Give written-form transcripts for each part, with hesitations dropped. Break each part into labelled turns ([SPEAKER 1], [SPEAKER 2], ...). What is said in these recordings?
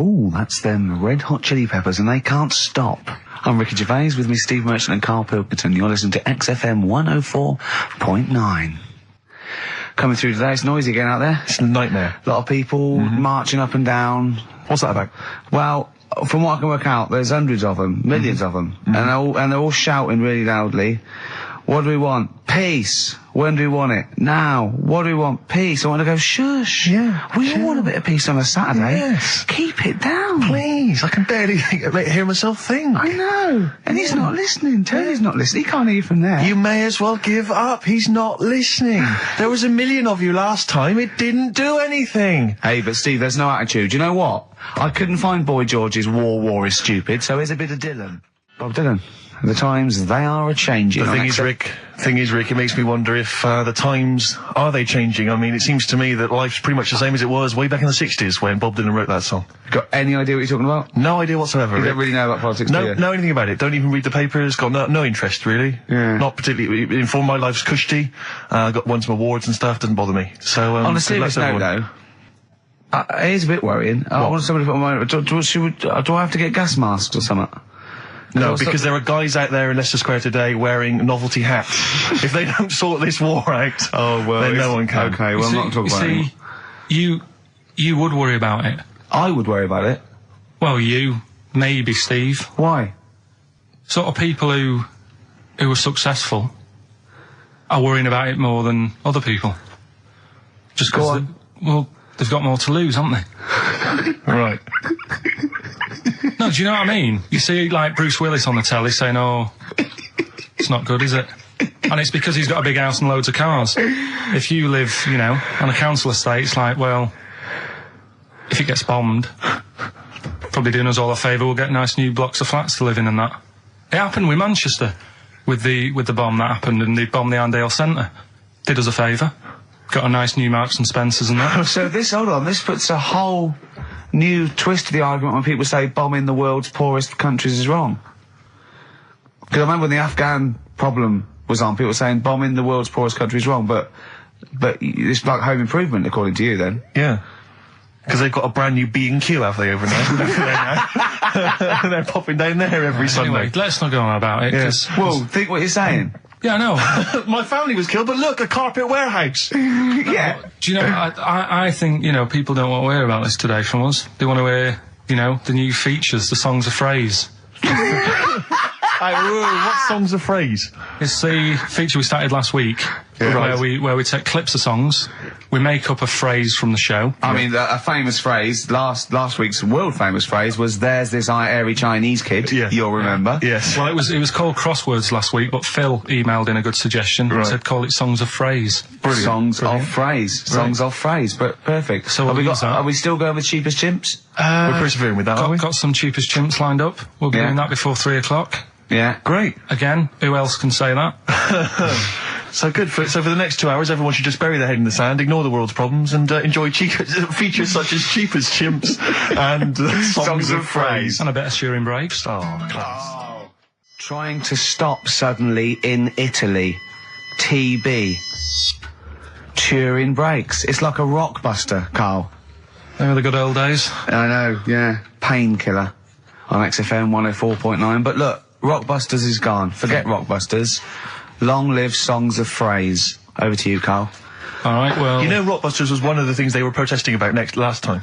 [SPEAKER 1] Ooh, that's them Red Hot Chili Peppers, and they can't stop. I'm Ricky Gervais with me, Steve Merchant and Karl Pilkington. You're listening to XFM 104.9. Coming through today, it's noisy again out there.
[SPEAKER 2] It's a nightmare.
[SPEAKER 1] A lot of people marching up and down.
[SPEAKER 2] What's that about?
[SPEAKER 1] Well, from what I can work out, there's hundreds of them, millions of them, and they're all shouting really loudly. What do we want? Peace. When do we want it? Now. What do we want? Peace. I want to go, shush.
[SPEAKER 2] Yeah.
[SPEAKER 1] We all want a bit of peace on a Saturday.
[SPEAKER 2] Yes.
[SPEAKER 1] Keep it down.
[SPEAKER 2] Please, I can barely hear myself think.
[SPEAKER 1] I know. And he's not listening. Tony's not listening. He can't hear you from there.
[SPEAKER 2] You may as well give up. He's not listening. There was 1 million of you last time. It didn't do anything.
[SPEAKER 1] Hey, but Steve, there's no attitude. You know what? I couldn't find Boy George's War is Stupid, so here's a bit of Dylan. Bob Dylan. The times, they are a-changing.
[SPEAKER 2] The thing is, Rick, it makes me wonder if the times, are they changing? I mean, it seems to me that life's pretty much the same as it was way back in the 60s when Bob Dylan wrote that song.
[SPEAKER 1] Got any idea what you're talking about?
[SPEAKER 2] No idea whatsoever.
[SPEAKER 1] You don't really know about politics, do you?
[SPEAKER 2] Know anything about it. Don't even read the papers. Got no interest, really.
[SPEAKER 1] Yeah.
[SPEAKER 2] Not particularly informed. My life's cushy. Won some awards and stuff. Doesn't bother me. So,
[SPEAKER 1] on a serious note, though, it is a bit worrying. I want somebody to put on my... Do I have to get gas masks or something?
[SPEAKER 2] No, because there are guys out there in Leicester Square today wearing novelty hats. If they don't sort this war out, then no one can.
[SPEAKER 1] Okay, well, I'm not talking about it.
[SPEAKER 3] You would worry about it.
[SPEAKER 1] I would worry about it.
[SPEAKER 3] Well, maybe Steve.
[SPEAKER 1] Why?
[SPEAKER 3] Sort of people who are successful are worrying about it more than other people. Just because, they've got more to lose, haven't they?
[SPEAKER 2] Right.
[SPEAKER 3] No, do you know what I mean? You see, like, Bruce Willis on the telly saying, oh, it's not good, is it? And it's because he's got a big house and loads of cars. If you live, on a council estate, it's like, well, if it gets bombed, probably doing us all a favour, we'll get nice new blocks of flats to live in and that. It happened with Manchester, with the bomb that happened, and they bombed the Arndale Centre. Did us a favour. Got a nice new Marks and Spencers and that.
[SPEAKER 1] So this puts a whole new twist to the argument when people say bombing the world's poorest countries is wrong. Because I remember when the Afghan problem was on, people were saying bombing the world's poorest country is wrong, but it's like home improvement, according to you, then.
[SPEAKER 2] Yeah. Because they've got a brand new B&Q, have they, over there? They're popping down there every Sunday.
[SPEAKER 3] Anyway, let's not go on about it.
[SPEAKER 1] Yes. Well, think what you're saying.
[SPEAKER 3] Yeah, I know.
[SPEAKER 2] My family was killed, but look, a carpet warehouse.
[SPEAKER 1] Yeah.
[SPEAKER 3] Do you know, I think, people don't want to hear about this today from us. They want to hear, the new features, the songs of phrase.
[SPEAKER 2] What songs of phrase?
[SPEAKER 3] It's the feature we started last week, where we take clips of songs, we make up a phrase from the show.
[SPEAKER 1] I mean, a famous phrase, last week's world famous phrase was, there's this airy Chinese kid, you'll remember.
[SPEAKER 2] Yes.
[SPEAKER 3] Well, it was called Crosswords last week, but Phil emailed in a good suggestion. He said call it Songs of Phrase.
[SPEAKER 1] Brilliant. Songs of phrase. Songs of phrase, but perfect.
[SPEAKER 3] So
[SPEAKER 1] are we still going with Cheapest Chimps?
[SPEAKER 2] We're persevering with that, are we?
[SPEAKER 3] Got some Cheapest Chimps lined up. We'll be doing that before 3 o'clock.
[SPEAKER 1] Yeah.
[SPEAKER 2] Great.
[SPEAKER 3] Again, who else can say that?
[SPEAKER 2] So good. So for the next 2 hours, everyone should just bury their head in the sand, ignore the world's problems, and enjoy features such as Cheapest Chimps and songs of phrase.
[SPEAKER 3] And a bit of Shearing Braves.
[SPEAKER 2] Oh, class.
[SPEAKER 1] Oh. Trying to stop suddenly in Italy. TB. Turin brakes. It's like a rockbuster, Karl.
[SPEAKER 3] They were the good old days.
[SPEAKER 1] I know, yeah. Painkiller on XFM 104.9. But look, Rockbusters is gone. Forget Rockbusters. Long live Songs of Phrase. Over to you, Karl.
[SPEAKER 3] All right, well...
[SPEAKER 2] Rockbusters was one of the things they were protesting about last time.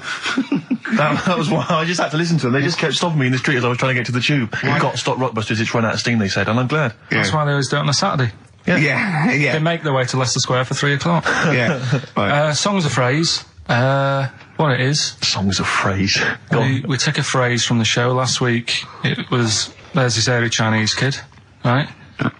[SPEAKER 2] that was why I just had to listen to them. They just kept stopping me in the street as I was trying to get to the tube. We've got to stop Rockbusters, it's run out of steam, they said, and I'm glad.
[SPEAKER 1] Yeah.
[SPEAKER 3] That's why they always do it on a Saturday.
[SPEAKER 1] Yeah.
[SPEAKER 3] They make their way to Leicester Square for 3 o'clock.
[SPEAKER 1] Yeah. Right.
[SPEAKER 3] Songs of Phrase. What it is...
[SPEAKER 2] Songs of Phrase.
[SPEAKER 3] We took a phrase from the show last week. It was, there's this airy Chinese kid, right?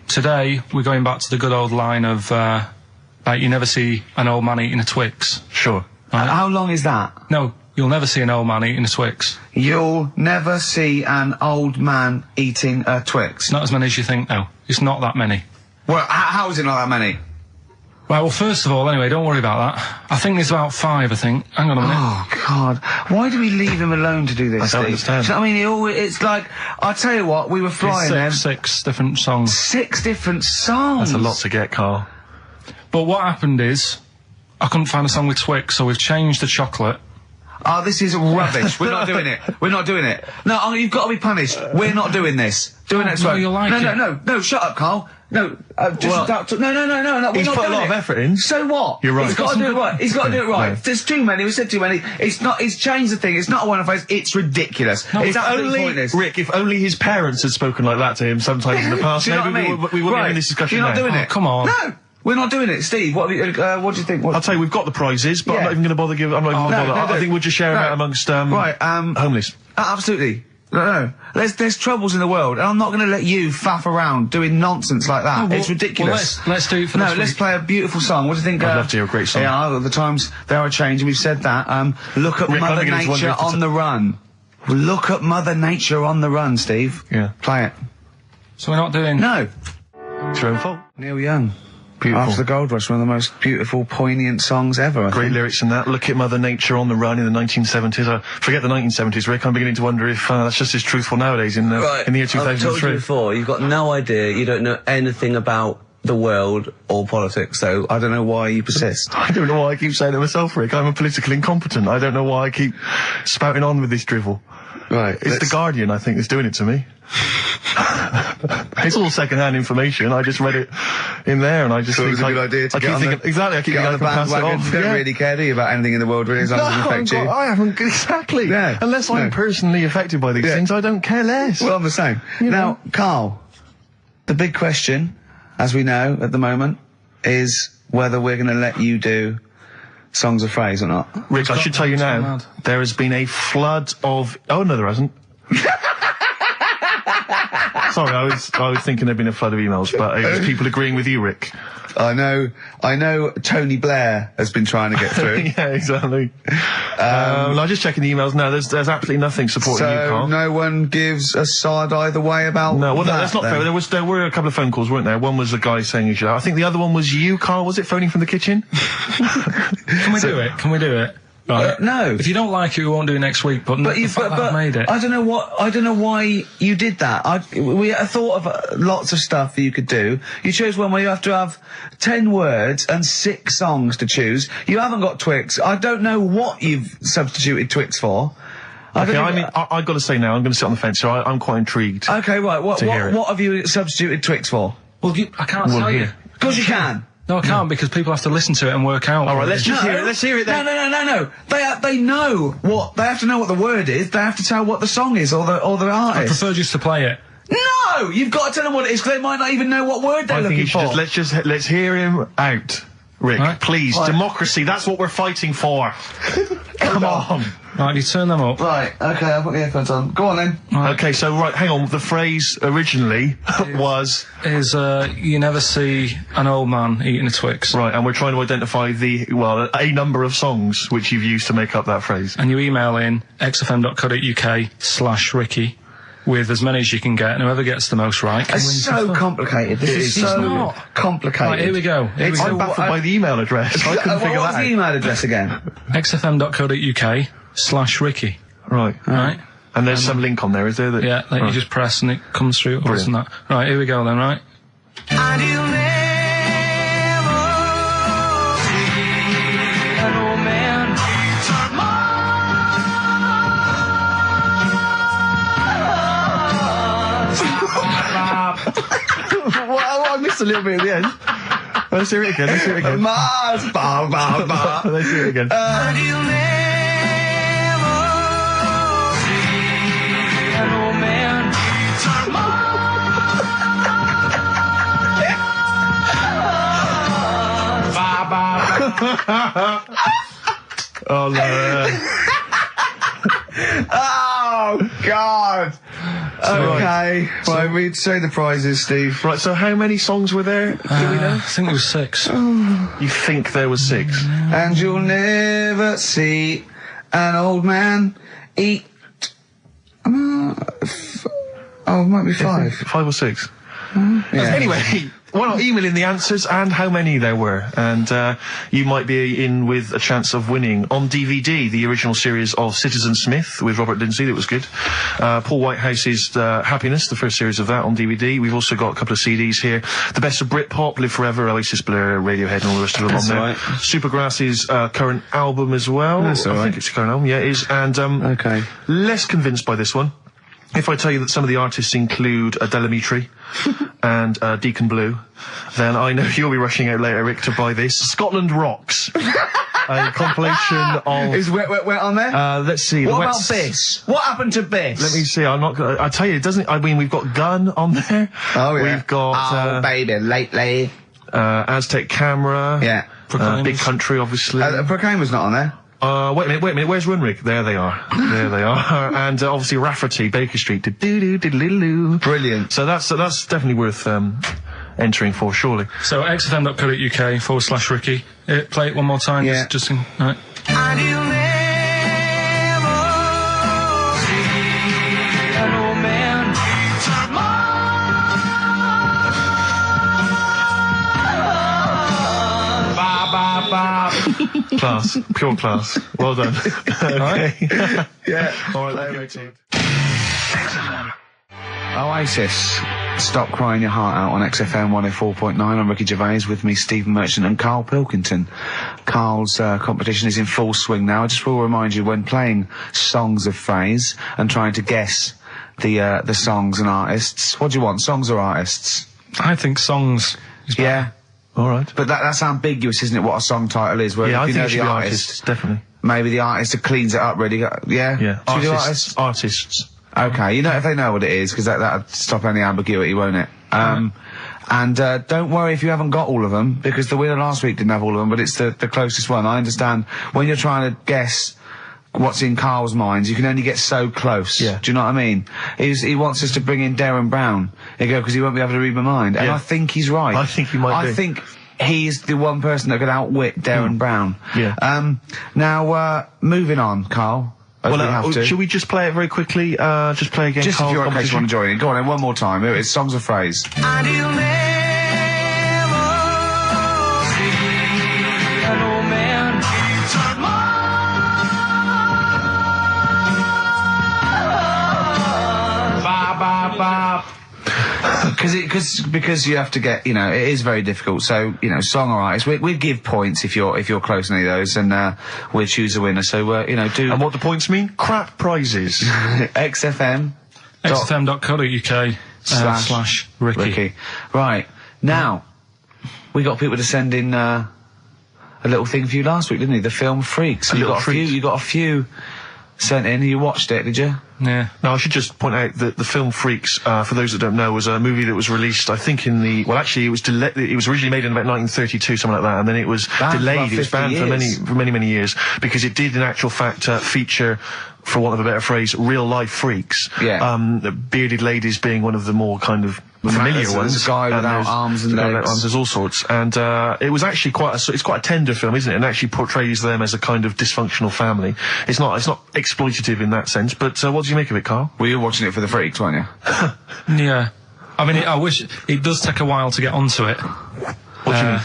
[SPEAKER 3] Today, we're going back to the good old line of, you never see an old man eating a Twix.
[SPEAKER 2] Sure.
[SPEAKER 1] Right? How long is that?
[SPEAKER 3] No, you'll never see an old man eating a Twix.
[SPEAKER 1] You'll never see an old man eating a Twix?
[SPEAKER 3] Not as many as you think, no. It's not that many.
[SPEAKER 1] Well, how is it not that many?
[SPEAKER 3] Right, well, first of all, anyway, don't worry about that. I think there's about 5, I think. Hang on a minute.
[SPEAKER 1] Oh, God. Why do we leave him alone to do this,
[SPEAKER 2] I don't understand.
[SPEAKER 1] I mean, it's like, I'll tell you what, we were flying there.
[SPEAKER 3] 6 different songs.
[SPEAKER 1] 6 different songs?
[SPEAKER 2] That's a lot to get, Karl.
[SPEAKER 3] But what happened is, I couldn't find a song with Twix, so we've changed the chocolate.
[SPEAKER 1] Oh, this is rubbish. We're not doing it. We're not doing it. No, you've got to be punished. We're not doing this. Do it next week.
[SPEAKER 3] You'll like it.
[SPEAKER 1] No, shut up, Carl. No, just no.
[SPEAKER 2] He's put a lot of effort in.
[SPEAKER 1] So what?
[SPEAKER 2] You're right.
[SPEAKER 1] He's got to do it right. He's got to do it right.
[SPEAKER 2] No.
[SPEAKER 1] There's too many. We said too many. It's not. He's changed the thing. It's not a one-off phrase. It's ridiculous. It's absolutely pointless.
[SPEAKER 2] Rick, if only his parents had spoken like that to him sometimes in the past,
[SPEAKER 1] Do you know
[SPEAKER 2] maybe
[SPEAKER 1] what I mean?
[SPEAKER 2] we wouldn't be having this discussion
[SPEAKER 1] You're not
[SPEAKER 2] now.
[SPEAKER 1] doing it.
[SPEAKER 3] Come on.
[SPEAKER 1] No. We're not doing it, Steve. What do you think?
[SPEAKER 2] I'll tell you, we've got the prizes, but I'm
[SPEAKER 1] Yeah.
[SPEAKER 2] not even going to bother giving. I'm not even going to bother. I think we'll just share them out amongst homeless.
[SPEAKER 1] Absolutely. No. There's troubles in the world, and I'm not going to let you faff around doing nonsense like that. It's ridiculous.
[SPEAKER 3] Well, let's do it for this
[SPEAKER 1] let's
[SPEAKER 3] week.
[SPEAKER 1] play a beautiful song. What do you think?
[SPEAKER 2] I'd love to hear a great song.
[SPEAKER 1] Yeah, the times they are changing. We've said that. Look at
[SPEAKER 2] Rick,
[SPEAKER 1] Mother
[SPEAKER 2] I'm beginning to wonder
[SPEAKER 1] Nature
[SPEAKER 2] if it's
[SPEAKER 1] on the run. Look at Mother Nature on the run, Steve.
[SPEAKER 2] Yeah.
[SPEAKER 1] Play it.
[SPEAKER 3] So we're not doing...
[SPEAKER 1] No.
[SPEAKER 2] It's your own fault.
[SPEAKER 1] Neil Young.
[SPEAKER 2] Beautiful.
[SPEAKER 1] After the Gold Rush, one of the most beautiful, poignant songs ever, I
[SPEAKER 2] Great
[SPEAKER 1] think.
[SPEAKER 2] lyrics in that. Look at Mother Nature on the run in the 1970s. Forget the 1970s, Rick. I'm beginning to wonder if that's just as truthful nowadays in the year 2003.
[SPEAKER 4] I've told you before, you've got no idea, you don't know anything about the world or politics, so
[SPEAKER 1] I don't know why you persist.
[SPEAKER 2] I don't know why I keep saying it myself, Rick. I'm a political incompetent. I don't know why I keep spouting on with this drivel.
[SPEAKER 1] Right.
[SPEAKER 2] It's The Guardian, I think, that's doing it to me. It's all second-hand information. I just read it in there, and I just
[SPEAKER 1] So
[SPEAKER 2] think
[SPEAKER 1] it was a good idea to
[SPEAKER 2] I
[SPEAKER 1] get
[SPEAKER 2] keep
[SPEAKER 1] on
[SPEAKER 2] thinking,
[SPEAKER 1] the,
[SPEAKER 2] exactly. I keep
[SPEAKER 1] get
[SPEAKER 2] thinking
[SPEAKER 1] on
[SPEAKER 2] I
[SPEAKER 1] the
[SPEAKER 2] can pass it
[SPEAKER 1] bandwagon.
[SPEAKER 2] off.
[SPEAKER 1] Don't
[SPEAKER 2] Yeah.
[SPEAKER 1] really care, do you, about anything in the world, really, as long as it doesn't affect you.
[SPEAKER 2] I haven't exactly.
[SPEAKER 1] Yeah.
[SPEAKER 2] Unless I'm
[SPEAKER 1] No.
[SPEAKER 2] personally affected by these
[SPEAKER 1] Yeah.
[SPEAKER 2] things, I don't care less.
[SPEAKER 1] Well, I'm the same. Now, Carl, the big question, as we know at the moment, is whether we're going to let you do songs of phrase or not.
[SPEAKER 2] Rick, I should tell you now,
[SPEAKER 3] mad.
[SPEAKER 2] there has been a flood of... Oh, no, there hasn't. Sorry, I was thinking there'd been a flood of emails, but it was people agreeing with you, Rick.
[SPEAKER 1] I know Tony Blair has been trying to get through.
[SPEAKER 2] Yeah, exactly. I'm just checking the emails now. There's absolutely nothing supporting you,
[SPEAKER 1] So
[SPEAKER 2] Carl.
[SPEAKER 1] no one gives a side either way about
[SPEAKER 2] No, well,
[SPEAKER 1] that,
[SPEAKER 2] that's not
[SPEAKER 1] then.
[SPEAKER 2] fair. There were a couple of phone calls, weren't there? One was a guy saying you should. I think the other one was you, Carl. Was it phoning from the kitchen?
[SPEAKER 3] Can we do it? Can we do it? Right.
[SPEAKER 1] No.
[SPEAKER 3] If you don't like it, we won't do it next week, but the fact that I've made it.
[SPEAKER 1] I don't know why you did that. We thought of lots of stuff that you could do. You chose one where you have to have 10 words and 6 songs to choose. You haven't got Twix. I don't know what you've substituted Twix for.
[SPEAKER 2] Okay, I've got to say now, I'm going to sit on the fence, so I'm quite intrigued.
[SPEAKER 1] Okay, right. What
[SPEAKER 2] hear it.
[SPEAKER 1] have you substituted Twix for?
[SPEAKER 3] Well, I can't tell you.
[SPEAKER 1] Of course you can.
[SPEAKER 3] No, I can't because people have to listen to it and work out.
[SPEAKER 2] All right, let's just hear it. Let's hear it then.
[SPEAKER 1] No. They know what they have to know what the word is. They have to tell what the song is or the
[SPEAKER 3] I
[SPEAKER 1] artist.
[SPEAKER 3] prefer just to play it.
[SPEAKER 1] No, you've got to tell them what it is because they might not even know what word they're
[SPEAKER 2] I think
[SPEAKER 1] looking
[SPEAKER 2] you should
[SPEAKER 1] for.
[SPEAKER 2] let's hear him out, Rick.
[SPEAKER 3] Right.
[SPEAKER 2] Please,
[SPEAKER 1] Right.
[SPEAKER 2] democracy. That's what we're fighting for. Come on.
[SPEAKER 3] Right, you turn them up.
[SPEAKER 1] Right, okay, I'll put the headphones on. Go on then.
[SPEAKER 3] Right.
[SPEAKER 2] Okay, so hang on. The phrase originally was
[SPEAKER 3] Is you never see an old man eating a Twix.
[SPEAKER 2] right, and we're trying to identify a number of songs which you've used to make up that phrase.
[SPEAKER 3] And you email in xfm.co.uk/Ricky with as many as you can get, and whoever gets the most right can win
[SPEAKER 1] It's
[SPEAKER 3] some
[SPEAKER 1] so
[SPEAKER 3] stuff.
[SPEAKER 1] complicated. This is
[SPEAKER 3] It's
[SPEAKER 1] so
[SPEAKER 3] not.
[SPEAKER 1] complicated.
[SPEAKER 3] Right, here we go. Here we
[SPEAKER 1] It's
[SPEAKER 3] go.
[SPEAKER 2] I'm baffled by the email address. I couldn't figure
[SPEAKER 1] what's
[SPEAKER 2] that
[SPEAKER 1] the
[SPEAKER 2] out.
[SPEAKER 1] email address again?
[SPEAKER 3] xfm.co.uk/Ricky.
[SPEAKER 2] Right.
[SPEAKER 3] Right?
[SPEAKER 2] And there's some link on there, is there?
[SPEAKER 3] Yeah, that you just press and it comes through. Or
[SPEAKER 2] Brilliant.
[SPEAKER 3] that. Right, here we go then, right?
[SPEAKER 5] And you'll never see an old man
[SPEAKER 2] Well, I missed a little bit at the end. Let's hear it again. Let's hear it again.
[SPEAKER 1] Mars, ba ba ba.
[SPEAKER 2] Let's hear it again.
[SPEAKER 5] and you'll never see an old man
[SPEAKER 2] Oh no.
[SPEAKER 1] Oh God. Okay. Right, we'd say the prizes, Steve.
[SPEAKER 2] Right. So how many songs were there? Do we know?
[SPEAKER 3] I think it was 6.
[SPEAKER 2] You think there was 6?
[SPEAKER 1] And you'll never see an old man eat. Oh, it might be 5.
[SPEAKER 2] 5 or 6? Anyway, why not email in the answers and how many there were, and you might be in with a chance of winning on DVD the original series of Citizen Smith with Robert Lindsay. That was good. Paul Whitehouse's Happiness, the first series of that, on DVD. We've also got a couple of CDs here. The Best of Britpop, Live Forever, Oasis, Blur, Radiohead, and all the rest of them on there.
[SPEAKER 4] Right.
[SPEAKER 2] Supergrass's current album as well.
[SPEAKER 4] That's all
[SPEAKER 2] I
[SPEAKER 4] right.
[SPEAKER 2] think it's a current album. Yeah, it is. And
[SPEAKER 4] Okay.
[SPEAKER 2] less convinced by this one. If I tell you that some of the artists include Delamitri and Deacon Blue, then I know you'll be rushing out later, Rick, to buy this. Scotland Rocks. A compilation of...
[SPEAKER 1] Is Wet on there?
[SPEAKER 2] let's see.
[SPEAKER 1] What
[SPEAKER 2] the
[SPEAKER 1] about
[SPEAKER 2] Wets-
[SPEAKER 1] Biss? What happened to Biss?
[SPEAKER 2] Let me see, I'm not gonna... I tell you, it doesn't... I mean, we've got Gun on there.
[SPEAKER 1] Oh, yeah.
[SPEAKER 2] We've got...
[SPEAKER 1] baby, lately.
[SPEAKER 2] Aztec Camera.
[SPEAKER 1] Yeah.
[SPEAKER 2] Big Country, obviously.
[SPEAKER 1] Proclaimer's not on there.
[SPEAKER 2] Wait a minute, where's Runrig? There they are. There they are. And obviously Rafferty, Baker Street. Do-do-do-do-do-do.
[SPEAKER 1] Brilliant.
[SPEAKER 2] So that's definitely worth entering for, surely.
[SPEAKER 3] So xfm.co.uk/Ricky. Play it one more time.
[SPEAKER 1] Yeah.
[SPEAKER 3] Just in, right.
[SPEAKER 5] And you'll never see an old man
[SPEAKER 2] Class. Pure class. Well done. Okay.
[SPEAKER 1] Yeah.
[SPEAKER 2] All right, let's go.
[SPEAKER 1] Oasis. Stop Crying Your Heart Out on XFM 104.9. I'm Ricky Gervais, with me Stephen Merchant and Karl Pilkington. Karl's competition is in full swing now. I just will remind you, when playing songs of phrase and trying to guess the songs and artists, what do you want, songs or artists?
[SPEAKER 3] I think songs is better.
[SPEAKER 1] Yeah.
[SPEAKER 2] All right.
[SPEAKER 1] But that's ambiguous, isn't it, what a song title is? Where
[SPEAKER 2] Yeah, I
[SPEAKER 1] if you
[SPEAKER 2] think
[SPEAKER 1] know
[SPEAKER 2] it should
[SPEAKER 1] the
[SPEAKER 2] be
[SPEAKER 1] artist,
[SPEAKER 2] artists, definitely.
[SPEAKER 1] maybe the artist that cleans it up really. Yeah?
[SPEAKER 2] Yeah.
[SPEAKER 1] Should we do
[SPEAKER 2] Artists.
[SPEAKER 1] Okay, you know, if they know what it is, because that'll stop any ambiguity, won't it? And don't worry if you haven't got all of them, because the winner last week didn't have all of them, but it's the closest one. I understand when you're trying to guess what's in Karl's mind, you can only get so close.
[SPEAKER 2] Yeah.
[SPEAKER 1] Do you know what I mean? He wants us to bring in Darren Brown, because he won't be able to read my mind. And
[SPEAKER 2] Yeah.
[SPEAKER 1] I think he's right.
[SPEAKER 2] I think he might be.
[SPEAKER 1] I think he's the one person that could outwit Darren Brown.
[SPEAKER 2] Yeah.
[SPEAKER 1] Now, moving on, Karl. As we have to.
[SPEAKER 2] Should we just play it very quickly? Just play again.
[SPEAKER 1] Just if
[SPEAKER 2] Karl's
[SPEAKER 1] you're okay, you want to
[SPEAKER 2] competition?
[SPEAKER 1] join in. Go on then, one more time. Here it is, songs of phrase.
[SPEAKER 5] and you'll never see an old man
[SPEAKER 1] Because you have to get, you know, it is very difficult. So, you know, song or artist, we'd give points if you're close to any of those, and we'll choose a winner. So, you know, do
[SPEAKER 2] And what do points mean? Crap prizes.
[SPEAKER 1] XFM
[SPEAKER 3] xfm.co.uk /Ricky.
[SPEAKER 1] Ricky. Right now, we got people to send in a little thing for you last week, didn't you? The film Freaks. You
[SPEAKER 2] little
[SPEAKER 1] got
[SPEAKER 2] Freaks.
[SPEAKER 1] You got a few sent in. You watched it, did you?
[SPEAKER 3] Yeah.
[SPEAKER 2] Now, I should just point out that the film Freaks, for those that don't know, was a movie that was released, I think, it was delayed. It was originally made in about 1932, something like that, and then it was
[SPEAKER 1] Banned for
[SPEAKER 2] delayed.
[SPEAKER 1] about
[SPEAKER 2] It was
[SPEAKER 1] 50
[SPEAKER 2] banned
[SPEAKER 1] years.
[SPEAKER 2] for many years, because it did, in actual fact, feature, for want of a better phrase, real-life freaks.
[SPEAKER 1] Yeah.
[SPEAKER 2] Bearded ladies being one of the more kind of familiar
[SPEAKER 1] There's
[SPEAKER 2] ones.
[SPEAKER 1] a guy without
[SPEAKER 2] there's
[SPEAKER 1] arms and
[SPEAKER 2] the guy without
[SPEAKER 1] legs.
[SPEAKER 2] arms, there's all sorts. And it was actually it's quite a tender film, isn't it? And actually portrays them as a kind of dysfunctional family. It's not exploitative in that sense. But what do you make of it, Karl?
[SPEAKER 1] Well, you were watching it for the Freaks, weren't you?
[SPEAKER 3] Yeah. I mean, I wish it does take a while to get onto it.
[SPEAKER 2] What do you mean?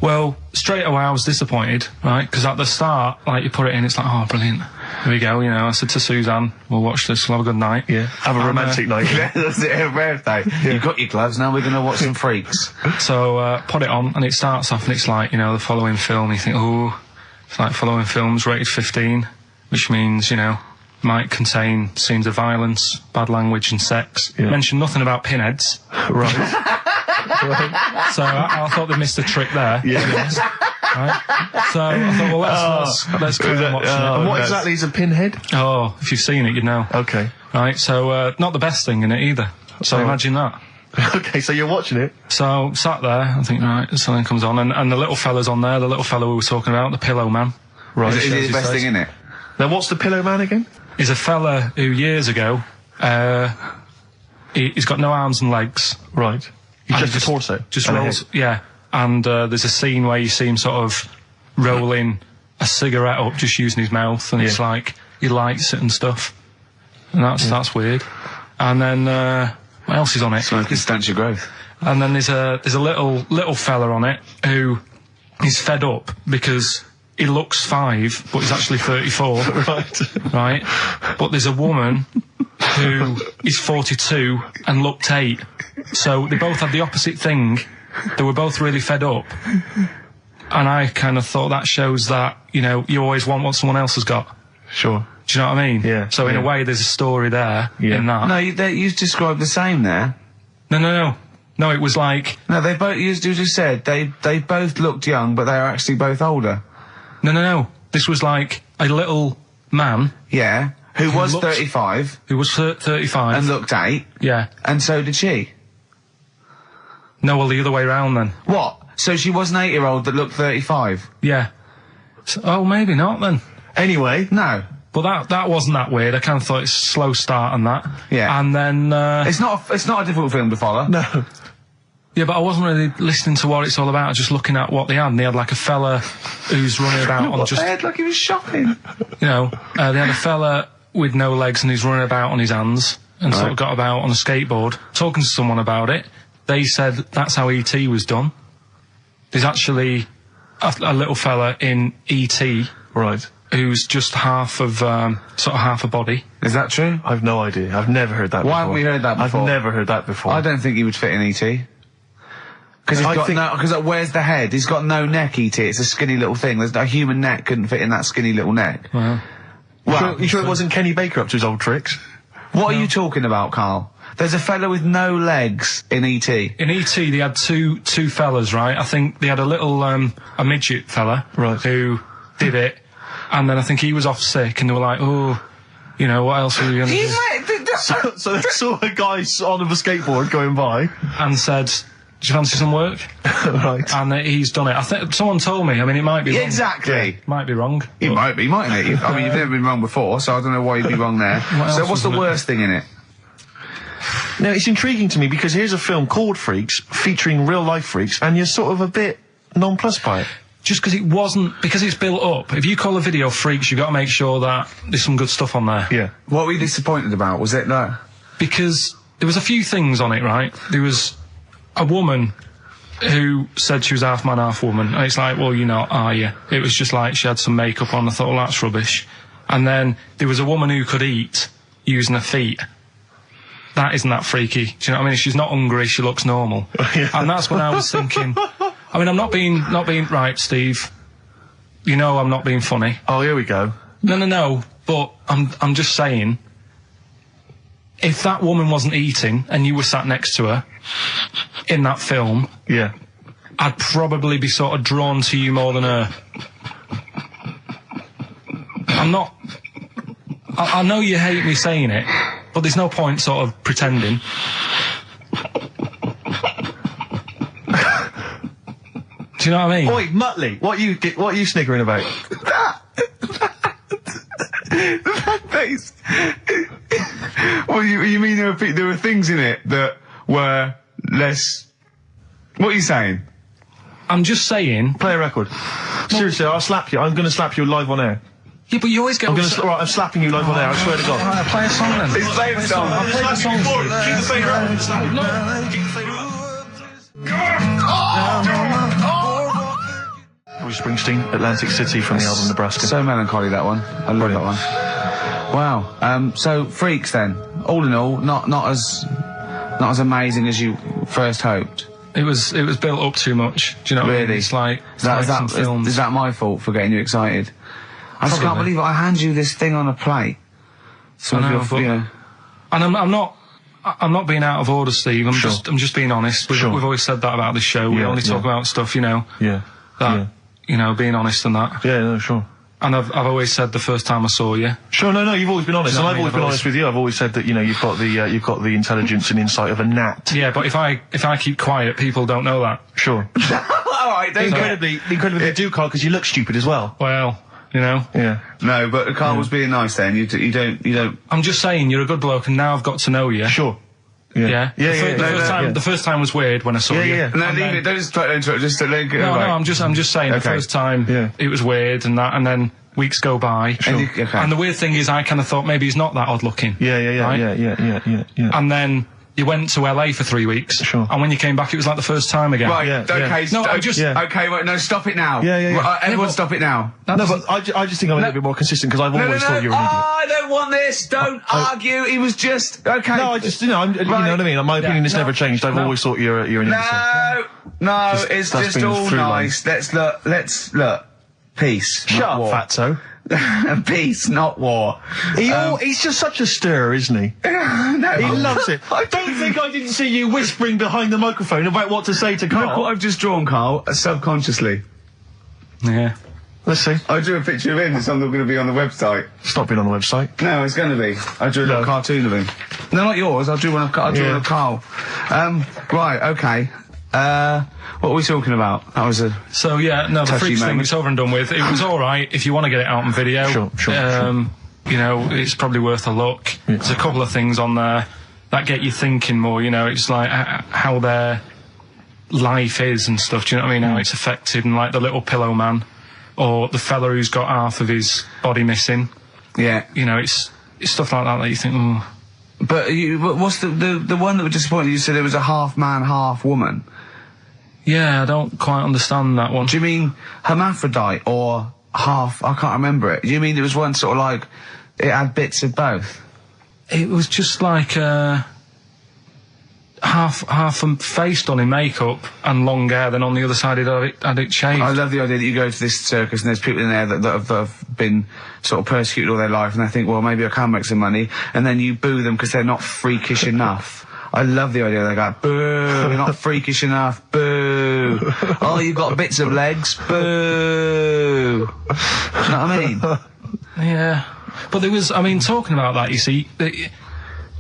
[SPEAKER 3] Well, straight away I was disappointed, right? Because at the start, like, you put it in, it's like, oh, brilliant. Here we go, you know. I said to Suzanne, we'll watch this, we'll have a good night.
[SPEAKER 2] Yeah. Have a
[SPEAKER 3] And,
[SPEAKER 2] romantic night.
[SPEAKER 1] That's it, her birthday. You've got your gloves, now we're going to watch some Freaks.
[SPEAKER 3] So, put it on, and it starts off, and it's like, you know, the following film, you think, oh, it's like following films rated 15, which means, you know, might contain scenes of violence, bad language, and sex.
[SPEAKER 2] Yeah.
[SPEAKER 3] Mention nothing about pinheads.
[SPEAKER 2] Right.
[SPEAKER 3] So I thought they missed a trick there.
[SPEAKER 2] Yeah.
[SPEAKER 3] Right? So I thought, well, let's carry on watching
[SPEAKER 2] And
[SPEAKER 3] it.
[SPEAKER 2] what exactly is a pinhead?
[SPEAKER 3] Oh, if you've seen it, you'd know.
[SPEAKER 2] Okay.
[SPEAKER 3] Right, so not the best thing in it either. So
[SPEAKER 2] Oh.
[SPEAKER 3] imagine that.
[SPEAKER 2] Okay, so you're watching it.
[SPEAKER 3] So sat there, I think, right, something comes on, and the little fella's on there, the little fella we were talking about, the Pillow Man.
[SPEAKER 2] Right.
[SPEAKER 1] Is it the best thing in it?
[SPEAKER 2] Now, what's the Pillow Man again?
[SPEAKER 3] He's a fella who years ago, he's got no arms and legs.
[SPEAKER 2] Right. He's
[SPEAKER 3] And
[SPEAKER 2] just a torso.
[SPEAKER 3] Just
[SPEAKER 2] and a
[SPEAKER 3] rolls,
[SPEAKER 2] head.
[SPEAKER 3] yeah. And there's a scene where you see him sort of rolling a cigarette up, just using his mouth, and it's
[SPEAKER 2] Yeah.
[SPEAKER 3] like he lights it and stuff. And that's weird. And then What else is on it?
[SPEAKER 1] Smoking stunts your growth.
[SPEAKER 3] And then there's a little fella on it who is fed up because he looks 5, but he's actually 34. Right. But there's a woman who is 42 and looked 8. So they both had the opposite thing. They were both really fed up. And I kind of thought that shows that, you know, you always want what someone else has got.
[SPEAKER 2] Sure.
[SPEAKER 3] Do you know what I mean?
[SPEAKER 2] Yeah.
[SPEAKER 3] So in a way, there's a story there in that.
[SPEAKER 1] No, you described the same there.
[SPEAKER 3] No. No, it was like...
[SPEAKER 1] No, they both, you just said, they both looked young, but they are actually both older.
[SPEAKER 3] No. This was like a little man...
[SPEAKER 1] Yeah, who was
[SPEAKER 3] looked-
[SPEAKER 1] 35.
[SPEAKER 3] Who was 35.
[SPEAKER 1] And looked 8.
[SPEAKER 3] Yeah.
[SPEAKER 1] And so did she.
[SPEAKER 3] No, well, the other way round then.
[SPEAKER 1] What? So she was an 8-year-old that looked 35?
[SPEAKER 3] Yeah. So, oh, maybe not then.
[SPEAKER 2] Anyway.
[SPEAKER 1] No.
[SPEAKER 3] But that wasn't that weird. I kind of thought it's a slow start and that.
[SPEAKER 1] Yeah.
[SPEAKER 3] And then...
[SPEAKER 1] It's not a difficult film to follow.
[SPEAKER 2] No.
[SPEAKER 3] Yeah, but I wasn't really listening to what it's all about, just looking at what they had. And they had like a fella who's running about on just...
[SPEAKER 1] They had like he was shopping.
[SPEAKER 3] You know, they had a fella with no legs and he's running about on his hands and sort of got about on a skateboard, talking to someone about it. They said that's how E.T. was done. There's actually a little fella in E.T.
[SPEAKER 2] Right.
[SPEAKER 3] who's just half of, sort of half a body.
[SPEAKER 1] Is that true?
[SPEAKER 2] I've no idea. I've never heard that before.
[SPEAKER 1] Why haven't we heard that before?
[SPEAKER 2] I've never heard that before.
[SPEAKER 1] I don't think he would fit in E.T. Because where's the head? He's got no neck, E.T. It's a skinny little thing. There's a human neck couldn't fit in that skinny little neck.
[SPEAKER 3] Well,
[SPEAKER 2] You sure it wasn't Kenny Baker up to his old tricks?
[SPEAKER 1] What are you talking about, Carl? There's a fella with no legs in E.T.
[SPEAKER 3] in E.T. they had two fellas, right? I think they had a little, a midget fella.
[SPEAKER 2] Right.
[SPEAKER 3] Who did it. And then I think he was off sick and they were like, oh, you know, what else are we going to do?
[SPEAKER 2] So they saw a guy on a skateboard going by.
[SPEAKER 3] And said, do you fancy some work?
[SPEAKER 2] Right.
[SPEAKER 3] And he's done it. I think someone told me. I mean, it might be wrong.
[SPEAKER 1] Exactly.
[SPEAKER 3] Might be wrong.
[SPEAKER 1] It might be, mightn't it? I mean, you've never been wrong before, so I don't know why you'd be wrong there.
[SPEAKER 3] else
[SPEAKER 1] So what's
[SPEAKER 3] was
[SPEAKER 1] the
[SPEAKER 3] in it?
[SPEAKER 1] worst thing in it?
[SPEAKER 2] Now, it's intriguing to me because here's a film called Freaks, featuring real-life freaks, and you're sort of a bit nonplussed by it.
[SPEAKER 3] Just because it wasn't, because it's built up. If you call a video Freaks, you've got to make sure that there's some good stuff on there.
[SPEAKER 2] Yeah.
[SPEAKER 1] What were you disappointed about? Was it that?
[SPEAKER 3] Because there was a few things on it, right? There was a woman who said she was half man, half woman. And it's like, well, you're not, are you? It was just like she had some makeup on. I thought, well, that's rubbish. And then there was a woman who could eat using her feet. That isn't that freaky. Do you know what I mean? She's not hungry, she looks normal.
[SPEAKER 2] Yeah.
[SPEAKER 3] And that's when I was thinking, I mean, I'm not being right, Steve. You know I'm not being funny.
[SPEAKER 2] Oh, here we go.
[SPEAKER 3] No, but I'm just saying, if that woman wasn't eating and you were sat next to her in that film,
[SPEAKER 2] Yeah.
[SPEAKER 3] I'd probably be sort of drawn to you more than her. I'm not... I know you hate me saying it, but there's no point sort of pretending. Do you know what I mean?
[SPEAKER 2] Oi, Muttley, what are you sniggering about?
[SPEAKER 1] That face. Well, you mean there were things in it that were less... What are you saying?
[SPEAKER 3] I'm just saying...
[SPEAKER 2] Play a record. Seriously, I'll slap you. I'm going to slap you live on air.
[SPEAKER 3] Yeah, but you always get...
[SPEAKER 2] Right, I'm slapping you live on air, I swear to God.
[SPEAKER 3] Alright, play a song then.
[SPEAKER 1] He's playing a song.
[SPEAKER 3] I'll play the song.
[SPEAKER 2] Keep the fader up. Bruce Springsteen, Atlantic City from the album Nebraska.
[SPEAKER 1] So melancholy, that one. I love that one. Wow. So Freaks then. All in all, not as amazing as you first hoped.
[SPEAKER 3] It was built up too much. Do you know what I mean?
[SPEAKER 1] Really?
[SPEAKER 3] It's like some films.
[SPEAKER 1] Is that my fault for getting you excited? I just can't
[SPEAKER 3] Probably.
[SPEAKER 1] believe it. I hand you this thing on a plate. So
[SPEAKER 3] I know,
[SPEAKER 1] if
[SPEAKER 3] but-
[SPEAKER 1] you know,
[SPEAKER 3] And I'm not being out of order, Steve. I'm just being honest. We've always said that about this show. We
[SPEAKER 2] Yeah,
[SPEAKER 3] only talk about stuff, you know,
[SPEAKER 2] Yeah.
[SPEAKER 3] that you know, being honest and that.
[SPEAKER 2] Yeah, no, sure.
[SPEAKER 3] And I've always said the first time I saw you.
[SPEAKER 2] Sure, no, you've always been honest,
[SPEAKER 3] You know
[SPEAKER 2] and
[SPEAKER 3] what I
[SPEAKER 2] I've always
[SPEAKER 3] mean?
[SPEAKER 2] been honest with you. I've always said that, you know, you've got the intelligence and insight of a gnat.
[SPEAKER 3] Yeah, but if I keep quiet, people don't know that.
[SPEAKER 2] Sure.
[SPEAKER 1] all right, don't
[SPEAKER 2] incredibly you do, Carl, because you look stupid as well.
[SPEAKER 3] Well, you know.
[SPEAKER 2] Yeah.
[SPEAKER 1] No, but Carl was being nice then. You don't.
[SPEAKER 3] I'm just saying, you're a good bloke, and now I've got to know you.
[SPEAKER 2] Sure.
[SPEAKER 3] Yeah.
[SPEAKER 2] Yeah.
[SPEAKER 3] The first time was weird when I saw you.
[SPEAKER 2] Yeah.
[SPEAKER 1] No,
[SPEAKER 3] And
[SPEAKER 1] leave
[SPEAKER 3] then-
[SPEAKER 1] it. Don't just try to interrupt. Just to let it
[SPEAKER 3] No,
[SPEAKER 1] right.
[SPEAKER 3] I'm just saying. The
[SPEAKER 1] Okay.
[SPEAKER 3] first time,
[SPEAKER 2] Yeah.
[SPEAKER 3] it was weird and that, and then weeks go by.
[SPEAKER 1] And you- okay.
[SPEAKER 3] And the weird thing is, I kind of thought maybe he's not that odd looking.
[SPEAKER 2] Yeah.
[SPEAKER 3] Right?
[SPEAKER 2] Yeah.
[SPEAKER 3] And then you went to LA for 3 weeks.
[SPEAKER 2] Sure.
[SPEAKER 3] And when you came back, it was like the first time again.
[SPEAKER 1] Right,
[SPEAKER 2] Yeah,
[SPEAKER 1] okay,
[SPEAKER 3] No, I'm just...
[SPEAKER 2] Yeah.
[SPEAKER 1] okay, wait, no, stop it now.
[SPEAKER 2] Yeah.
[SPEAKER 1] Right, everyone
[SPEAKER 3] but-
[SPEAKER 1] stop it now.
[SPEAKER 3] That
[SPEAKER 2] No,
[SPEAKER 3] doesn't-
[SPEAKER 2] but I just think I'm a little bit more consistent because I've always thought you were an idiot.
[SPEAKER 1] I don't want this, don't argue, he was just, okay.
[SPEAKER 2] No, I just, you know what I mean? My opinion has
[SPEAKER 3] no,
[SPEAKER 2] never changed. I've
[SPEAKER 3] no.
[SPEAKER 2] always thought you're an idiot.
[SPEAKER 1] No, it's
[SPEAKER 2] that's
[SPEAKER 1] just
[SPEAKER 2] been
[SPEAKER 1] all
[SPEAKER 2] through
[SPEAKER 1] nice. Let's look. Peace.
[SPEAKER 2] Shut
[SPEAKER 1] not
[SPEAKER 2] up,
[SPEAKER 1] war.
[SPEAKER 2] fatso.
[SPEAKER 1] Peace, not war.
[SPEAKER 2] He's just such a stirrer, isn't he?
[SPEAKER 1] No,
[SPEAKER 2] He loves it. Don't think I didn't see you whispering behind the microphone about what to say to
[SPEAKER 1] Look what
[SPEAKER 2] Carl.
[SPEAKER 1] I've just drawn, Carl, subconsciously.
[SPEAKER 3] Yeah.
[SPEAKER 2] Let's see.
[SPEAKER 1] I drew a picture of him, it's not going to be on the website.
[SPEAKER 2] It's not been on the website.
[SPEAKER 1] No, it's going to be. I drew a little cartoon of him. No, not yours, I drew one of Carl. Right, okay. What were we talking about? That was a...
[SPEAKER 3] So, yeah, no, the
[SPEAKER 1] Touchy
[SPEAKER 3] Freaks thing,
[SPEAKER 1] moment.
[SPEAKER 3] it's over and done with. It was alright if you want to get it out on video.
[SPEAKER 2] Sure.
[SPEAKER 3] You know, it's probably worth a look. There's a couple of things on there that get you thinking more, you know, it's like how their life is and stuff, do you know what I mean? How it's affected, and like the little pillow man, or the fella who's got half of his body missing.
[SPEAKER 1] Yeah.
[SPEAKER 3] You know, it's stuff like that you think, oh.
[SPEAKER 1] But what's the one that was disappointing? You said it was a half man, half woman.
[SPEAKER 3] Yeah, I don't quite understand that one.
[SPEAKER 1] Do you mean hermaphrodite or half? I can't remember it. Do you mean it was one sort of like it had bits of both?
[SPEAKER 3] It was just like half a face done in makeup and long hair, then on the other side it had it shaved.
[SPEAKER 1] I love the idea that you go to this circus and there's people in there that have been sort of persecuted all their life, and they think, well, maybe I can make some money, and then you boo them because they're not freakish enough. I love the idea they go, boo, you're not freakish enough, boo. Oh, you've got bits of legs, boo. Do you know what I mean?
[SPEAKER 3] Yeah. But there was, I mean, talking about that, you see,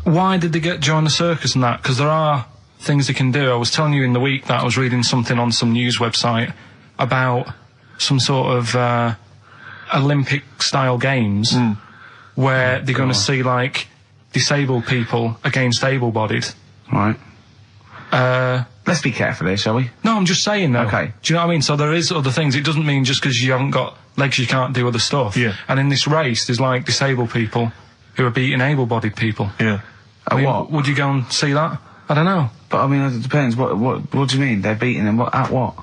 [SPEAKER 3] why did they join the circus and that? Because there are things they can do. I was telling you in the week that I was reading something on some news website about some sort of Olympic-style games where they're going to see, like, disabled people against able-bodied.
[SPEAKER 1] Right. Let's be careful here, shall we?
[SPEAKER 3] No, I'm just saying, though.
[SPEAKER 1] Okay.
[SPEAKER 3] Do you know what I mean? So there is other things. It doesn't mean just because you haven't got legs you can't do other stuff.
[SPEAKER 2] Yeah.
[SPEAKER 3] And in this race, there's, like, disabled people who are beating able-bodied people.
[SPEAKER 2] Yeah.
[SPEAKER 3] I mean,
[SPEAKER 1] what?
[SPEAKER 3] Would you go and see that? I don't know.
[SPEAKER 1] But I mean, it depends. What do you mean? They're beating them? At what?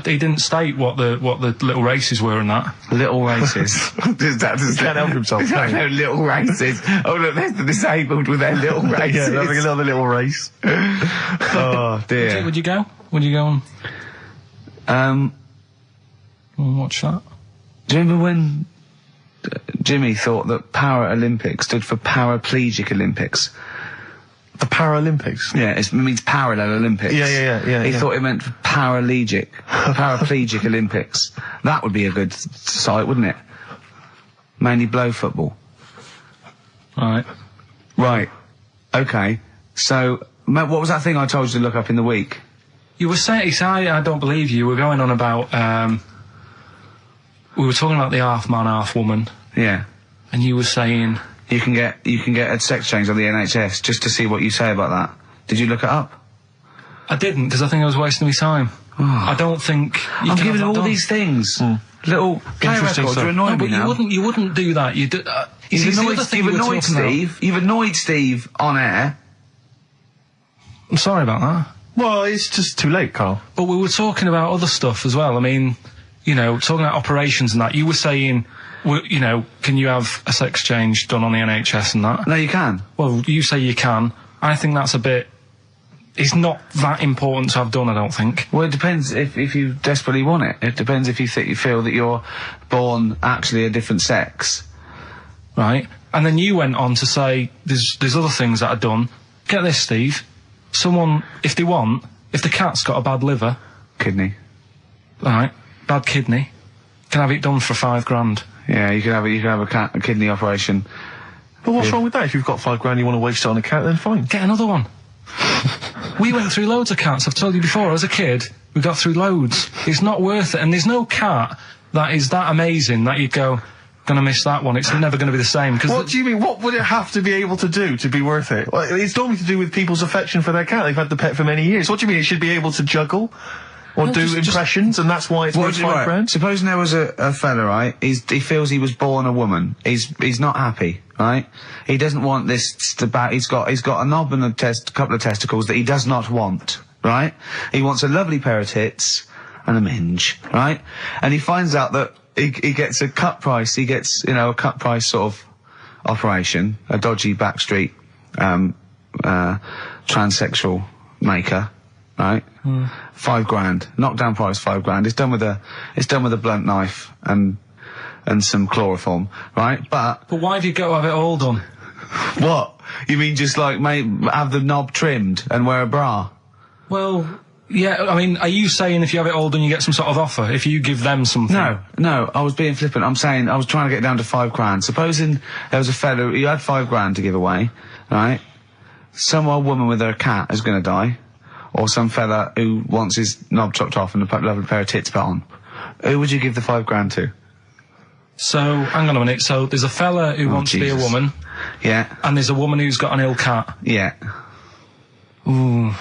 [SPEAKER 3] He didn't state what the little races were and that.
[SPEAKER 1] Little races. Does that
[SPEAKER 2] can't help himself,
[SPEAKER 1] No,
[SPEAKER 2] can he?
[SPEAKER 1] little races. Oh look, there's the disabled with their little races.
[SPEAKER 2] Yeah, they're having another little race.
[SPEAKER 1] Oh dear.
[SPEAKER 3] Would you go? Would you go and watch that?
[SPEAKER 1] Do you remember when Jimmy thought that Paralympics stood for Paraplegic Olympics?
[SPEAKER 2] The Paralympics?
[SPEAKER 1] Yeah, it means parallel Olympics.
[SPEAKER 2] Yeah.
[SPEAKER 1] He thought it meant paraplegic Olympics. That would be a good site, wouldn't it? Mainly blow football.
[SPEAKER 3] Right.
[SPEAKER 1] Right. Okay. So, what was that thing I told you to look up in the week?
[SPEAKER 3] You were saying, I don't believe you. We're going on about, we were talking about the half man, half woman,
[SPEAKER 1] Yeah.
[SPEAKER 3] and you were saying,
[SPEAKER 1] You can get a sex change on the NHS, just to see what you say about that. Did you look it up?
[SPEAKER 3] I didn't, because I think I was wasting my time. I don't think you
[SPEAKER 1] I'm
[SPEAKER 3] can
[SPEAKER 1] giving
[SPEAKER 3] have that
[SPEAKER 1] all
[SPEAKER 3] done.
[SPEAKER 1] these things. Little play
[SPEAKER 2] Interesting
[SPEAKER 1] records
[SPEAKER 2] stuff.
[SPEAKER 1] are annoying
[SPEAKER 3] No,
[SPEAKER 1] me
[SPEAKER 3] but
[SPEAKER 1] now.
[SPEAKER 3] you wouldn't do that. You see,
[SPEAKER 1] You've
[SPEAKER 3] it's the
[SPEAKER 1] annoyed,
[SPEAKER 3] other thing
[SPEAKER 1] you've
[SPEAKER 3] we were
[SPEAKER 1] annoyed
[SPEAKER 3] talking about.
[SPEAKER 1] Steve. You've annoyed Steve on air.
[SPEAKER 3] I'm sorry about that.
[SPEAKER 2] Well, it's just too late, Carl.
[SPEAKER 3] But we were talking about other stuff as well. I mean, you know, talking about operations and that. You were saying, you know, can you have a sex change done on the NHS and that?
[SPEAKER 1] No, you can.
[SPEAKER 3] Well, you say you can. I think that's a bit... It's not that important to have done, I don't think.
[SPEAKER 1] Well, it depends if you desperately want it. It depends if you feel that you're born actually a different sex.
[SPEAKER 3] Right? And then you went on to say there's other things that are done. Get this, Steve. Someone, if the cat's got a bad liver,
[SPEAKER 1] Kidney.
[SPEAKER 3] right, bad kidney, can have it done for $5,000.
[SPEAKER 1] Yeah, you can have a kidney operation.
[SPEAKER 2] But what's wrong with that? If you've got $5,000 you want to waste it on a cat, then fine.
[SPEAKER 3] Get another one. We went through loads of cats. I've told you before, as a kid, we got through loads. It's not worth it. And there's no cat that is that amazing that you'd go, gonna miss that one. It's never gonna be the same. Cause
[SPEAKER 2] What do you mean? What would it have to be able to do to be worth it? Well, it's normally to do with people's affection for their cat. They've had the pet for many years. What do you mean? It should be able to juggle? Or
[SPEAKER 3] No,
[SPEAKER 2] do
[SPEAKER 3] just-
[SPEAKER 2] impressions, and that's why it's worth £5 grand?
[SPEAKER 1] Supposing there was a fella, right? He feels he was born a woman. He's not happy, right? He doesn't want this he's got a knob and a couple of testicles that he does not want, right? He wants a lovely pair of tits and a minge, right? And he finds out that he gets a cut price. He gets, a cut price sort of operation, a dodgy backstreet transsexual maker, right? £5 grand, knockdown price £5 grand. It's done with a blunt knife and some chloroform, right? But
[SPEAKER 3] why have you got to have it all done?
[SPEAKER 1] what? You mean just like have the knob trimmed and wear a bra?
[SPEAKER 3] Well, yeah, I mean, are you saying if you have it all done you get some sort of offer, if you give them something?
[SPEAKER 1] No, I was being flippant. I'm saying I was trying to get down to £5 grand. Supposing there was a fella who had £5 grand to give away, right? Some old woman with her cat is going to die, or some fella who wants his knob chopped off and a lovely pair of tits put on. Who would you give the £5 grand to?
[SPEAKER 3] So, hang on a minute. So, there's a fella who wants to be a woman,
[SPEAKER 1] Yeah,
[SPEAKER 3] and there's a woman who's got an ill cat.
[SPEAKER 1] yeah.
[SPEAKER 3] Ooh.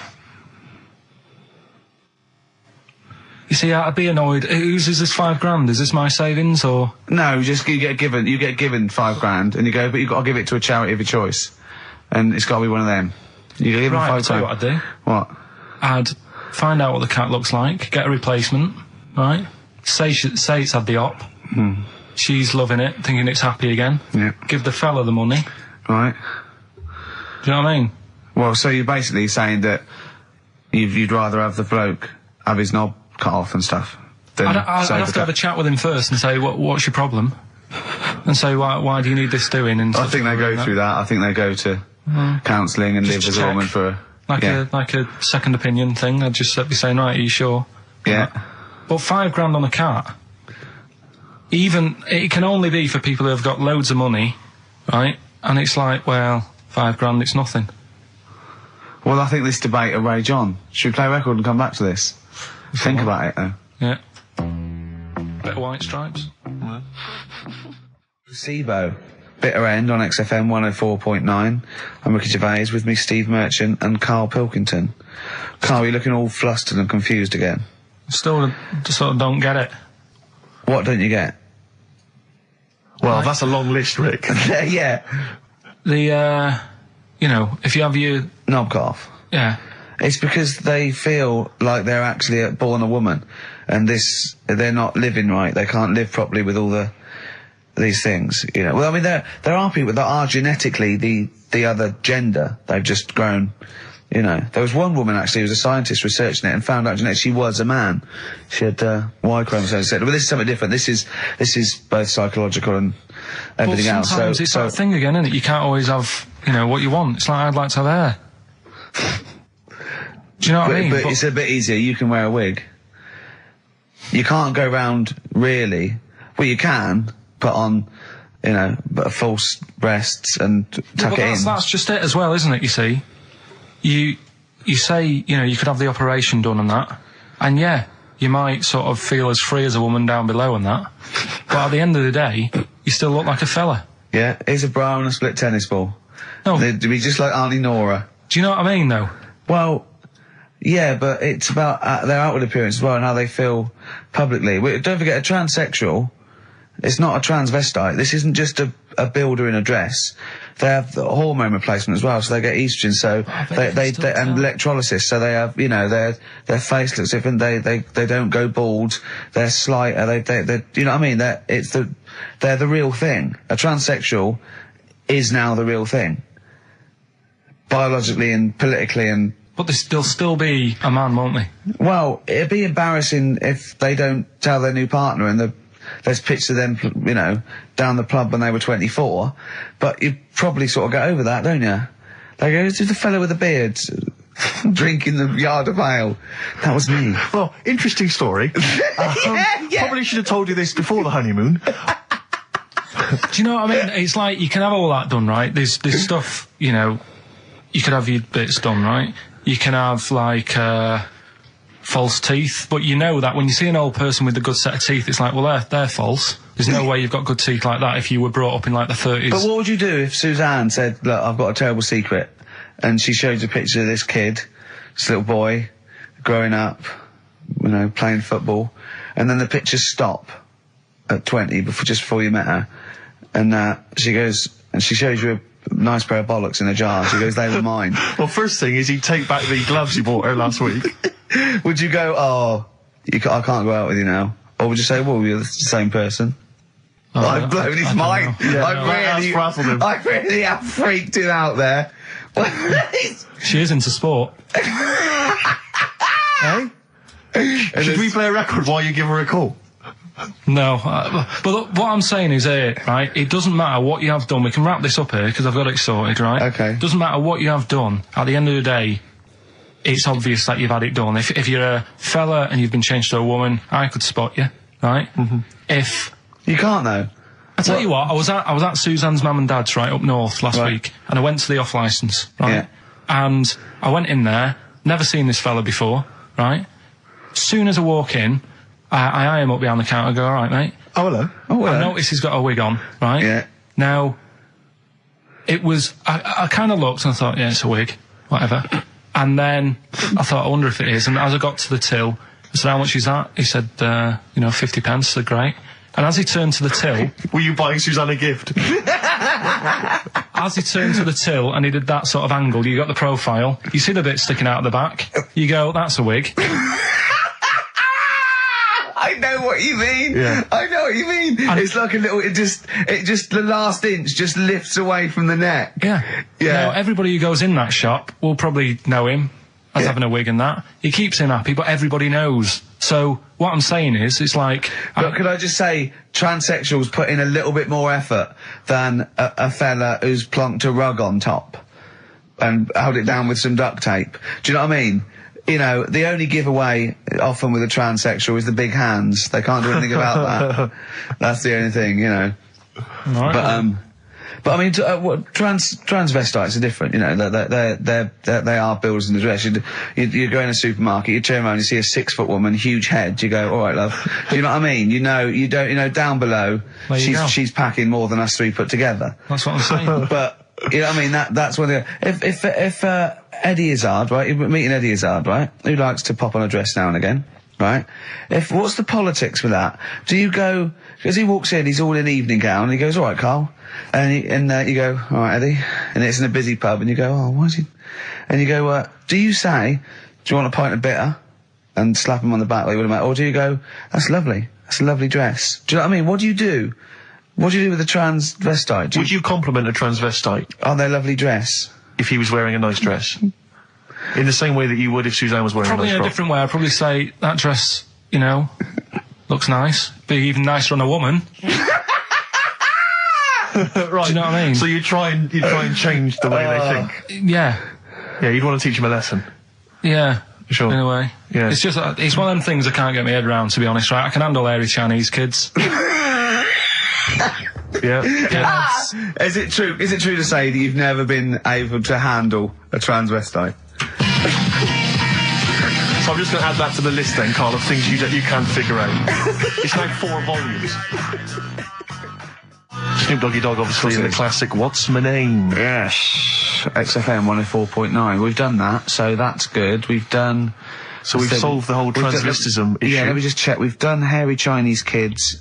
[SPEAKER 3] You see, I'd be annoyed. Is this £5 grand? Is this my savings, or...?
[SPEAKER 1] No, just you get given £5 grand, and you go, but you've got to give it to a charity of your choice, and it's got to be one of them. You give them
[SPEAKER 3] Right, I'll
[SPEAKER 1] £5
[SPEAKER 3] tell you
[SPEAKER 1] grand.
[SPEAKER 3] what I'd do.
[SPEAKER 1] What?
[SPEAKER 3] I'd find out what the cat looks like, get a replacement, right? Say it's had the op. She's loving it, thinking it's happy again.
[SPEAKER 1] Yeah.
[SPEAKER 3] Give the fella the money.
[SPEAKER 1] Right.
[SPEAKER 3] Do you know what I mean?
[SPEAKER 1] Well, so you're basically saying that you'd rather have the bloke have his knob cut off and stuff than
[SPEAKER 3] I'd
[SPEAKER 1] save
[SPEAKER 3] have
[SPEAKER 1] the
[SPEAKER 3] to have a
[SPEAKER 1] cat.
[SPEAKER 3] chat with him first and say, what's your problem? And say, why do you need this doing? And
[SPEAKER 1] I
[SPEAKER 3] stuff
[SPEAKER 1] think they
[SPEAKER 3] like
[SPEAKER 1] go
[SPEAKER 3] that.
[SPEAKER 1] through that. I think they go to counselling and
[SPEAKER 3] Just
[SPEAKER 1] live
[SPEAKER 3] to
[SPEAKER 1] as a
[SPEAKER 3] check.
[SPEAKER 1] woman for
[SPEAKER 3] Like
[SPEAKER 1] yeah.
[SPEAKER 3] a second opinion thing. I'd just be saying, right, are you sure?
[SPEAKER 1] Yeah.
[SPEAKER 3] But £5 grand on a cat, it can only be for people who have got loads of money, right? And it's like, well, £5 grand, it's nothing.
[SPEAKER 1] Well, I think this debate will rage on. Should we play a record and come back to this? Think about it, though.
[SPEAKER 3] Yeah. Bit of White Stripes.
[SPEAKER 1] Placebo. Bitter End on XFM 104.9. I'm Ricky Gervais, with me Steve Merchant and Karl Pilkington. Karl, you're looking all flustered and confused again.
[SPEAKER 3] Still sort of don't get it.
[SPEAKER 1] What don't you get?
[SPEAKER 2] Well, that's a long list, Rick.
[SPEAKER 1] Yeah.
[SPEAKER 3] The, if you have your...
[SPEAKER 1] Knob cut off.
[SPEAKER 3] Yeah.
[SPEAKER 1] It's because they feel like they're actually born a woman, and they're not living right. They can't live properly with all these things, Well, I mean, there are people that are genetically the other gender. They've just grown, There was one woman actually who was a scientist researching it and found out genetically she was a man. She had Y chromosomes. But this is something different. This is both psychological and everything
[SPEAKER 3] Well,
[SPEAKER 1] else.
[SPEAKER 3] sometimes it's that thing again, isn't it? You can't always have, what you want. It's like, I'd like to have hair. Do you know what I mean?
[SPEAKER 1] But it's a bit easier. You can wear a wig. You can't go round really. Well, you can put on, false breasts and tuck it in.
[SPEAKER 3] That's just it as well, isn't it? You see, you say you could have the operation done and that, and yeah, you might sort of feel as free as a woman down below and that, but at the end of the day, you still look like a fella.
[SPEAKER 1] Yeah, here's a bra and a split tennis ball.
[SPEAKER 3] No,
[SPEAKER 1] They'd be just like Auntie Nora.
[SPEAKER 3] do you know what I mean, though?
[SPEAKER 1] Well, yeah, but it's about their outward appearance as well and how they feel publicly. Don't forget, a transsexual, it's not a transvestite. This isn't just a builder in a dress. They have the hormone replacement as well, so they get estrogen, so they and electrolysis, so they have, their face looks different, they don't go bald, they're slighter, they you know what I mean? They're the real thing. A transsexual is now the real thing. Biologically and politically and...
[SPEAKER 3] But they'll still be a man, won't they?
[SPEAKER 1] Well, it'd be embarrassing if they don't tell their new partner and there's pictures of them, down the pub when they were 24. But you probably sort of get over that, don't you? They go, it's just a fella with a beard drinking the yard of ale. That was me.
[SPEAKER 2] Well, interesting story. Probably should have told you this before the honeymoon.
[SPEAKER 3] Do you know what I mean? It's like, you can have all that done, right? There's stuff, you could have your bits done, right? You can have, like, false teeth, but you know that when you see an old person with a good set of teeth, it's like, well, they're false. There's no way you've got good teeth like that if you were brought up in, like, the 30s.
[SPEAKER 1] But what would you do if Suzanne said, look, I've got a terrible secret, and she showed you a picture of this kid, this little boy, growing up, you know, playing football, and then the pictures stop at 20 just before you met her, and she goes and she shows you a nice pair of bollocks in a jar. She goes, "They were mine."
[SPEAKER 2] Well, first thing is you take back the gloves you bought her last week.
[SPEAKER 1] Would you go, "Oh, I can't go out with you now," or would you say, "Well, you're the same person"? I've blown his mind.
[SPEAKER 2] That's frazzled him.
[SPEAKER 1] I really have freaked him out there.
[SPEAKER 3] She is into sport.
[SPEAKER 2] Hey? Should we play a record while you give her a call?
[SPEAKER 3] No, but look, what I'm saying is here, right? It doesn't matter what you have done. We can wrap this up here because I've got it sorted, right?
[SPEAKER 1] Okay.
[SPEAKER 3] Doesn't matter what you have done. At the end of the day, it's obvious that you've had it done. If you're a fella and you've been changed to a woman, I could spot you, right? Mm-hmm. If
[SPEAKER 1] you can't though.
[SPEAKER 3] I tell you what, I was at Suzanne's mum and dad's right up north last week, and I went to the off licence, right?
[SPEAKER 1] Yeah.
[SPEAKER 3] And I went in there, never seen this fella before, right? Soon as I walk in, I eye him up behind the counter and go, "All right, mate."
[SPEAKER 2] Oh, hello.
[SPEAKER 3] I notice he's got a wig on, right?
[SPEAKER 1] Yeah.
[SPEAKER 3] Now, it was, I kind of looked and I thought, yeah, it's a wig, whatever. And then I thought, I wonder if it is. And as I got to the till, I said, "How much is that?" He said, 50 pence. I said, "Great." And as he turned to the till...
[SPEAKER 2] Were you buying Suzanne a gift?
[SPEAKER 3] As he turned to the till and he did that sort of angle, you got the profile, you see the bit sticking out of the back, you go, "That's a wig."
[SPEAKER 1] I know what you mean.
[SPEAKER 2] Yeah.
[SPEAKER 1] I know what you mean.
[SPEAKER 3] And
[SPEAKER 1] it's like a little. It just the last inch just lifts away from the neck.
[SPEAKER 3] Yeah.
[SPEAKER 1] Yeah.
[SPEAKER 3] Now, everybody who goes in that shop will probably know him as having a wig and that. He keeps him happy, but everybody knows. So what I'm saying is, it's like...
[SPEAKER 1] But could I just say, transsexuals put in a little bit more effort than a fella who's plonked a rug on top and held it down with some duct tape. Do you know what I mean? You know, the only giveaway often with a transsexual is the big hands. They can't do anything about that. That's the only thing, you know.
[SPEAKER 3] Right.
[SPEAKER 1] But I mean, transvestites are different. You know, they are builders in the dress. You go in a supermarket, you turn around, you see a 6-foot woman, huge head. You go, "All right, love." Do you know what I mean? You know, down below, she's packing more than us three put together.
[SPEAKER 3] That's what I'm saying.
[SPEAKER 1] But you know what I mean? That's what they. If Eddie Izzard, right? You're meeting Eddie Izzard, right? Who likes to pop on a dress now and again, right? What's the politics with that? Do you go? Because he walks in, he's all in evening gown, and he goes, "All right, Carl," and you go, "All right, Eddie," and it's in a busy pub, and you go, "Oh, why is he?" And you go, "Do you say, do you want a pint of bitter?" and slap him on the back like you would a mate, or do you go, "That's lovely, that's a lovely dress"? Do you know what I mean? What do you do? What do you do with a transvestite?
[SPEAKER 2] Would you compliment a transvestite?
[SPEAKER 1] On their lovely dress?
[SPEAKER 2] If he was wearing a nice dress? In the same way that you would if Suzanne was wearing
[SPEAKER 3] Probably
[SPEAKER 2] a nice
[SPEAKER 3] in a
[SPEAKER 2] frock?
[SPEAKER 3] different way. I'd probably say, "That dress, you know, looks nice. Be even nicer on a woman."
[SPEAKER 2] Right.
[SPEAKER 3] Do you know what I mean?
[SPEAKER 2] So you try and change the way they think.
[SPEAKER 3] Yeah.
[SPEAKER 2] Yeah, you'd want to teach them a lesson.
[SPEAKER 3] Yeah.
[SPEAKER 2] Sure.
[SPEAKER 3] In a way.
[SPEAKER 2] Yeah.
[SPEAKER 3] It's just, it's one of them things I can't get my head around, to be honest, right? I can handle hairy Chinese kids.
[SPEAKER 2] Yeah.
[SPEAKER 1] Is it true to say that you've never been able to handle a transvestite?
[SPEAKER 2] So I'm just going to add that to the list then, Carl, of things you can figure out. It's now 4 volumes. Snoop Doggy Dogg, obviously, the classic "What's My Name?"
[SPEAKER 1] Yes. XFM 104.9. We've done that, so that's good. We've done...
[SPEAKER 2] So we've solved the whole transvestism issue.
[SPEAKER 1] Yeah, let me just check. We've done hairy Chinese kids,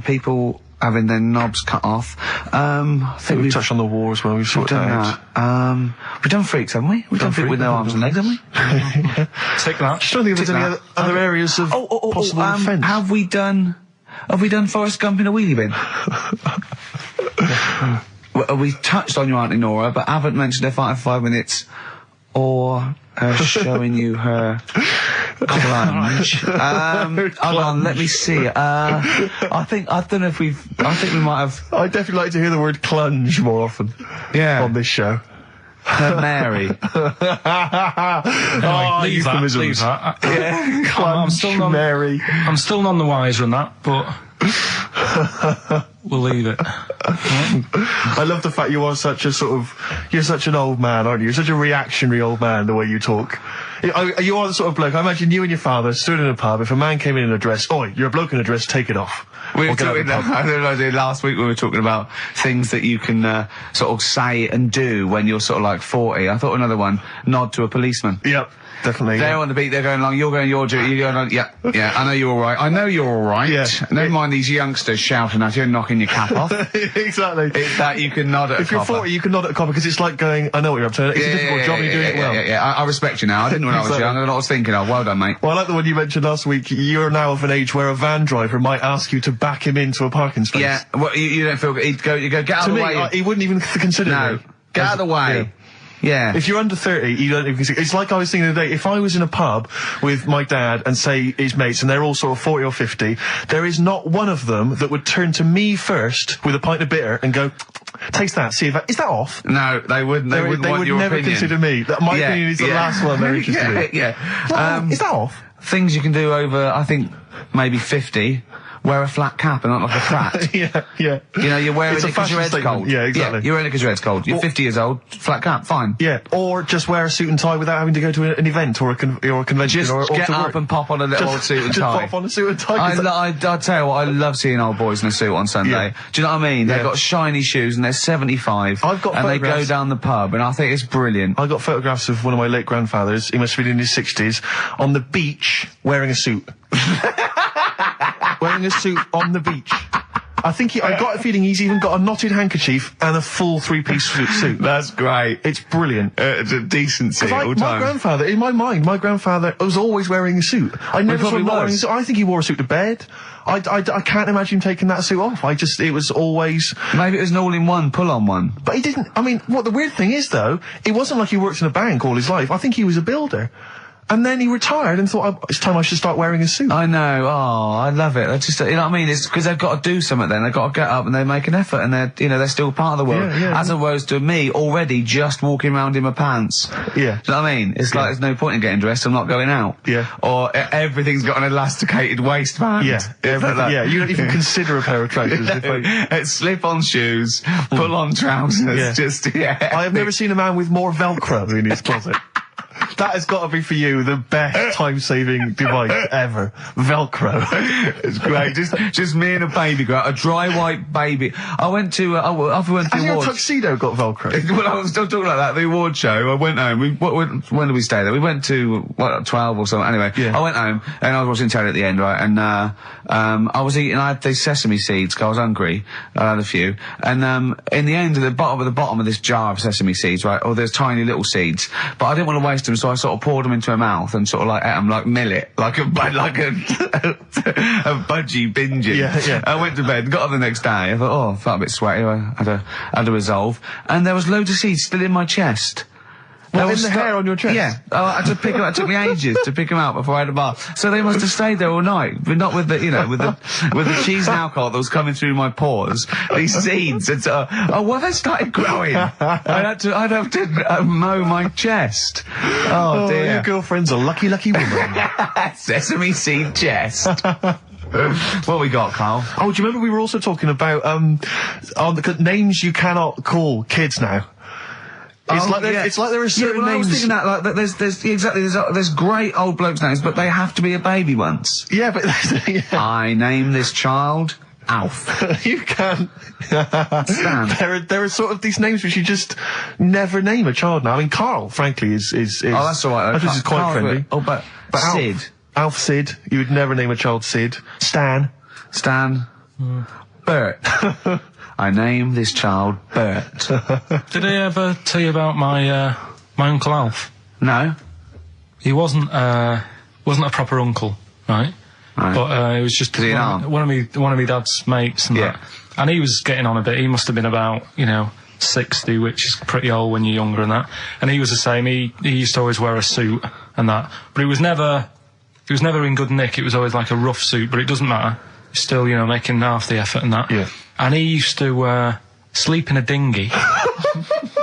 [SPEAKER 1] people having their knobs cut off. I think
[SPEAKER 2] We've touched on the war as well, we've sorted
[SPEAKER 1] done
[SPEAKER 2] that out.
[SPEAKER 1] that. We've done freaks, haven't we? We've done freaks with no arms and legs, haven't we?
[SPEAKER 3] Take that.
[SPEAKER 2] I don't think there's any other areas of possible offence.
[SPEAKER 1] Have we done Forrest Gump in a wheelie bin? Well, we touched on your Auntie Nora, but haven't mentioned her fighting for 5 minutes, or her showing you her clunge. Hold on, let me see. I think we might have.
[SPEAKER 2] I'd definitely like to hear the word "clunge" more often.
[SPEAKER 1] Yeah.
[SPEAKER 2] On this show.
[SPEAKER 1] Her Mary.
[SPEAKER 3] Leave that.
[SPEAKER 2] Yeah.
[SPEAKER 3] I'm still
[SPEAKER 2] Mary.
[SPEAKER 3] I'm still none the wiser on that, but we'll leave it.
[SPEAKER 2] I love the fact you're such an old man, aren't you? You're such a reactionary old man, the way you talk. You are the sort of bloke, I imagine you and your father stood in a pub, if a man came in a dress, "Oi, you're a bloke in a dress, take it off."
[SPEAKER 1] We were
[SPEAKER 2] Or get out
[SPEAKER 1] talking,
[SPEAKER 2] the pub.
[SPEAKER 1] I don't know, last week we were talking about things that you can sort of say and do when you're sort of like 40. I thought another one, nod to a policeman.
[SPEAKER 2] Yep, definitely.
[SPEAKER 1] They're
[SPEAKER 2] yeah.
[SPEAKER 1] on the beat, they're going along, you're going your duty, you're going on, yeah, I know you're alright. I know you're alright.
[SPEAKER 2] Yeah.
[SPEAKER 1] Never mind these youngsters shouting at you and knocking your cap off.
[SPEAKER 2] Exactly.
[SPEAKER 1] It's that you can nod at
[SPEAKER 2] If
[SPEAKER 1] a
[SPEAKER 2] you're
[SPEAKER 1] copper.
[SPEAKER 2] 40, you can nod at a copper because it's like going, I know what you're up to. It's a difficult job, and you're doing it well.
[SPEAKER 1] Yeah. I respect you now. I didn't when I was
[SPEAKER 2] Exactly.
[SPEAKER 1] young. I know what I was thinking of. Well done, mate.
[SPEAKER 2] Well, I like the one you mentioned last week. You're now of an age where a van driver might ask you to back him into a parking space.
[SPEAKER 1] Yeah, well, you don't feel. You go, get out
[SPEAKER 2] To
[SPEAKER 1] of the
[SPEAKER 2] me,
[SPEAKER 1] way.
[SPEAKER 2] he wouldn't even consider
[SPEAKER 1] No,
[SPEAKER 2] me.
[SPEAKER 1] get out of the way. Yeah.
[SPEAKER 2] If you're under 30, you don't even consider. It's like I was thinking the other day, if I was in a pub with my dad and say his mates, and they're all sort of 40 or 50, there is not one of them that would turn to me first with a pint of bitter and go, taste that, see if is that off?
[SPEAKER 1] No, they wouldn't. They wouldn't want
[SPEAKER 2] would
[SPEAKER 1] your
[SPEAKER 2] never
[SPEAKER 1] opinion.
[SPEAKER 2] consider me. My opinion is the last one they're interested in.
[SPEAKER 1] Yeah.
[SPEAKER 2] Is that off?
[SPEAKER 1] Things you can do over, I think, maybe 50. Wear a flat cap and not like a frat.
[SPEAKER 2] Yeah.
[SPEAKER 1] You know, you're wearing
[SPEAKER 2] It's
[SPEAKER 1] it
[SPEAKER 2] a
[SPEAKER 1] because your
[SPEAKER 2] fashion
[SPEAKER 1] head's
[SPEAKER 2] statement.
[SPEAKER 1] cold.
[SPEAKER 2] Yeah, exactly.
[SPEAKER 1] You're wearing it because your head's cold. You're 50 years old, flat cap, fine.
[SPEAKER 2] Yeah, or just wear a suit and tie without having to go to an event or a convention
[SPEAKER 1] Just
[SPEAKER 2] or
[SPEAKER 1] get
[SPEAKER 2] to
[SPEAKER 1] up
[SPEAKER 2] work.
[SPEAKER 1] and pop on a little old suit and
[SPEAKER 2] just
[SPEAKER 1] tie.
[SPEAKER 2] pop on a suit and tie. 'cause
[SPEAKER 1] I tell you what, I love seeing old boys in a suit on Sunday.
[SPEAKER 2] Yeah.
[SPEAKER 1] Do you know what I mean? They've
[SPEAKER 2] Yeah.
[SPEAKER 1] got shiny shoes and they're 75.
[SPEAKER 2] I've got
[SPEAKER 1] and they go
[SPEAKER 2] photographs.
[SPEAKER 1] down the pub and I think it's brilliant.
[SPEAKER 2] I got photographs of one of my late grandfathers, he must have been in his 60s, on the beach wearing a suit. Wearing a suit on the beach. I got a feeling he's even got a knotted handkerchief and a full three-piece suit.
[SPEAKER 1] That's great.
[SPEAKER 2] It's brilliant.
[SPEAKER 1] It's a decency
[SPEAKER 2] My
[SPEAKER 1] all time.
[SPEAKER 2] grandfather, in my mind, my grandfather was always wearing a suit. I never saw
[SPEAKER 1] probably
[SPEAKER 2] him not wearing a
[SPEAKER 1] was.
[SPEAKER 2] suit. I think he wore a suit to bed. I can't imagine taking that suit off. It was always...
[SPEAKER 1] Maybe it was an all-in-one, pull-on one.
[SPEAKER 2] But he didn't, I mean, what the weird thing is though, it wasn't like he worked in a bank all his life. I think he was a builder. And then he retired and thought, it's time I should start wearing a suit.
[SPEAKER 1] I know. Oh, I love it. I just, you know what I mean? It's because they've got to do something then. They've got to get up and they make an effort and they're still part of the world.
[SPEAKER 2] Yeah,
[SPEAKER 1] As opposed to me already just walking around in my pants.
[SPEAKER 2] Yeah.
[SPEAKER 1] Do you know what I mean? It's like there's no point in getting dressed. I'm not going out.
[SPEAKER 2] Yeah.
[SPEAKER 1] Or everything's got an elasticated waistband.
[SPEAKER 2] Yeah.
[SPEAKER 1] Yeah.
[SPEAKER 2] You don't even consider a pair of trousers.
[SPEAKER 1] Slip-on shoes, pull-on trousers.
[SPEAKER 2] Yeah.
[SPEAKER 1] Just, yeah.
[SPEAKER 2] I have never seen a man with more Velcro in his closet. That has got to be for you the best time-saving device ever. Velcro.
[SPEAKER 1] It's great. Just me and a baby girl, a dry white baby. I went to, I went to
[SPEAKER 2] Has
[SPEAKER 1] the
[SPEAKER 2] your
[SPEAKER 1] awards.
[SPEAKER 2] tuxedo got Velcro?
[SPEAKER 1] Well, I was still talking like that. The award show. I went home. When did we stay there? We went to 12 or something. Anyway,
[SPEAKER 2] Yeah.
[SPEAKER 1] I went home and I was watching telly at the end, right? And I was eating. I had these sesame seeds 'cause I was hungry. I had a few. And in the end, at the bottom of this jar of sesame seeds, right? Oh, there's tiny little seeds, but I didn't want to waste them, so I sort of poured them into my mouth and sort of like ate them like millet, like a budgie binging.
[SPEAKER 2] Yeah.
[SPEAKER 1] I went to bed, got up the next day. I thought, I felt a bit sweaty. I had a resolve, and there was loads of seeds still in my chest.
[SPEAKER 2] What,
[SPEAKER 1] They
[SPEAKER 2] in
[SPEAKER 1] were
[SPEAKER 2] the hair on your chest?
[SPEAKER 1] Yeah. I had to pick them out. It took me ages to pick them out before I had a bath. So they must have stayed there all night, but not with the, with the cheese and alcohol that was coming through my pores. These seeds. They started growing. I'd have to mow my chest. Oh dear.
[SPEAKER 2] Your girlfriend's a lucky woman.
[SPEAKER 1] Sesame seed chest. What we got, Carl?
[SPEAKER 2] Oh, do you remember we were also talking about names you cannot call kids now? It's like there are certain
[SPEAKER 1] I was
[SPEAKER 2] names.
[SPEAKER 1] thinking that, like, there's great old blokes' names, but they have to be a baby once.
[SPEAKER 2] Yeah, but
[SPEAKER 1] I name this child Alf.
[SPEAKER 2] you can.
[SPEAKER 1] Stan.
[SPEAKER 2] There are sort of these names which you just never name a child now. I mean, Karl, frankly, is.
[SPEAKER 1] Oh, that's all right.
[SPEAKER 2] I think this is quite
[SPEAKER 1] Carl's
[SPEAKER 2] friendly.
[SPEAKER 1] good. Oh, but Sid.
[SPEAKER 2] Alf Sid. You would never name a child Sid. Stan.
[SPEAKER 1] Bert. I name this child Bert.
[SPEAKER 3] Did I ever tell you about my Uncle Alf?
[SPEAKER 1] No?
[SPEAKER 3] He wasn't a proper uncle, right?
[SPEAKER 1] Right.
[SPEAKER 3] But he was just
[SPEAKER 1] he an aunt?
[SPEAKER 3] one of my dad's mates and
[SPEAKER 1] Yeah.
[SPEAKER 3] that. And he was getting on a bit. He must have been about 60, which is pretty old when you're younger and that. And he was the same. He used to always wear a suit and that. But he was never in good nick. It was always like a rough suit, but it doesn't matter. He's still, making half the effort and that.
[SPEAKER 2] Yeah.
[SPEAKER 3] And he used to sleep in a dinghy.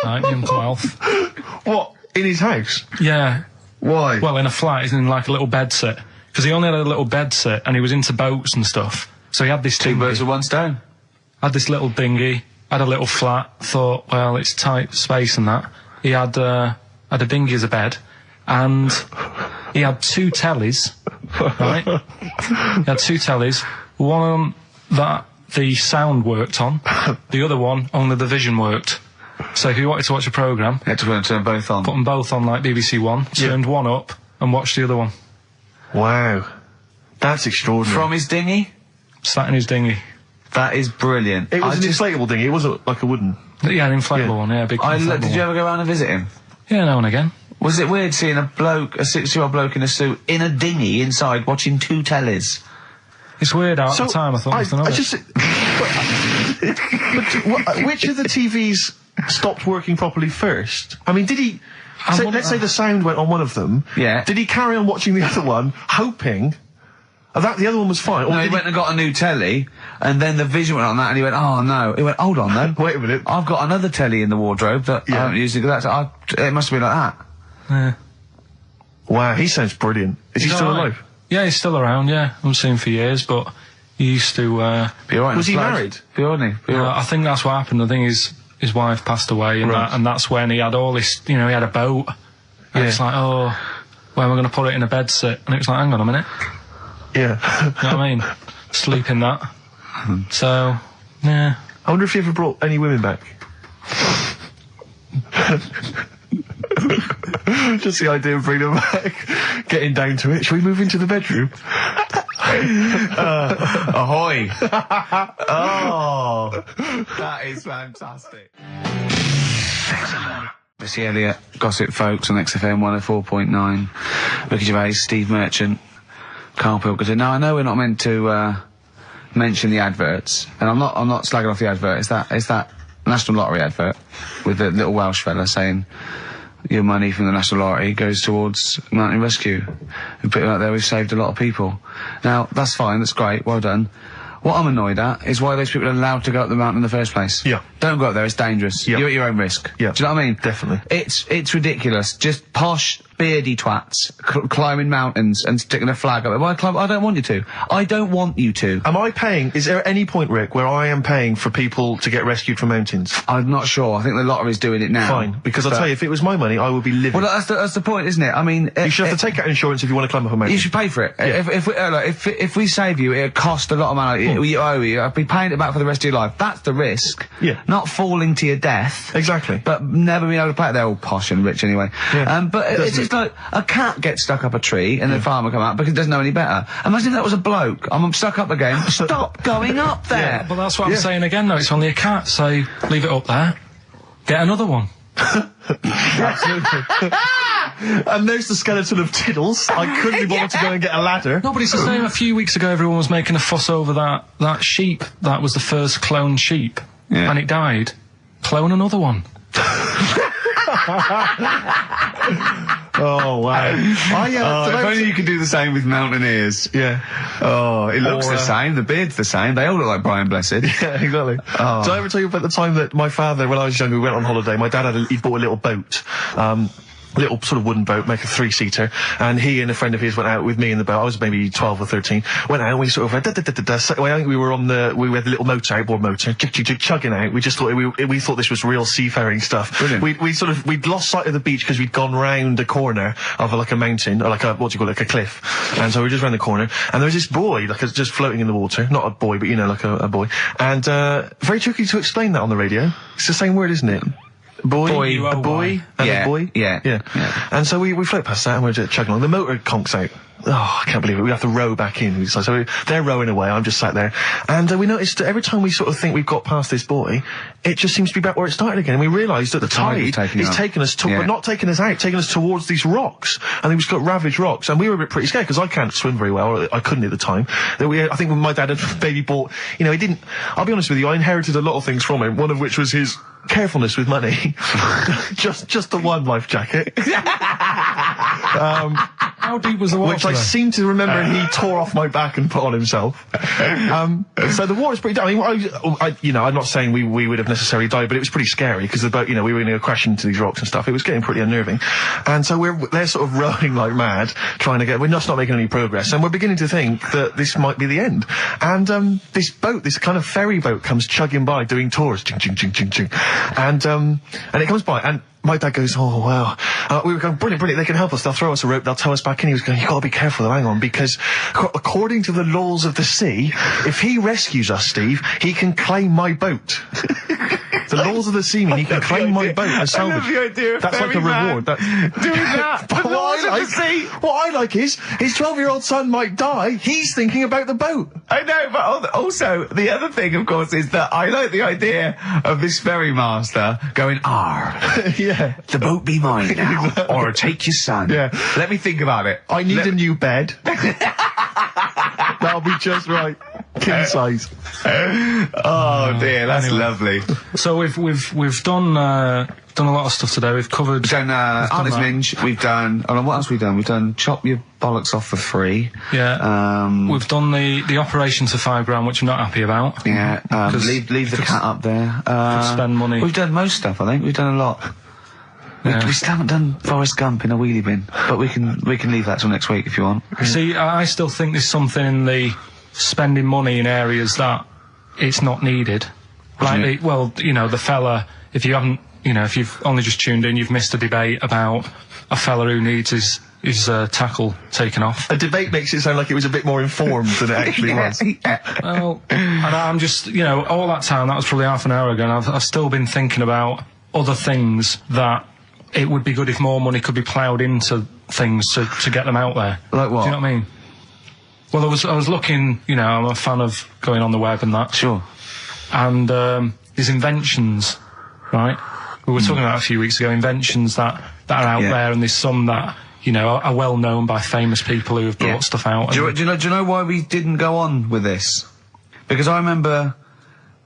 [SPEAKER 3] Right, Uncle Alf.
[SPEAKER 2] What? In his house?
[SPEAKER 3] Yeah.
[SPEAKER 2] Why?
[SPEAKER 3] Well, in a flat, he's in like a little bedsit. Because he only had a little bedsit and he was into boats and stuff. So he had this
[SPEAKER 1] Two
[SPEAKER 3] dinghy.
[SPEAKER 1] birds with one stone.
[SPEAKER 3] Had this little dinghy, had a little flat, thought, well, it's tight space and that. He had a dinghy as a bed, and he had two tellies, right? He had two tellies. One that the sound worked on. The other one, only the vision worked. So if you wanted to watch a programme,
[SPEAKER 1] You had to turn both on.
[SPEAKER 3] put them both on like BBC One, turned one up and watched the other one.
[SPEAKER 2] Wow. That's extraordinary.
[SPEAKER 1] From his dinghy?
[SPEAKER 3] Sat in his dinghy.
[SPEAKER 1] That is brilliant.
[SPEAKER 2] It was an inflatable dinghy, it wasn't like a wooden.
[SPEAKER 3] Yeah, an inflatable one, yeah, big inflatable
[SPEAKER 1] Did you
[SPEAKER 3] one.
[SPEAKER 1] ever go around and visit him?
[SPEAKER 3] Yeah, now and again.
[SPEAKER 1] Was it weird seeing a 60-year-old bloke in a suit, in a dinghy inside, watching 2 tellies?
[SPEAKER 3] It's weird at the time, I thought.
[SPEAKER 2] Which of the TVs stopped working properly first? I mean, did he... let's say the sound went on one of them.
[SPEAKER 1] Yeah.
[SPEAKER 2] Did he carry on watching the other one, hoping that the other one was fine? Or
[SPEAKER 1] No, he went and got a new telly, and then the vision went on that, and he went, oh no. He went, hold on then.
[SPEAKER 2] Wait a minute.
[SPEAKER 1] I've got another telly in the wardrobe that I haven't used. It must have been like that.
[SPEAKER 3] Yeah.
[SPEAKER 2] Wow, he sounds brilliant. Is he
[SPEAKER 3] He's
[SPEAKER 2] still
[SPEAKER 3] alright.
[SPEAKER 2] alive?
[SPEAKER 3] Yeah, he's still around, yeah. I haven't seen him for years, but he used to...
[SPEAKER 1] Be alright.
[SPEAKER 2] Was he married?
[SPEAKER 1] Be alright.
[SPEAKER 3] I think that's what happened. I think his wife passed away, and,
[SPEAKER 2] Right.
[SPEAKER 3] and that's when he had all this... he had a boat. And it's like, oh, where am I going to put it in a bedsit? And it was like, hang on a minute.
[SPEAKER 2] Yeah.
[SPEAKER 3] You know what I mean? Sleep in that. So, yeah.
[SPEAKER 2] I wonder if he ever brought any women back. Just the idea of bringing them back, getting down to it. Shall we move into the bedroom?
[SPEAKER 1] Ahoy!
[SPEAKER 2] Oh,
[SPEAKER 1] That is fantastic. Missy Elliott, Gossip Folks on XFM 104.9. Ricky Gervais, Steve Merchant, Karl Pilkington. Now I know we're not meant to mention the adverts, and I'm not slagging off the advert. It's that National Lottery advert with the little Welsh fella saying your money from the National Lottery goes towards Mountain Rescue. We put it out there. We've saved a lot of people. Now that's fine. That's great. Well done. What I'm annoyed at is why those people are allowed to go up the mountain in the first place.
[SPEAKER 2] Yeah.
[SPEAKER 1] Don't go up there, it's dangerous.
[SPEAKER 2] Yeah.
[SPEAKER 1] You're at your own risk.
[SPEAKER 2] Yeah.
[SPEAKER 1] Do you know what I mean?
[SPEAKER 2] Definitely.
[SPEAKER 1] It's ridiculous. Just posh, beardy twats climbing mountains and sticking a flag up there. Why climb? I don't want you to. I don't want you to.
[SPEAKER 2] am I paying? Is there any point, Rick, where I am paying for people to get rescued from mountains?
[SPEAKER 1] I'm not sure. I think the lottery's doing it now.
[SPEAKER 2] Fine, because I'll tell you, if it was my money, I would be livid.
[SPEAKER 1] Well, that's the point, isn't it? I mean...
[SPEAKER 2] you should have to take out insurance if you want to climb up a mountain.
[SPEAKER 1] You should pay for it.
[SPEAKER 2] Yeah.
[SPEAKER 1] If we save you, it'll cost a lot of money. You owe you. I'll be paying it back for the rest of your life. That's the risk.
[SPEAKER 2] Yeah.
[SPEAKER 1] Not falling to your death.
[SPEAKER 2] Exactly.
[SPEAKER 1] But never being able to play it. They're all posh and rich anyway.
[SPEAKER 2] Yeah.
[SPEAKER 1] But it's just like a cat gets stuck up a tree and the farmer come out because he doesn't know any better. Imagine if that was a bloke. I'm stuck up again. Stop going up there.
[SPEAKER 3] But that's what I'm saying again, though. It's only a cat, so leave it up there. Get another one.
[SPEAKER 2] Absolutely. And there's the skeleton of Tiddles. I couldn't be bothered to go and get a ladder.
[SPEAKER 3] No, but it's the same. A few weeks ago, everyone was making a fuss over that sheep. That was the first cloned sheep.
[SPEAKER 1] Yeah.
[SPEAKER 3] And it died. Clone another one.
[SPEAKER 2] Oh, wow.
[SPEAKER 1] If only you could do the same with mountaineers.
[SPEAKER 2] Yeah.
[SPEAKER 1] Oh, it looks the same. The beard's the same. They all look like Brian Blessed.
[SPEAKER 2] Yeah, exactly.
[SPEAKER 1] Oh.
[SPEAKER 2] Did I ever tell you about the time that my father, when I was younger, we went on holiday, my dad he'd bought a little boat, little sort of wooden boat, make a 3-seater, and he and a friend of his went out with me in the boat. I was maybe 12 or 13. Went out and we sort of went, so I think we were we had the little motor, outboard motor, chugging out. We just thought we thought this was real seafaring stuff.
[SPEAKER 1] Brilliant.
[SPEAKER 2] We'd lost sight of the beach because we'd gone round a corner of like a mountain, or like a, what do you call it, like a cliff. And so we were just round the corner, and there was this boy, just floating in the water. Not a boy, but like a boy. And, very tricky to explain that on the radio. It's the same word, isn't it? Boy, a boy, and
[SPEAKER 1] Yeah,
[SPEAKER 2] a boy.
[SPEAKER 1] yeah.
[SPEAKER 2] And so we float past that and we're just chugging along. The motor conks out. Oh, I can't believe it. We have to row back in. So they're rowing away. I'm just sat there. And we noticed that every time we sort of think we've got past this buoy, it just seems to be back where it started again. And we realised that the tide is taking us but not taking us out, taking us towards these rocks. And we've got ravaged rocks. And we were a bit pretty scared because I can't swim very well, or I couldn't at the time. I think when my dad had maybe bought, he didn't, I'll be honest with you, I inherited a lot of things from him, one of which was his carefulness with money. just the one life jacket.
[SPEAKER 3] How deep was the water?
[SPEAKER 2] Which I seem to remember he tore off my back and put on himself. So the water's pretty... I mean, I'm not saying we would have necessarily died, but it was pretty scary because the boat, we were going to crash into these rocks and stuff. It was getting pretty unnerving. And so they're sort of rowing like mad, trying to we're just not making any progress. And we're beginning to think that this might be the end. And this boat, this kind of ferry boat, comes chugging by doing tours. Ching, ching, ching, ching, ching. And it comes by and my dad goes, oh, wow. We were going, brilliant, they can help us. They'll throw us a rope, they'll tow us back reckon he was going, you got to be careful though, hang on, because according to the laws of the sea, if he rescues us, Steve, he can claim my boat. The laws of the sea mean he can claim my boat as salvage.
[SPEAKER 1] I love the idea of
[SPEAKER 2] That's like a reward. That's
[SPEAKER 1] doing that.
[SPEAKER 2] But what I like is his 12-year-old son might die. He's thinking about the boat.
[SPEAKER 1] I know, but also the other thing, of course, is that I like the idea of this ferry master going,
[SPEAKER 2] Yeah.
[SPEAKER 1] the boat be mine now, or take your son.
[SPEAKER 2] Yeah.
[SPEAKER 1] Let me think about it.
[SPEAKER 2] I need a new bed. That'll be just right. King size.
[SPEAKER 1] Oh dear, that's
[SPEAKER 3] Anyway.
[SPEAKER 1] lovely.
[SPEAKER 3] So we've done a lot of stuff today. We've covered.
[SPEAKER 1] We've done Artist
[SPEAKER 3] that.
[SPEAKER 1] Minge. We've done. Oh, what else have we done? We've done Chop Your Bollocks Off for Free.
[SPEAKER 3] Yeah. We've done the operation to £5 which I'm not happy about.
[SPEAKER 1] Yeah.
[SPEAKER 3] 'Cause
[SPEAKER 1] Leave the cat up there.
[SPEAKER 3] spend money.
[SPEAKER 1] We've done most stuff. I think we've done a lot.
[SPEAKER 3] Yeah.
[SPEAKER 1] We still haven't done Forrest Gump in a wheelie bin, but we can leave that till next week if you want.
[SPEAKER 3] See, I still think there's something in the spending money in areas that it's not needed. Like, the fella, if you haven't, if you've only just tuned in, you've missed a debate about a fella who needs his tackle taken off.
[SPEAKER 2] A debate makes it sound like it was a bit more informed than it actually was.
[SPEAKER 3] Well, and I'm just, all that time, that was probably half an hour ago, and I've still been thinking about other things that it would be good if more money could be ploughed into things to get them out there.
[SPEAKER 1] Like what?
[SPEAKER 3] Do you know what I mean? Well, I was looking, I'm a fan of going on the web and that.
[SPEAKER 1] Sure.
[SPEAKER 3] And there's inventions, right? We were talking about a few weeks ago, inventions that are out there, and there's some that, are well known by famous people who have brought stuff out.
[SPEAKER 1] Do you know why we didn't go on with this? Because I remember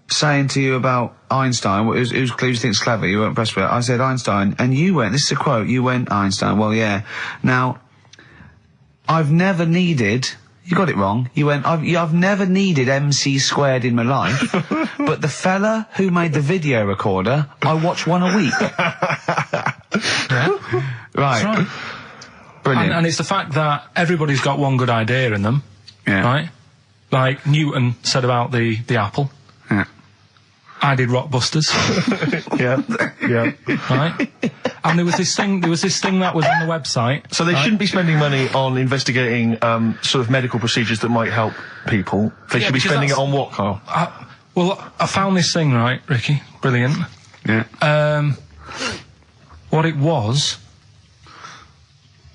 [SPEAKER 1] saying to you about Einstein, who's clearly thinks clever, you weren't impressed with it. I said Einstein, and you went, this is a quote, you went Einstein, well, yeah. Now, I've never needed, you got it wrong, you went, I've never needed MC² in my life, but the fella who made the video recorder, I watch one a week.
[SPEAKER 3] Yeah.
[SPEAKER 1] Right.
[SPEAKER 3] That's right.
[SPEAKER 1] Brilliant.
[SPEAKER 3] And it's the fact that everybody's got one good idea in them,
[SPEAKER 1] Yeah.
[SPEAKER 3] right? Like Newton said about the apple.
[SPEAKER 1] Yeah.
[SPEAKER 3] I did Rockbusters,
[SPEAKER 2] Yeah.
[SPEAKER 3] right? And there was this thing that was on the website.
[SPEAKER 2] So they
[SPEAKER 3] right?
[SPEAKER 2] shouldn't be spending money on investigating sort of medical procedures that might help people. They should be
[SPEAKER 3] because
[SPEAKER 2] spending it
[SPEAKER 3] that's-
[SPEAKER 2] on what, Carl?
[SPEAKER 3] I found this thing, right, Ricky? Brilliant.
[SPEAKER 1] Yeah.
[SPEAKER 3] What it was,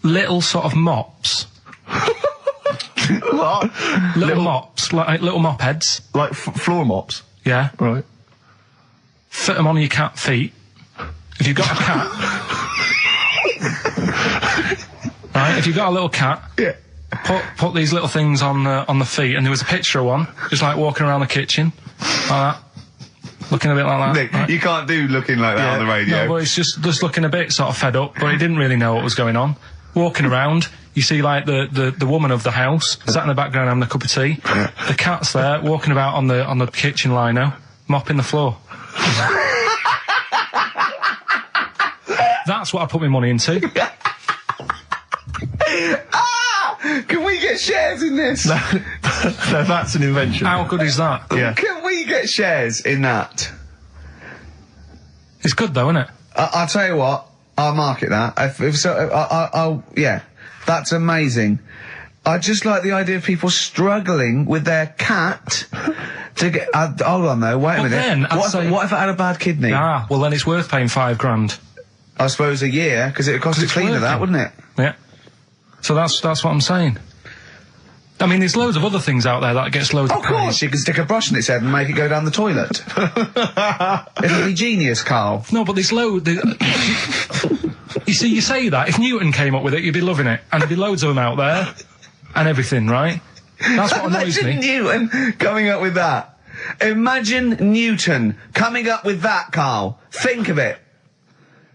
[SPEAKER 3] little sort of mops.
[SPEAKER 2] What?
[SPEAKER 3] Little mops, like little mop heads.
[SPEAKER 2] Like floor mops?
[SPEAKER 3] Yeah.
[SPEAKER 2] Right.
[SPEAKER 3] Fit them on your cat feet. If you've got a cat, right? If you've got a little cat,
[SPEAKER 2] Yeah.
[SPEAKER 3] put these little things on the feet, and there was a picture of one, just like walking around the kitchen, like that, looking a bit like that.
[SPEAKER 1] Nick,
[SPEAKER 3] right?
[SPEAKER 1] you can't do looking like that on the radio.
[SPEAKER 3] No, well, it's just looking a bit sort of fed up, but he didn't really know what was going on. Walking around, you see like the woman of the house sat in the background having a cup of tea. The cat's there walking about on the kitchen lino, mopping the floor. That's what I put my money into.
[SPEAKER 1] Can we get shares in this?
[SPEAKER 2] Now, that's an invention.
[SPEAKER 3] How good is that?
[SPEAKER 2] Yeah.
[SPEAKER 1] Can we get shares in that?
[SPEAKER 3] It's good though, isn't it?
[SPEAKER 1] I'll tell you what, I'll market that. I'll yeah, that's amazing. I just like the idea of people struggling with their cat to get. Hold on though, wait a
[SPEAKER 3] Well,
[SPEAKER 1] minute.
[SPEAKER 3] then, I'd say-
[SPEAKER 1] What if it had a bad kidney?
[SPEAKER 3] Ah, well then it's worth paying £5,000.
[SPEAKER 1] I suppose a year, because it would cost a
[SPEAKER 3] It's
[SPEAKER 1] cleaner that,
[SPEAKER 3] working.
[SPEAKER 1] wouldn't it?
[SPEAKER 3] Yeah. So that's what I'm saying. I mean, there's loads of other things out there that gets loads of
[SPEAKER 1] Of course,
[SPEAKER 3] praise.
[SPEAKER 1] you can stick a brush in its head and make it go down the toilet. It'll be genius, Carl.
[SPEAKER 3] No, but there's you see, you say that, if Newton came up with it, you'd be loving it. And there'd be loads of them out there, and everything, right? That's what annoys
[SPEAKER 1] Imagine
[SPEAKER 3] me.
[SPEAKER 1] Newton coming up with that. Imagine Newton coming up with that, Carl. Think of it.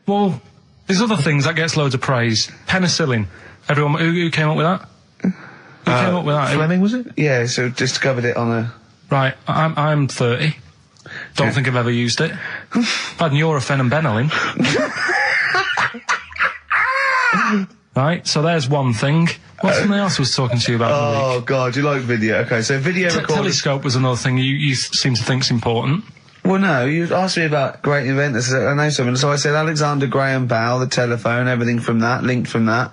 [SPEAKER 3] Well, there's other things that gets loads of praise. Penicillin. Everyone, who came up with that? Who came up with that?
[SPEAKER 2] Fleming, was it?
[SPEAKER 1] Yeah, so discovered it on a...
[SPEAKER 3] Right, I'm 30. Don't think I've ever used it. I've had Nurofen and Benylin. Right, so there's one thing. What's something else I was talking to you about? in the week?
[SPEAKER 1] Oh, God, you like video. Okay, so video recorders...
[SPEAKER 3] Telescope was another thing you seem to think's important.
[SPEAKER 1] Well, no, you asked me about great inventors. I know someone, so I said Alexander Graham Bell, the telephone, everything from that, linked from that.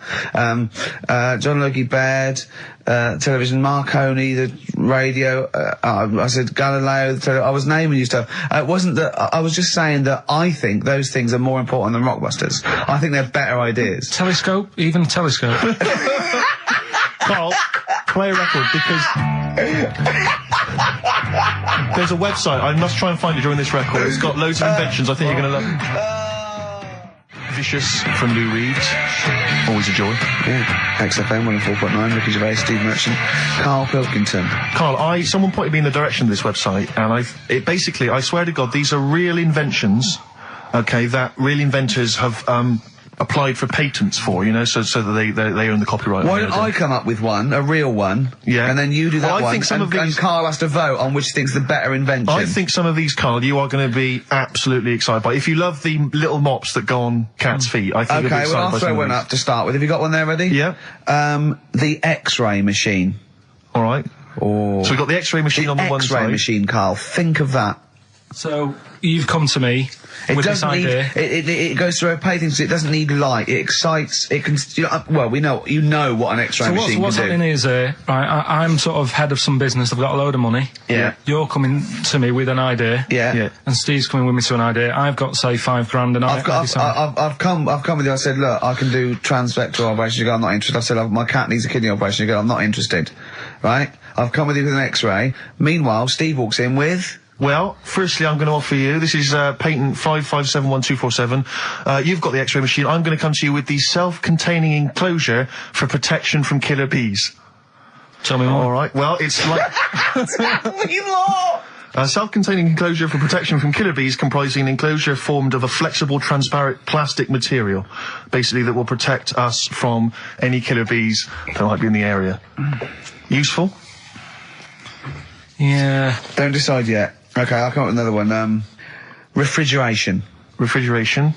[SPEAKER 1] John Logie Baird, television, Marconi, the radio. I said Galileo, I was naming you stuff. It wasn't that, I was just saying that I think those things are more important than Rockbusters. I think they're better ideas.
[SPEAKER 3] Telescope? Even telescope?
[SPEAKER 2] Carl, play a record, because there's a website. I must try and find it during this record. It's got loads of inventions. I think you're going to love it. Vicious from Lou Reed. Always a joy.
[SPEAKER 1] Yeah. XFM 104.9, Ricky Gervais, Steve Merchant, Karl Pilkington.
[SPEAKER 2] Carl, someone pointed me in the direction of this website, and basically, I swear to God, these are real inventions, okay, that real inventors have, applied for patents for, you know, so that they own the copyright.
[SPEAKER 1] Why don't I come up with one, a real one,
[SPEAKER 2] yeah,
[SPEAKER 1] and then you do that
[SPEAKER 2] well, I
[SPEAKER 1] one,
[SPEAKER 2] think some of these,
[SPEAKER 1] and Carl has to vote on which thing's the better invention.
[SPEAKER 2] I think some of these, Carl, you are going to be absolutely excited by. If you love the little mops that go on cats' feet, I think you'll be excited
[SPEAKER 1] well, I'll
[SPEAKER 2] by
[SPEAKER 1] throw
[SPEAKER 2] some
[SPEAKER 1] one
[SPEAKER 2] of
[SPEAKER 1] up to start with. Have you got one there ready?
[SPEAKER 2] Yeah.
[SPEAKER 1] The X-ray machine.
[SPEAKER 2] All right.
[SPEAKER 1] Oh.
[SPEAKER 2] So we've got the X-ray machine on the one side.
[SPEAKER 1] X-ray machine, Carl. Think of that.
[SPEAKER 3] So, you've come to me with this idea.
[SPEAKER 1] It goes through a things. It doesn't need light. It excites. It can. You know, well, you know what an X-ray machine can do.
[SPEAKER 3] So what's happening is, right, I'm sort of head of some business. I've got a load of money.
[SPEAKER 1] Yeah.
[SPEAKER 3] You're coming to me with an idea.
[SPEAKER 1] Yeah.
[SPEAKER 3] And Steve's coming with me to an idea. I've got, say, $5,000, and
[SPEAKER 1] I've come with you. I said, look, I can do transvector operation. You go, I'm not interested. I said, my cat needs a kidney operation. You go, I'm not interested. Right? I've come with you with an X-ray. Meanwhile, Steve walks in with.
[SPEAKER 2] Well, firstly, I'm going to offer you, this is patent 5571247. You've got the X-ray machine. I'm going to come to you with the self-containing enclosure for protection from killer bees.
[SPEAKER 3] Tell me more.
[SPEAKER 2] All right. Well, it's like
[SPEAKER 1] Tell me more!
[SPEAKER 2] a self-containing enclosure for protection from killer bees, comprising an enclosure formed of a flexible, transparent plastic material, basically that will protect us from any killer bees that might be in the area. Useful?
[SPEAKER 3] Yeah.
[SPEAKER 1] Don't decide yet. Okay, I'll come up with another one. Refrigeration.
[SPEAKER 2] Refrigeration.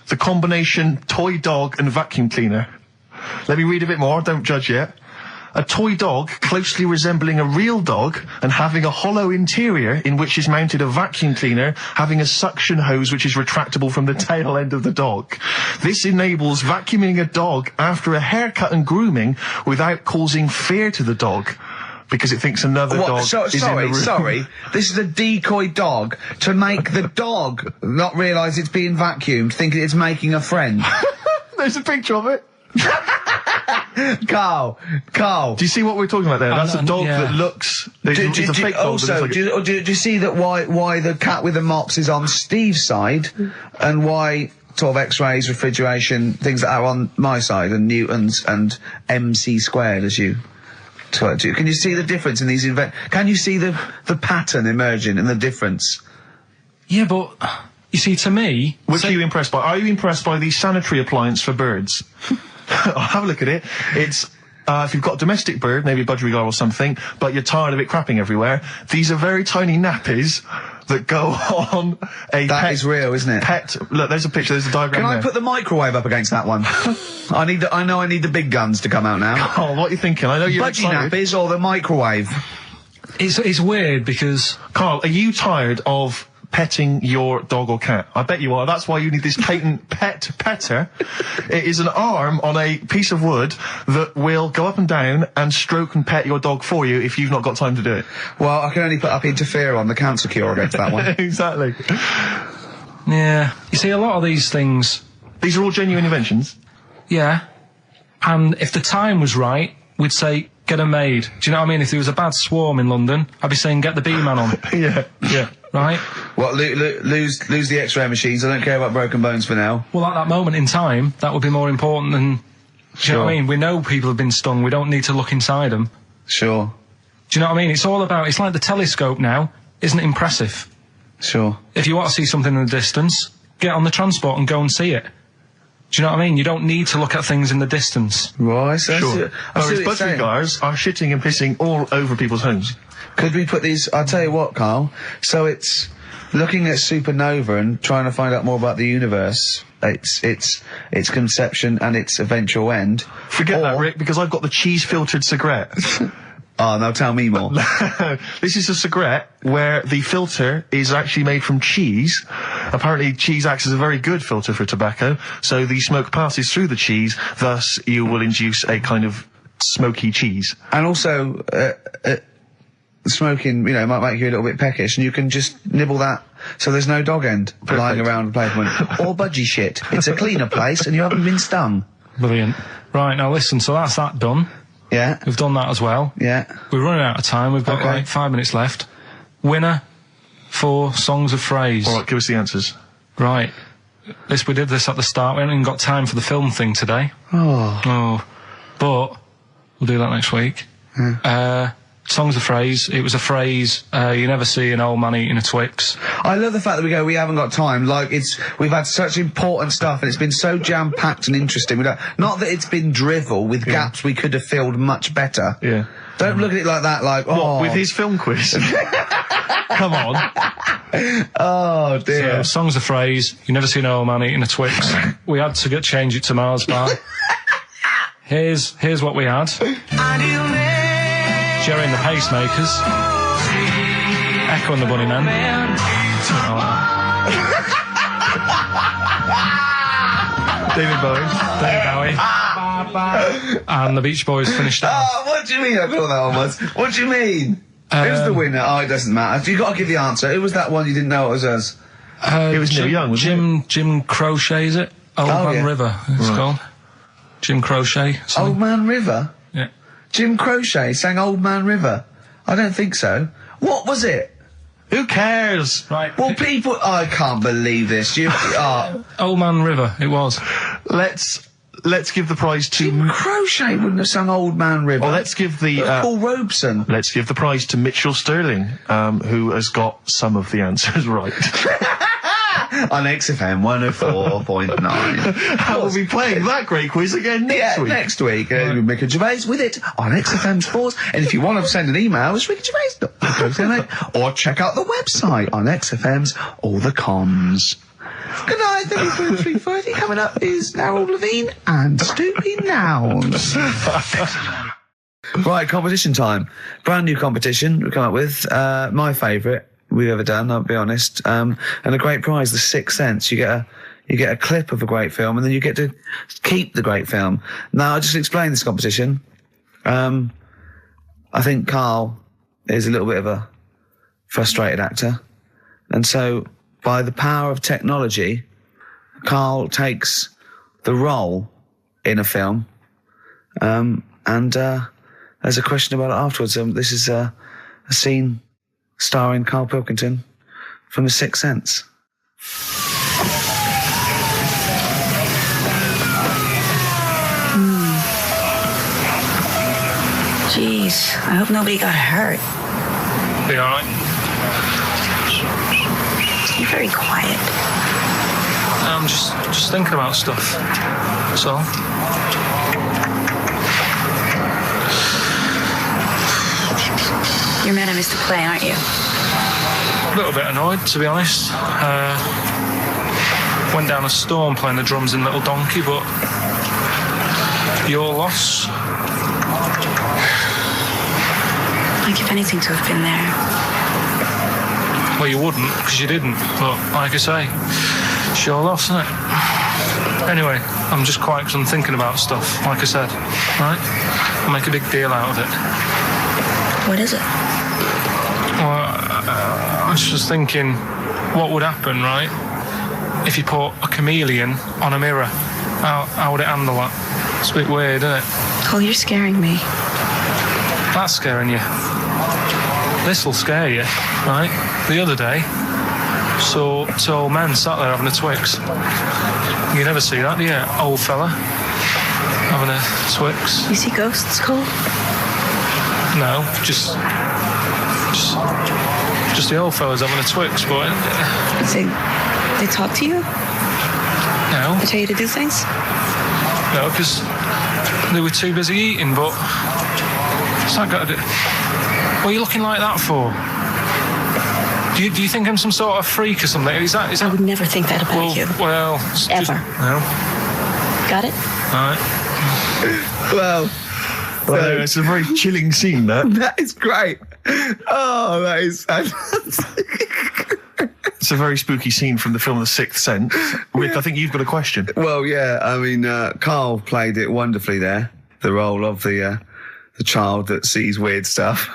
[SPEAKER 2] The combination toy dog and vacuum cleaner. Let me read a bit more, don't judge yet. A toy dog closely resembling a real dog and having a hollow interior in which is mounted a vacuum cleaner having a suction hose which is retractable from the tail end of the dog. This enables vacuuming a dog after a haircut and grooming without causing fear to the dog, because it thinks another dog is in the room.
[SPEAKER 1] Sorry. This is a decoy dog to make the dog not realise it's being vacuumed, thinking it's making a friend.
[SPEAKER 2] There's a picture of it.
[SPEAKER 1] Carl.
[SPEAKER 2] Do you see what we're talking about there? That's a dog that looks. It's a fake dog.
[SPEAKER 1] Also, do you see that why the cat with the mops is on Steve's side, and why sort of X-rays, refrigeration, things that are on my side, and Newtons and MC squared, as you. Can you see the difference in these can you see the pattern emerging and the difference?
[SPEAKER 3] Yeah, but you see, to me,
[SPEAKER 2] which are you impressed by? Are you impressed by the sanitary appliance for birds? I'll have a look at it. It's if you've got a domestic bird, maybe a budgerigar or something, but you're tired of it crapping everywhere, these are very tiny nappies that go on a
[SPEAKER 1] That is real, isn't it?
[SPEAKER 2] Look, there's a picture, there's a diagram
[SPEAKER 1] Can
[SPEAKER 2] there.
[SPEAKER 1] I put the microwave up against that one? I know I need the big guns to come out now.
[SPEAKER 2] Oh, what are you thinking? I know you're
[SPEAKER 1] Budgie
[SPEAKER 2] excited.
[SPEAKER 1] nappies or the microwave?
[SPEAKER 3] it's weird because...
[SPEAKER 2] Carl, are you tired of petting your dog or cat? I bet you are. That's why you need this patent pet petter. It is an arm on a piece of wood that will go up and down and stroke and pet your dog for you if you've not got time to do it.
[SPEAKER 1] Well, I can only put up interferon, the cancer cure, against that one.
[SPEAKER 2] Exactly.
[SPEAKER 3] Yeah. You see, a lot of these things...
[SPEAKER 2] These are all genuine inventions?
[SPEAKER 3] Yeah. And if the time was right, we'd say, get them made. Do you know what I mean? If there was a bad swarm in London, I'd be saying, get the bee-man on.
[SPEAKER 2] Yeah.
[SPEAKER 3] Right?
[SPEAKER 1] What, lose the X-ray machines? I don't care about broken bones for now.
[SPEAKER 3] Well, at that moment in time, that would be more important than... Do you know what I mean? We know people have been stung. We don't need to look inside them.
[SPEAKER 1] Sure.
[SPEAKER 3] Do you know what I mean? It's all about... It's like the telescope now. Isn't it impressive?
[SPEAKER 1] Sure.
[SPEAKER 3] If you want to see something in the distance, get on the transport and go and see it. Do you know what I mean? You don't need to look at things in the distance.
[SPEAKER 1] Right, so
[SPEAKER 2] sure. Whereas budgerigars are shitting and pissing all over people's homes.
[SPEAKER 1] Could we put these... I'll tell you what, Carl. So it's looking at supernova and trying to find out more about the universe, its conception and its eventual end.
[SPEAKER 2] Forget that, Rick, because I've got the cheese-filtered cigarette.
[SPEAKER 1] Oh, now tell me more.
[SPEAKER 2] This is a cigarette where the filter is actually made from cheese. Apparently, cheese acts as a very good filter for tobacco, so the smoke passes through the cheese, thus you will induce a kind of smoky cheese.
[SPEAKER 1] And also, smoking, might make you a little bit peckish, and you can just nibble that so there's no dog end lying around the pavement. Or budgie shit. It's a cleaner place, and you haven't been stung.
[SPEAKER 3] Brilliant. Right, now listen, so that's that done.
[SPEAKER 1] Yeah.
[SPEAKER 3] We've done that as well.
[SPEAKER 1] Yeah.
[SPEAKER 3] We're running out of time. We've got like 5 minutes left. Winner for Songs of Phrase.
[SPEAKER 2] All right, give us the answers.
[SPEAKER 3] Right. We did this at the start. We haven't even got time for the film thing today.
[SPEAKER 1] Oh.
[SPEAKER 3] But we'll do that next week. Songs of Phrase. It was a phrase you never see an old man eating a Twix.
[SPEAKER 1] I love the fact that we haven't got time. Like, we've had such important stuff, and it's been so jam-packed and interesting. Not that it's been drivel with gaps we could have filled much better.
[SPEAKER 2] Yeah.
[SPEAKER 1] Don't look at it like that, like,
[SPEAKER 2] What, with his film quiz? Come on.
[SPEAKER 1] Oh, dear.
[SPEAKER 3] So, Songs of Phrase. You never see an old man eating a Twix. We had to change it to Mars Bar. Here's what we had. Jerry and the Pacemakers. Echo and the Bunnymen.
[SPEAKER 2] David Bowie.
[SPEAKER 3] And the Beach Boys finished off.
[SPEAKER 1] Oh, what do you mean I thought that one was? What do you mean? Who's the winner? Oh, it doesn't matter. You've got to give the answer. Who was that one you didn't know it was us?
[SPEAKER 2] It was Neil Young, wasn't
[SPEAKER 3] Jim Crochet, is it? Old Man River, it's called. Jim Crochet.
[SPEAKER 1] Old Man River?
[SPEAKER 3] Yeah.
[SPEAKER 1] Jim Crochet sang Old Man River? I don't think so. What was it?
[SPEAKER 2] Who cares?
[SPEAKER 3] Right.
[SPEAKER 1] Well, people... I can't believe this.
[SPEAKER 3] Old Man River, it was.
[SPEAKER 2] Let's give the prize to...
[SPEAKER 1] Jim Crochet wouldn't have sung Old Man River.
[SPEAKER 2] Well, let's give the...
[SPEAKER 1] Paul Robeson.
[SPEAKER 2] Let's give the prize to Mitchell Sterling, who has got some of the answers right.
[SPEAKER 1] On XFM 104.9.
[SPEAKER 2] We'll be playing that great quiz again next week.
[SPEAKER 1] Next week. Mick and Gervais with it on XFM Sports. And if you want to send an email, it's rickgervais.co.uk or check out the website on XFM's All the Comms. Good night, 3:30. Coming up is Harold Levine and Stoopy Nouns. Right, competition time. Brand new competition we come up with. My favourite we've ever done, I'll be honest. And a great prize, The Sixth Sense. You get a clip of a great film, and then you get to keep the great film. Now, I'll just explain this competition. I think Karl is a little bit of a frustrated actor. And so, by the power of technology, Karl takes the role in a film. And there's a question about it afterwards. This is a scene starring Karl Pilkington from The Sixth Sense.
[SPEAKER 6] Jeez, I hope nobody got hurt.
[SPEAKER 3] Be alright.
[SPEAKER 6] You're very quiet.
[SPEAKER 3] I'm just thinking about stuff. That's all.
[SPEAKER 6] You're mad I missed a play, aren't you?
[SPEAKER 3] A little bit annoyed, to be honest. Went down a storm playing the drums in Little Donkey, but your loss.
[SPEAKER 6] I'd give anything to have been there.
[SPEAKER 3] Well, you wouldn't, because you didn't. But like I say, it's your loss, isn't it? Anyway, I'm just quiet because I'm thinking about stuff, like I said. Right? I'll make a big deal out of it.
[SPEAKER 6] What is it?
[SPEAKER 3] Well, I was just thinking, what would happen, right, if you put a chameleon on a mirror? How would it handle that? It's a bit weird, isn't it?
[SPEAKER 6] Oh, you're scaring me.
[SPEAKER 3] That's scaring you. This'll scare you, right? The other day, saw two old men sat there having a Twix. You never see that, do you? Old fella having a Twix.
[SPEAKER 6] You see ghosts, Cole?
[SPEAKER 3] No, just the old fellas having a Twix, but...
[SPEAKER 6] They talk to you?
[SPEAKER 3] No.
[SPEAKER 6] They tell you to do things?
[SPEAKER 3] No, because they were too busy eating, but... It's not got to do... What are you looking like that for? Do you think I'm some sort of freak or something? Is that...
[SPEAKER 6] I would never think that about you.
[SPEAKER 3] Well...
[SPEAKER 6] Ever.
[SPEAKER 3] No.
[SPEAKER 6] Got it?
[SPEAKER 3] All right.
[SPEAKER 1] Well,
[SPEAKER 2] Well, it's a very chilling scene, that.
[SPEAKER 1] That is great. Oh, that is
[SPEAKER 2] It's a very spooky scene from the film The Sixth Sense. Rick, I think you've got a question.
[SPEAKER 1] Well, yeah, I mean, Karl played it wonderfully there, the role of the child that sees weird stuff.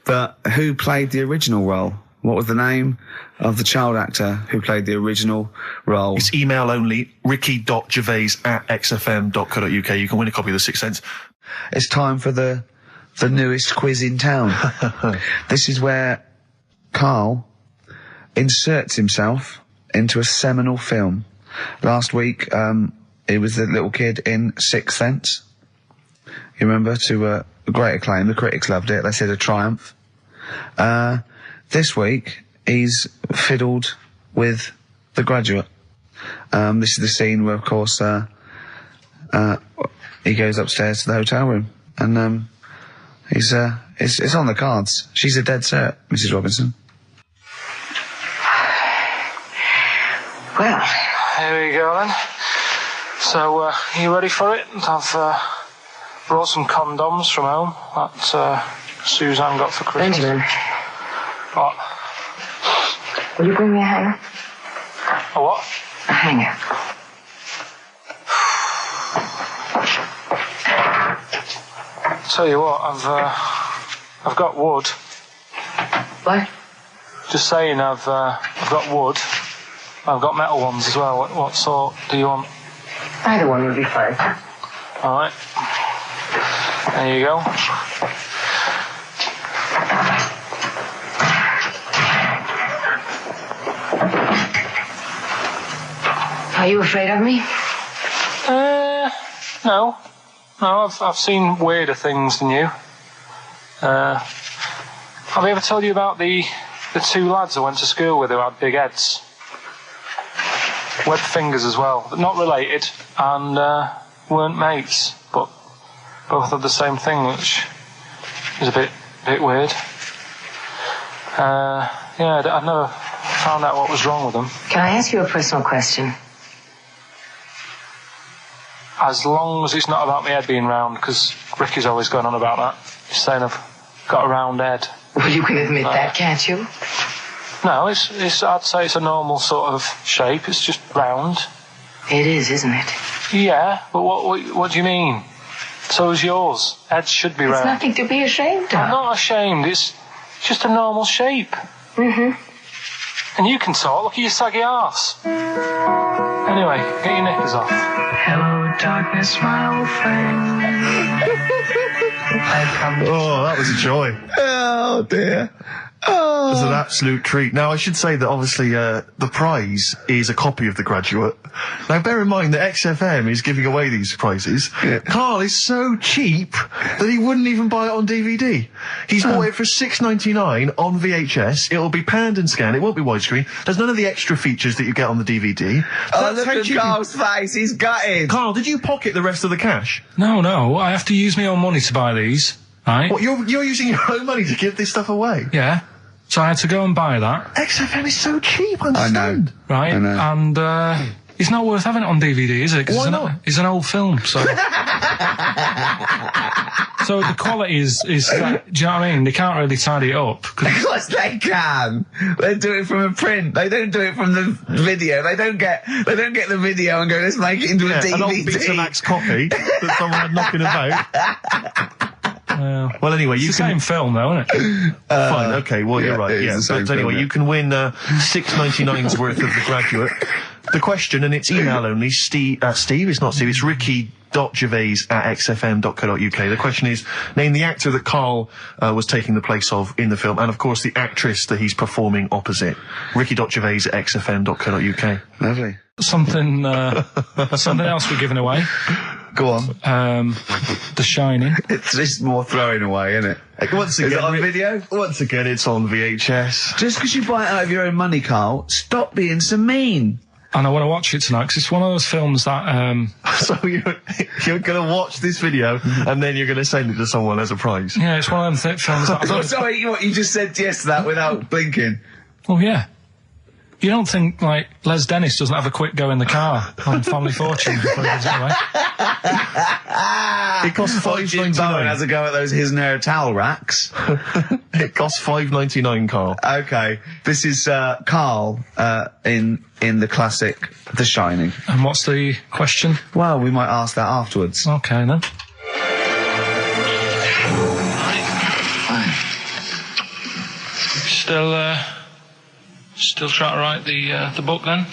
[SPEAKER 1] But who played the original role? What was the name of the child actor who played the original role?
[SPEAKER 2] It's email only, ricky.gervais@xfm.co.uk. You can win a copy of The Sixth Sense.
[SPEAKER 1] It's time for the newest quiz in town. This is where Karl inserts himself into a seminal film. Last week, he was the little kid in Sixth Sense. You remember, to great acclaim. The critics loved it. They said a triumph. This week, he's fiddled with The Graduate. This is the scene where, of course, he goes upstairs to the hotel room, and it's on the cards. She's a dead cert, Mrs. Robinson.
[SPEAKER 6] Well,
[SPEAKER 3] Here we go then. So, are you ready for it? I've brought some condoms from home that Suzanne got for Christmas.
[SPEAKER 6] Benjamin,
[SPEAKER 3] What?
[SPEAKER 6] will you bring me a hanger?
[SPEAKER 3] A what?
[SPEAKER 6] A hanger.
[SPEAKER 3] Tell you what, I've got wood.
[SPEAKER 6] What?
[SPEAKER 3] Just saying, I've got wood. I've got metal ones as well. What sort do you want?
[SPEAKER 6] Either one would be fine.
[SPEAKER 3] All right. There you go.
[SPEAKER 6] Are you afraid of me?
[SPEAKER 3] No. No, I've seen weirder things than you. Have I ever told you about the two lads I went to school with who had big heads? Webbed fingers as well. Not related, and weren't mates, but both had the same thing, which is a bit weird. Yeah, I've never found out what was wrong with them.
[SPEAKER 6] Can I ask you a personal question?
[SPEAKER 3] As long as it's not about my head being round, because Ricky's always going on about that. He's saying I've got a round head.
[SPEAKER 6] Well, you can admit that, can't you?
[SPEAKER 3] No, it's I'd say it's a normal sort of shape. It's just round.
[SPEAKER 6] It is, isn't it?
[SPEAKER 3] Yeah, but what do you mean? So is yours. Heads should be
[SPEAKER 6] It's
[SPEAKER 3] round.
[SPEAKER 6] nothing to be ashamed
[SPEAKER 3] I'm
[SPEAKER 6] of.
[SPEAKER 3] not ashamed. It's just a normal shape.
[SPEAKER 6] Mm-hmm.
[SPEAKER 3] And you can talk. Look at your saggy arse. Anyway, get your knickers off.
[SPEAKER 5] Hello, darkness, my old friend. I've come to
[SPEAKER 2] Oh, that was a joy.
[SPEAKER 1] Oh, dear.
[SPEAKER 2] It was an absolute treat. Now, I should say that obviously the prize is a copy of The Graduate. Now, bear in mind that XFM is giving away these prizes.
[SPEAKER 1] Yeah.
[SPEAKER 2] Karl is so cheap that he wouldn't even buy it on DVD. He's bought it for $6.99 on VHS. It'll be panned and scanned. It won't be widescreen. There's none of the extra features that you get on the DVD.
[SPEAKER 1] Oh, look at Karl's face. He's gutted.
[SPEAKER 2] Karl, did you pocket the rest of the cash?
[SPEAKER 3] No, I have to use my own money to buy these. Right?
[SPEAKER 2] What, you're using your own money to give this stuff away?
[SPEAKER 3] Yeah. So I had to go and buy that.
[SPEAKER 2] XFM is so cheap, I
[SPEAKER 1] I know.
[SPEAKER 2] understand.
[SPEAKER 3] Right?
[SPEAKER 1] I know.
[SPEAKER 3] And it's not worth having it on DVD, is it? 'Cause
[SPEAKER 2] Why not?
[SPEAKER 3] It's an old film, so. So the quality is do you know what I mean? They can't really tidy it up.
[SPEAKER 1] Of course they can. They do it from a print. They don't do it from the video. They don't get the video and go, let's make it into a DVD.
[SPEAKER 2] An old Betamax copy that someone had knocking about. Well, anyway,
[SPEAKER 3] It's
[SPEAKER 2] you
[SPEAKER 3] the
[SPEAKER 2] can.
[SPEAKER 3] same film, though, isn't it?
[SPEAKER 2] Fine, okay, well, you're
[SPEAKER 1] yeah,
[SPEAKER 2] right,
[SPEAKER 1] it is
[SPEAKER 2] yeah.
[SPEAKER 1] the same
[SPEAKER 2] But anyway,
[SPEAKER 1] film, yeah.
[SPEAKER 2] you can win $6.99's worth of The Graduate. The question, and it's email only, Steve, it's not Steve, it's ricky.gervais@xfm.co.uk. The question is, name the actor that Karl was taking the place of in the film, and of course the actress that he's performing opposite. ricky.gervais@xfm.co.uk.
[SPEAKER 1] Lovely.
[SPEAKER 3] Something else we're giving away.
[SPEAKER 1] Go on.
[SPEAKER 3] The Shining.
[SPEAKER 1] It's just more throwing away, isn't it?
[SPEAKER 2] Once
[SPEAKER 1] Is
[SPEAKER 2] again,
[SPEAKER 1] it on video?
[SPEAKER 2] Once again, it's on VHS.
[SPEAKER 1] Just because you buy it out of your own money, Karl, stop being so mean.
[SPEAKER 3] And I want to watch it tonight, because it's one of those films that...
[SPEAKER 2] So you're going to watch this video, and then you're going to send it to someone as a prize.
[SPEAKER 3] yeah, it's one of them films that...
[SPEAKER 1] Oh, sorry, what, you just said yes to that without blinking.
[SPEAKER 3] Oh, yeah. You don't think, like, Les Dennis doesn't have a quick go in the car on Family Fortune before he gives it away?
[SPEAKER 2] It costs
[SPEAKER 1] Jim Bowen has
[SPEAKER 2] $5.99.
[SPEAKER 1] a go at those his and her towel racks.
[SPEAKER 2] It costs $5.99, Carl.
[SPEAKER 1] Okay, this is Carl in the classic The Shining.
[SPEAKER 3] And what's the question?
[SPEAKER 1] Well, we might ask that afterwards.
[SPEAKER 3] Okay, then. Still trying to write the book then?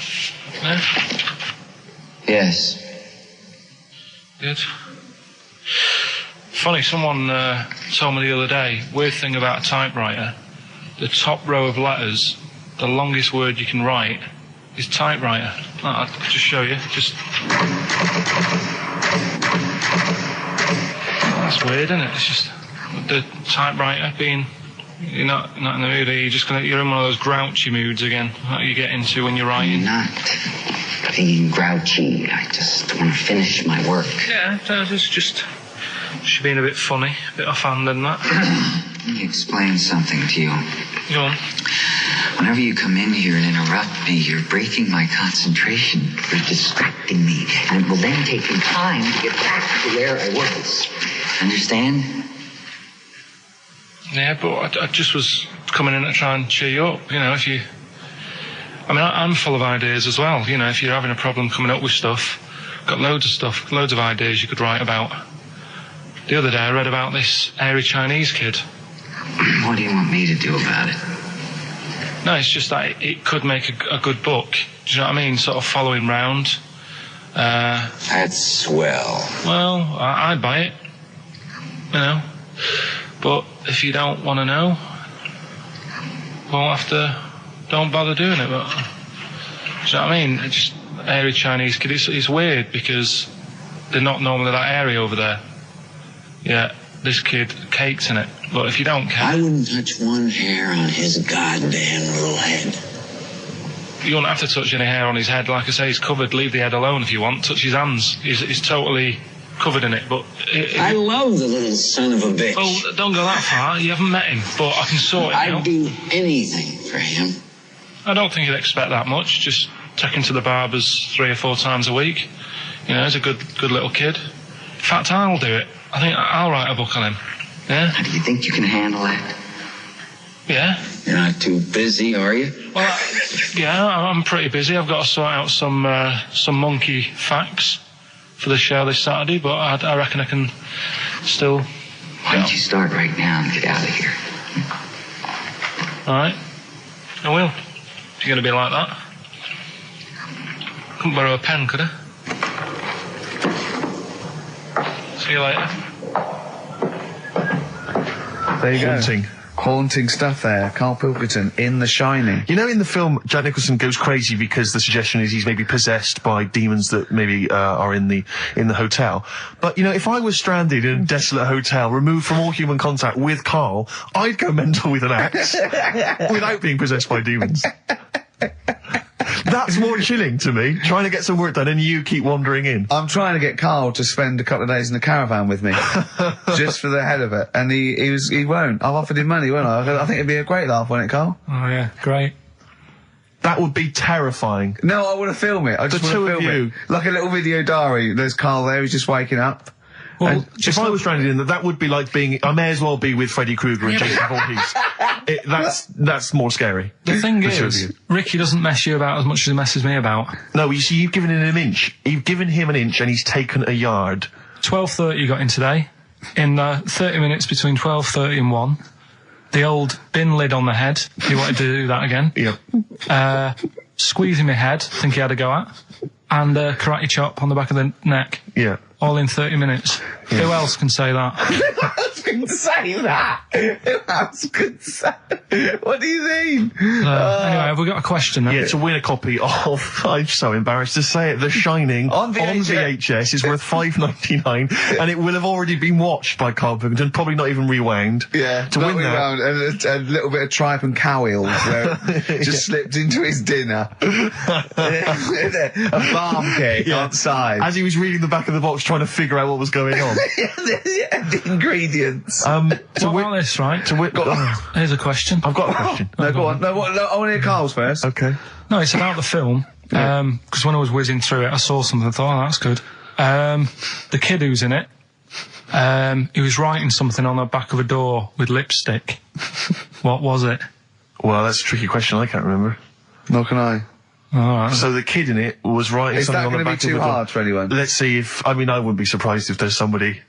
[SPEAKER 3] Yeah?
[SPEAKER 7] Yes.
[SPEAKER 3] Good. Funny, someone told me the other day, weird thing about a typewriter, the top row of letters, the longest word you can write is typewriter. I'll just show you. That's weird, isn't it? It's just the typewriter being... You're not in the mood, are you? You're in one of those grouchy moods again, that you get into when you're writing.
[SPEAKER 7] I'm not being grouchy. I just want to finish my work.
[SPEAKER 3] Yeah, it's just being a bit funny, a bit offhand and that.
[SPEAKER 7] Let me explain something to you.
[SPEAKER 3] Go on.
[SPEAKER 7] Whenever you come in here and interrupt me, you're breaking my concentration. You're distracting me. And it will then take me time to get back to where I was. Understand?
[SPEAKER 3] Yeah, but I just was coming in to try and cheer you up, you know, I'm full of ideas as well, you know, if you're having a problem coming up with stuff, got loads of ideas you could write about. The other day I read about this airy Chinese kid.
[SPEAKER 7] What do you want me to do about it?
[SPEAKER 3] No, it's just that it could make a good book, do you know what I mean, sort of following round.
[SPEAKER 7] That's swell.
[SPEAKER 3] Well, I'd buy it, you know. But if you don't want to know, don't bother doing it. But, do you know what I mean? It's just airy Chinese kid. It's weird because they're not normally that airy over there. Yeah, this kid cakes in it. But if you don't care...
[SPEAKER 7] I wouldn't touch one hair on his goddamn little head.
[SPEAKER 3] You won't have to touch any hair on his head. Like I say, he's covered. Leave the head alone if you want. Touch his hands. He's totally... covered in it, but...
[SPEAKER 7] I love the little son of a bitch.
[SPEAKER 3] Well, don't go that far. You haven't met him, but I can sort it out.
[SPEAKER 7] I'd do anything for him.
[SPEAKER 3] I don't think you'd expect that much. Just take him to the barber's 3 or 4 times a week. You know, he's a good little kid. In fact, I'll do it. I think I'll write a book on him. Yeah?
[SPEAKER 7] How do you think you can handle that?
[SPEAKER 3] Yeah?
[SPEAKER 7] You're not too busy, are you?
[SPEAKER 3] Well, yeah, I'm pretty busy. I've got to sort out some monkey facts for the show this Saturday, but I reckon I can still...
[SPEAKER 7] Why don't you start right now and get out of here?
[SPEAKER 3] Alright. I will. If you're going to be like that. Couldn't borrow a pen, could I? See you later.
[SPEAKER 1] There you
[SPEAKER 2] Haunting.
[SPEAKER 1] go. Haunting stuff there. Karl Pilkington in The Shining.
[SPEAKER 2] You know, in the film, Jack Nicholson goes crazy because the suggestion is he's maybe possessed by demons that maybe are in the hotel. But, you know, if I was stranded in a desolate hotel, removed from all human contact with Karl, I'd go mental with an axe without being possessed by demons. That's more chilling to me, trying to get some work done and you keep wandering in.
[SPEAKER 1] I'm trying to get Karl to spend a couple of days in the caravan with me, just for the head of it, and he won't. I've offered him money, won't I? I think it'd be a great laugh, wouldn't it, Karl?
[SPEAKER 3] Oh, yeah, great.
[SPEAKER 2] That would be terrifying.
[SPEAKER 1] No, I want to film it. I just want to film it. Like a little video diary. There's Karl there, he's just waking up.
[SPEAKER 3] Well,
[SPEAKER 2] if I was stranded in that would be like being... I may as well be with Freddy Krueger and Jason Voorhees. That's more scary.
[SPEAKER 3] The thing is, Ricky doesn't mess you about as much as he messes me about.
[SPEAKER 2] No, you see, you've given him an inch. You've given him an inch and he's taken a yard.
[SPEAKER 3] 12:30 you got in today. In 30 minutes between 12:30 and 1. The old bin lid on the head. He wanted to do that again.
[SPEAKER 2] Yep.
[SPEAKER 3] Squeezing my head, think he had a go at. And karate chop on the back of the neck.
[SPEAKER 2] Yeah.
[SPEAKER 3] All in 30 minutes.
[SPEAKER 2] Yeah.
[SPEAKER 3] Who else can say that?
[SPEAKER 1] Who else can say that? Who else can say... What do you mean?
[SPEAKER 3] Anyway, have we got a question then?
[SPEAKER 2] Yeah, to win a copy of, I'm so embarrassed to say it, The Shining
[SPEAKER 1] on
[SPEAKER 2] VHS is worth $5.99 and it will have already been watched by Karl Pilkington, probably not even rewound.
[SPEAKER 1] Yeah,
[SPEAKER 2] to win that.
[SPEAKER 1] And a little bit of tripe and cow eels just slipped into his dinner. A barm cake outside.
[SPEAKER 2] As he was reading the back of the box trying to figure out what was going on.
[SPEAKER 1] The ingredients.
[SPEAKER 3] What about this, right? Here's a question.
[SPEAKER 2] I've got a question.
[SPEAKER 1] No, go on. No, I want to hear Karl's first.
[SPEAKER 2] Okay.
[SPEAKER 3] No, it's about the film. Because when I was whizzing through it, I saw something and thought, oh, that's good. The kid who's in it, He was writing something on the back of a door with lipstick. What was it?
[SPEAKER 2] Well, that's a tricky question. I can't remember.
[SPEAKER 1] Nor can I.
[SPEAKER 3] Alright.
[SPEAKER 2] So the kid in it was writing
[SPEAKER 1] Is
[SPEAKER 2] something
[SPEAKER 1] that
[SPEAKER 2] on the
[SPEAKER 1] going to be
[SPEAKER 2] back of the
[SPEAKER 1] too
[SPEAKER 2] door.
[SPEAKER 1] hard for anyone?
[SPEAKER 2] Let's see if... I mean, I wouldn't be surprised if there's somebody...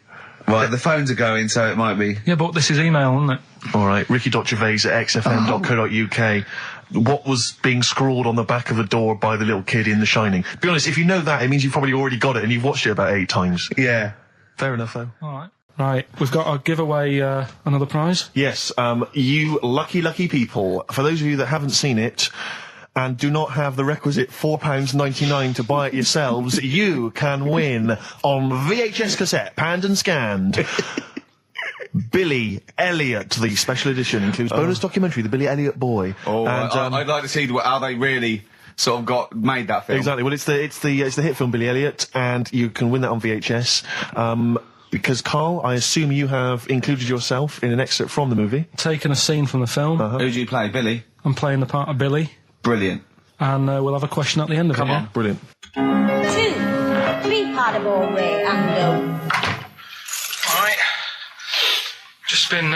[SPEAKER 1] Right, the phones are going, so it might be.
[SPEAKER 3] Yeah, but this is email, isn't it?
[SPEAKER 2] All right, Ricky.Gervais at xfm.co.uk. What was being scrawled on the back of a door by the little kid in The Shining? Be honest, if you know that, it means you've probably already got it and you've watched it about 8 times.
[SPEAKER 1] Yeah.
[SPEAKER 2] Fair enough, though.
[SPEAKER 3] Alright. Right, we've got to give away another prize.
[SPEAKER 2] Yes, you lucky people. For those of you that haven't seen it and do not have the requisite £4.99 to buy it yourselves, you can win on VHS cassette, panned and scanned. Billy Elliot, the special edition, includes bonus documentary, The Billy Elliot Boy.
[SPEAKER 1] Oh,
[SPEAKER 2] and,
[SPEAKER 1] I'd like to see how they really sort of made that film.
[SPEAKER 2] Exactly. Well, it's the hit film Billy Elliot, and you can win that on VHS. Because Carl, I assume you have included yourself in an excerpt from the movie.
[SPEAKER 3] Taken a scene from the film.
[SPEAKER 1] Who do you play, Billy?
[SPEAKER 3] I'm playing the part of Billy.
[SPEAKER 1] Brilliant.
[SPEAKER 3] And we'll have a question at the end of it.
[SPEAKER 1] Come on.
[SPEAKER 2] Brilliant.
[SPEAKER 8] 2, 3-part way and
[SPEAKER 3] Alright. Just been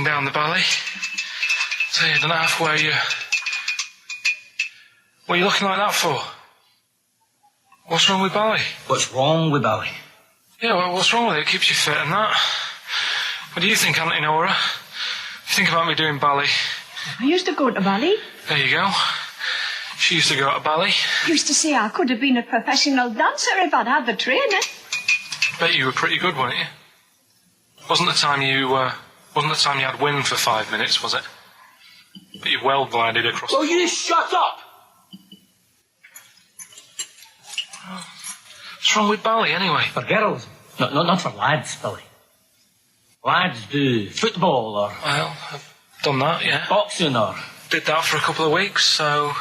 [SPEAKER 3] down the valley. So you don't know where you... What are you looking like that for? What's wrong with Bally?
[SPEAKER 9] What's wrong with Bally?
[SPEAKER 3] Yeah, well, what's wrong with it? It keeps you fit and that. What do you think, Auntie Nora? You think about me doing Bally?
[SPEAKER 10] I used to go to Bali.
[SPEAKER 3] There you go. She used to go to Bally.
[SPEAKER 10] Used to say I could have been a professional dancer if I'd had the training.
[SPEAKER 3] Bet you were pretty good, weren't you? Wasn't the time you had wind for 5 minutes, was it? But you well glided across...
[SPEAKER 9] Will you shut up?
[SPEAKER 3] What's wrong with Bally, anyway?
[SPEAKER 9] For girls. Not for lads, Billy. Lads do football or...
[SPEAKER 3] Well, I've done that, yeah.
[SPEAKER 9] Boxing or...
[SPEAKER 3] Did that for a couple of weeks, so...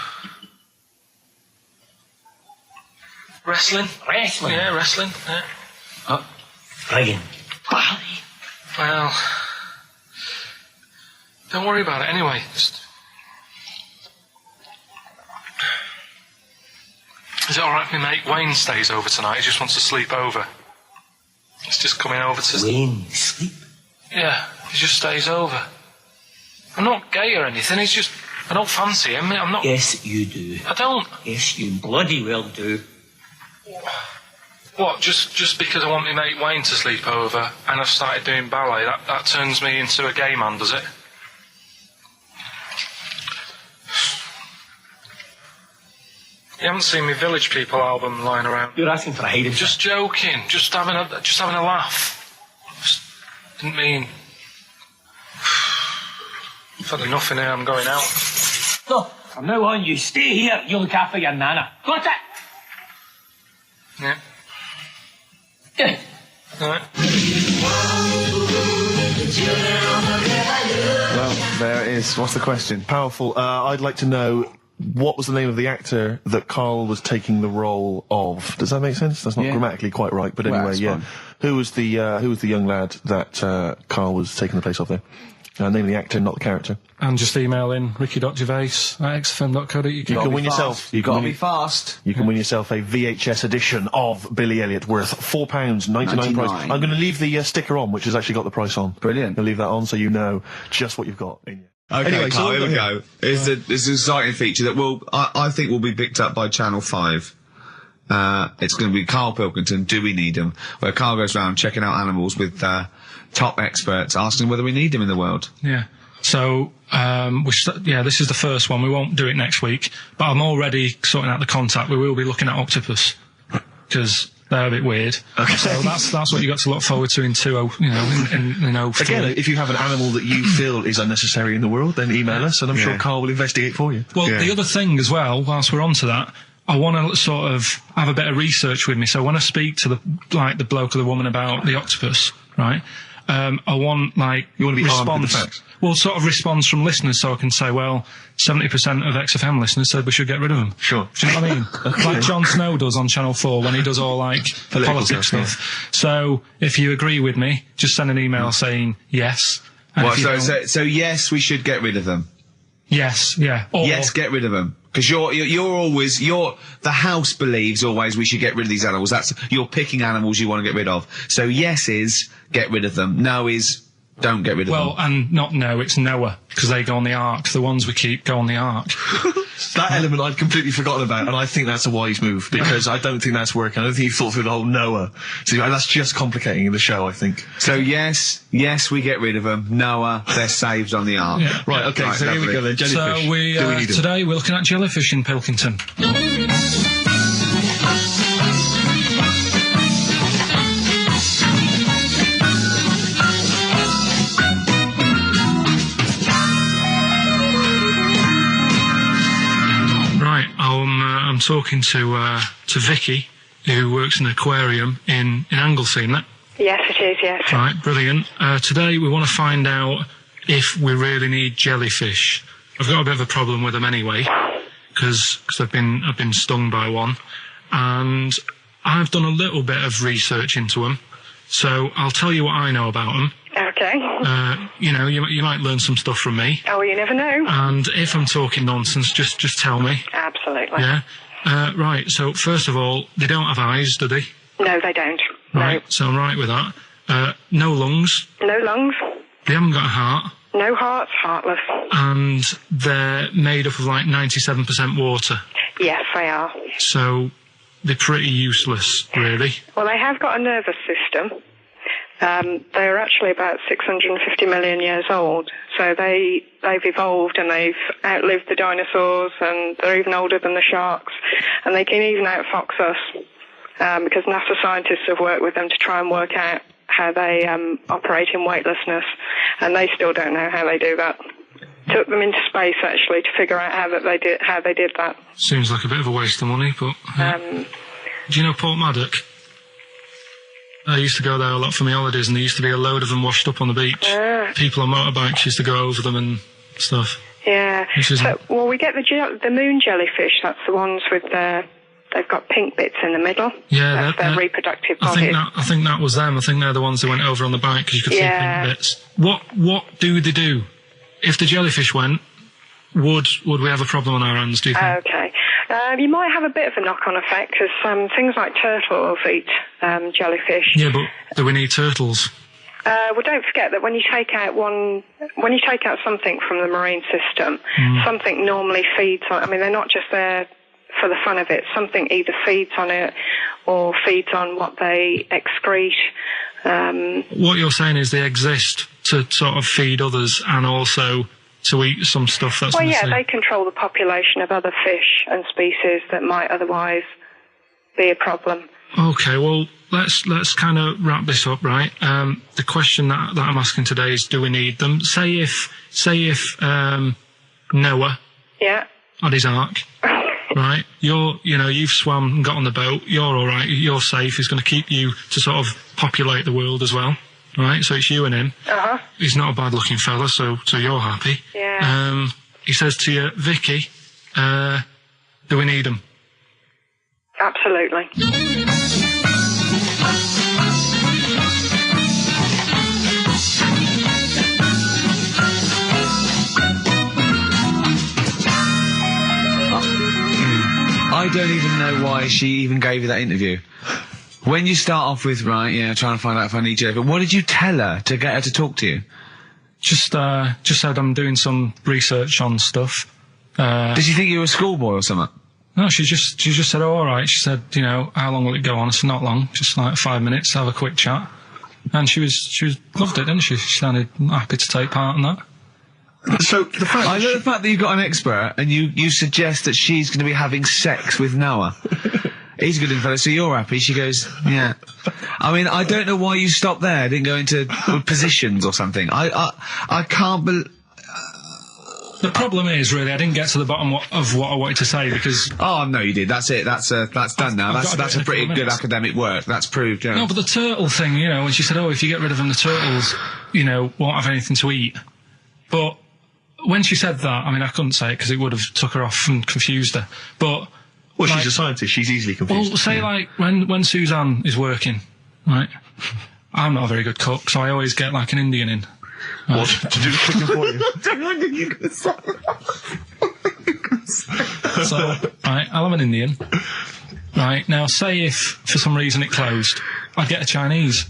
[SPEAKER 3] Wrestling?
[SPEAKER 9] Wrestling?
[SPEAKER 3] Yeah, wrestling, yeah.
[SPEAKER 9] Oh, friggin' Bally.
[SPEAKER 3] Well... Don't worry about it, anyway. Just... Is it alright if my mate Wayne stays over tonight? He just wants to sleep over. He's just coming over to...
[SPEAKER 9] Wayne, sleep?
[SPEAKER 3] Yeah, he just stays over. I'm not gay or anything, he's just... I don't fancy him, I'm not...
[SPEAKER 9] Yes, you do.
[SPEAKER 3] I don't.
[SPEAKER 9] Yes, you bloody well do.
[SPEAKER 3] What, just because I want my mate Wayne to sleep over and I've started doing ballet, that turns me into a gay man, does it? You haven't seen my Village People album lying around.
[SPEAKER 9] You're asking for a hiding.
[SPEAKER 3] Just joking, just having a laugh. Just didn't mean... I've had enough in here, I'm going out.
[SPEAKER 9] No, from now on you stay here, you look after your nana. Got it?
[SPEAKER 3] Yeah.
[SPEAKER 9] Yeah.
[SPEAKER 3] Alright.
[SPEAKER 1] Well, there it is. What's the question?
[SPEAKER 2] Powerful. I'd like to know what was the name of the actor that Carl was taking the role of. Does that make sense? That's not grammatically quite right, but anyway, yeah.
[SPEAKER 1] Fine.
[SPEAKER 2] Who was the young lad that Carl was taking the place of there? Name of the actor, not the character.
[SPEAKER 3] And just email in ricky.gervais at xfm.co.uk.
[SPEAKER 2] You can win yourself.
[SPEAKER 1] You gotta be fast.
[SPEAKER 2] You can win yourself a VHS edition of Billy Elliot worth £4.99 price. I'm going to leave the sticker on, which has actually got the price on.
[SPEAKER 1] Brilliant.
[SPEAKER 2] I'll leave that on so you know just what you've got in you.
[SPEAKER 1] Okay,
[SPEAKER 2] Anyway,
[SPEAKER 1] Carl,
[SPEAKER 2] so
[SPEAKER 1] here we go. It's an exciting feature that I think will be picked up by Channel 5. It's going to be Karl Pilkington, Do We Need Him? Where Karl goes around checking out animals with top experts, asking whether we need them in the world.
[SPEAKER 3] Yeah. So, this is the first one. We won't do it next week, but I'm already sorting out the contact. We will be looking at octopus, because they're a bit weird. Okay. So that's what you got to look forward to in 20, in 03.
[SPEAKER 2] Again, if you have an animal that you feel is unnecessary in the world, then email us, and I'm sure Carl will investigate for you.
[SPEAKER 3] Well, the other thing as well, whilst we're on to that, I want to sort of have a bit of research with me. So when I speak to the bloke or the woman about the octopus, right? I want
[SPEAKER 2] you want to be armed with the facts.
[SPEAKER 3] Well, sort of response from listeners, so I can say, well, 70% of XFM listeners said we should get rid of them.
[SPEAKER 2] Sure.
[SPEAKER 3] Do you know what I mean? Like Jon Snow does on Channel 4 when he does all politics stuff. Yeah. So if you agree with me, just send an email saying yes.
[SPEAKER 1] Well, so yes, we should get rid of them.
[SPEAKER 3] Yes, yeah. Or,
[SPEAKER 1] yes, get rid of them. Because the house believes always we should get rid of these animals. You're picking animals you want to get rid of. So yes is, get rid of them. No is, don't get rid of them.
[SPEAKER 3] Well, and not no, it's Noah, because they go on the ark. The ones we keep go on the ark.
[SPEAKER 2] That element I'd completely forgotten about, and I think that's a wise move, because I don't think that's working. I don't think you've thought through the whole Noah. So that's just complicating the show, I think.
[SPEAKER 1] So yes, we get rid of them. Noah, they're saved on the ark.
[SPEAKER 3] Yeah.
[SPEAKER 2] Right, okay, so
[SPEAKER 1] lovely.
[SPEAKER 2] here we go then, jellyfish.
[SPEAKER 3] So we
[SPEAKER 2] need them?
[SPEAKER 3] today we're looking at jellyfish in Pilkington. Right, I'm talking to Vicky, who works in an aquarium in Anglesey, isn't it?
[SPEAKER 8] Yes, it is, yes.
[SPEAKER 3] Right, brilliant. Today we want to find out if we really need jellyfish. I've got a bit of a problem with them anyway, because I've been stung by one, and I've done a little bit of research into them, so I'll tell you what I know about them.
[SPEAKER 8] Okay.
[SPEAKER 3] You might learn some stuff from me.
[SPEAKER 8] Oh, you never know.
[SPEAKER 3] And if I'm talking nonsense, just tell me.
[SPEAKER 8] Absolutely.
[SPEAKER 3] Yeah? Right, so first of all, they don't have eyes, do they?
[SPEAKER 8] No, they don't.
[SPEAKER 3] Right, so I'm right with that. No lungs.
[SPEAKER 8] No lungs.
[SPEAKER 3] They haven't got a heart.
[SPEAKER 8] No hearts, heartless.
[SPEAKER 3] And they're made up of like 97% water.
[SPEAKER 8] Yes, they are.
[SPEAKER 3] So they're pretty useless, really.
[SPEAKER 8] Well, they have got a nervous system. They're actually about 650 million years old. So they've evolved and they've outlived the dinosaurs, and they're even older than the sharks. And they can even outfox us, because NASA scientists have worked with them to try and work out how they operate in weightlessness, and they still don't know how they do that. Took them into space actually to figure out how they did that.
[SPEAKER 3] Seems like a bit of a waste of money, but do you know Port Maddock? I used to go there a lot for my holidays, and there used to be a load of them washed up on the beach. People on motorbikes used to go over them and stuff.
[SPEAKER 8] Yeah. Well, we get the moon jellyfish. That's the ones with they've got pink bits in the middle.
[SPEAKER 3] Yeah,
[SPEAKER 8] that's their reproductive bodies.
[SPEAKER 3] I think that was them. I think they're the ones that went over on the bike, because you could see pink bits. What do they do? If the jellyfish went, would we have a problem on our hands, do you think?
[SPEAKER 8] Okay. You might have a bit of a knock-on effect, because things like turtles eat jellyfish.
[SPEAKER 3] Yeah, but do we need turtles?
[SPEAKER 8] Well, don't forget that when you take out something from the marine system, something normally feeds on. I mean, they're not just there for the fun of it. Something either feeds on it or feeds on what they excrete.
[SPEAKER 3] What you're saying is they exist to sort of feed others and also to eat some stuff that's in the sea.
[SPEAKER 8] They control the population of other fish and species that might otherwise be a problem.
[SPEAKER 3] Okay, well, let's kind of wrap this up, right? The question that I'm asking today is, do we need them? Say if Noah had his ark, right? You've swum and got on the boat. You're all right. You're safe. He's going to keep you to sort of populate the world as well, right? So it's you and him. He's not a bad-looking fella, so you're happy.
[SPEAKER 8] Yeah.
[SPEAKER 3] He says to you, Vicky, do we need him?
[SPEAKER 8] Absolutely.
[SPEAKER 1] I don't even know why she even gave you that interview. When you start off with, trying to find out if I need you, but what did you tell her to get her to talk to you?
[SPEAKER 3] Just said I'm doing some research on stuff.
[SPEAKER 1] Did she think you were a schoolboy or something?
[SPEAKER 3] No, she just said, oh, all right. She said, how long will it go on? I said, not long, just like 5 minutes, have a quick chat. And she loved it, didn't she? She sounded happy to take part in that.
[SPEAKER 2] So the fact
[SPEAKER 1] I love the fact that you've got an expert and you suggest that she's going to be having sex with Noah. He's a good fella, so you're happy. She goes, yeah. I mean, I don't know why you stopped there, didn't go into positions or something. I can't believe...
[SPEAKER 3] The problem is, really, I didn't get to the bottom of what I wanted to say, because...
[SPEAKER 1] Oh, no, you did. That's it. That's done now. That's a pretty good academic work. That's proved, yeah.
[SPEAKER 3] No, but the turtle thing, when she said, if you get rid of them, the turtles, won't have anything to eat. But when she said that, I mean, I couldn't say it because it would have took her off and confused her. But...
[SPEAKER 2] Well, she's a scientist. She's easily confused.
[SPEAKER 3] Well, say, like, when Suzanne is working, right, I'm not a very good cook, so I always get, like, an Indian in.
[SPEAKER 2] What? To do the cooking for you?
[SPEAKER 1] I don't think you can say
[SPEAKER 3] So, right, I'll have an Indian. Right, now say if for some reason it closed, I'd get a Chinese.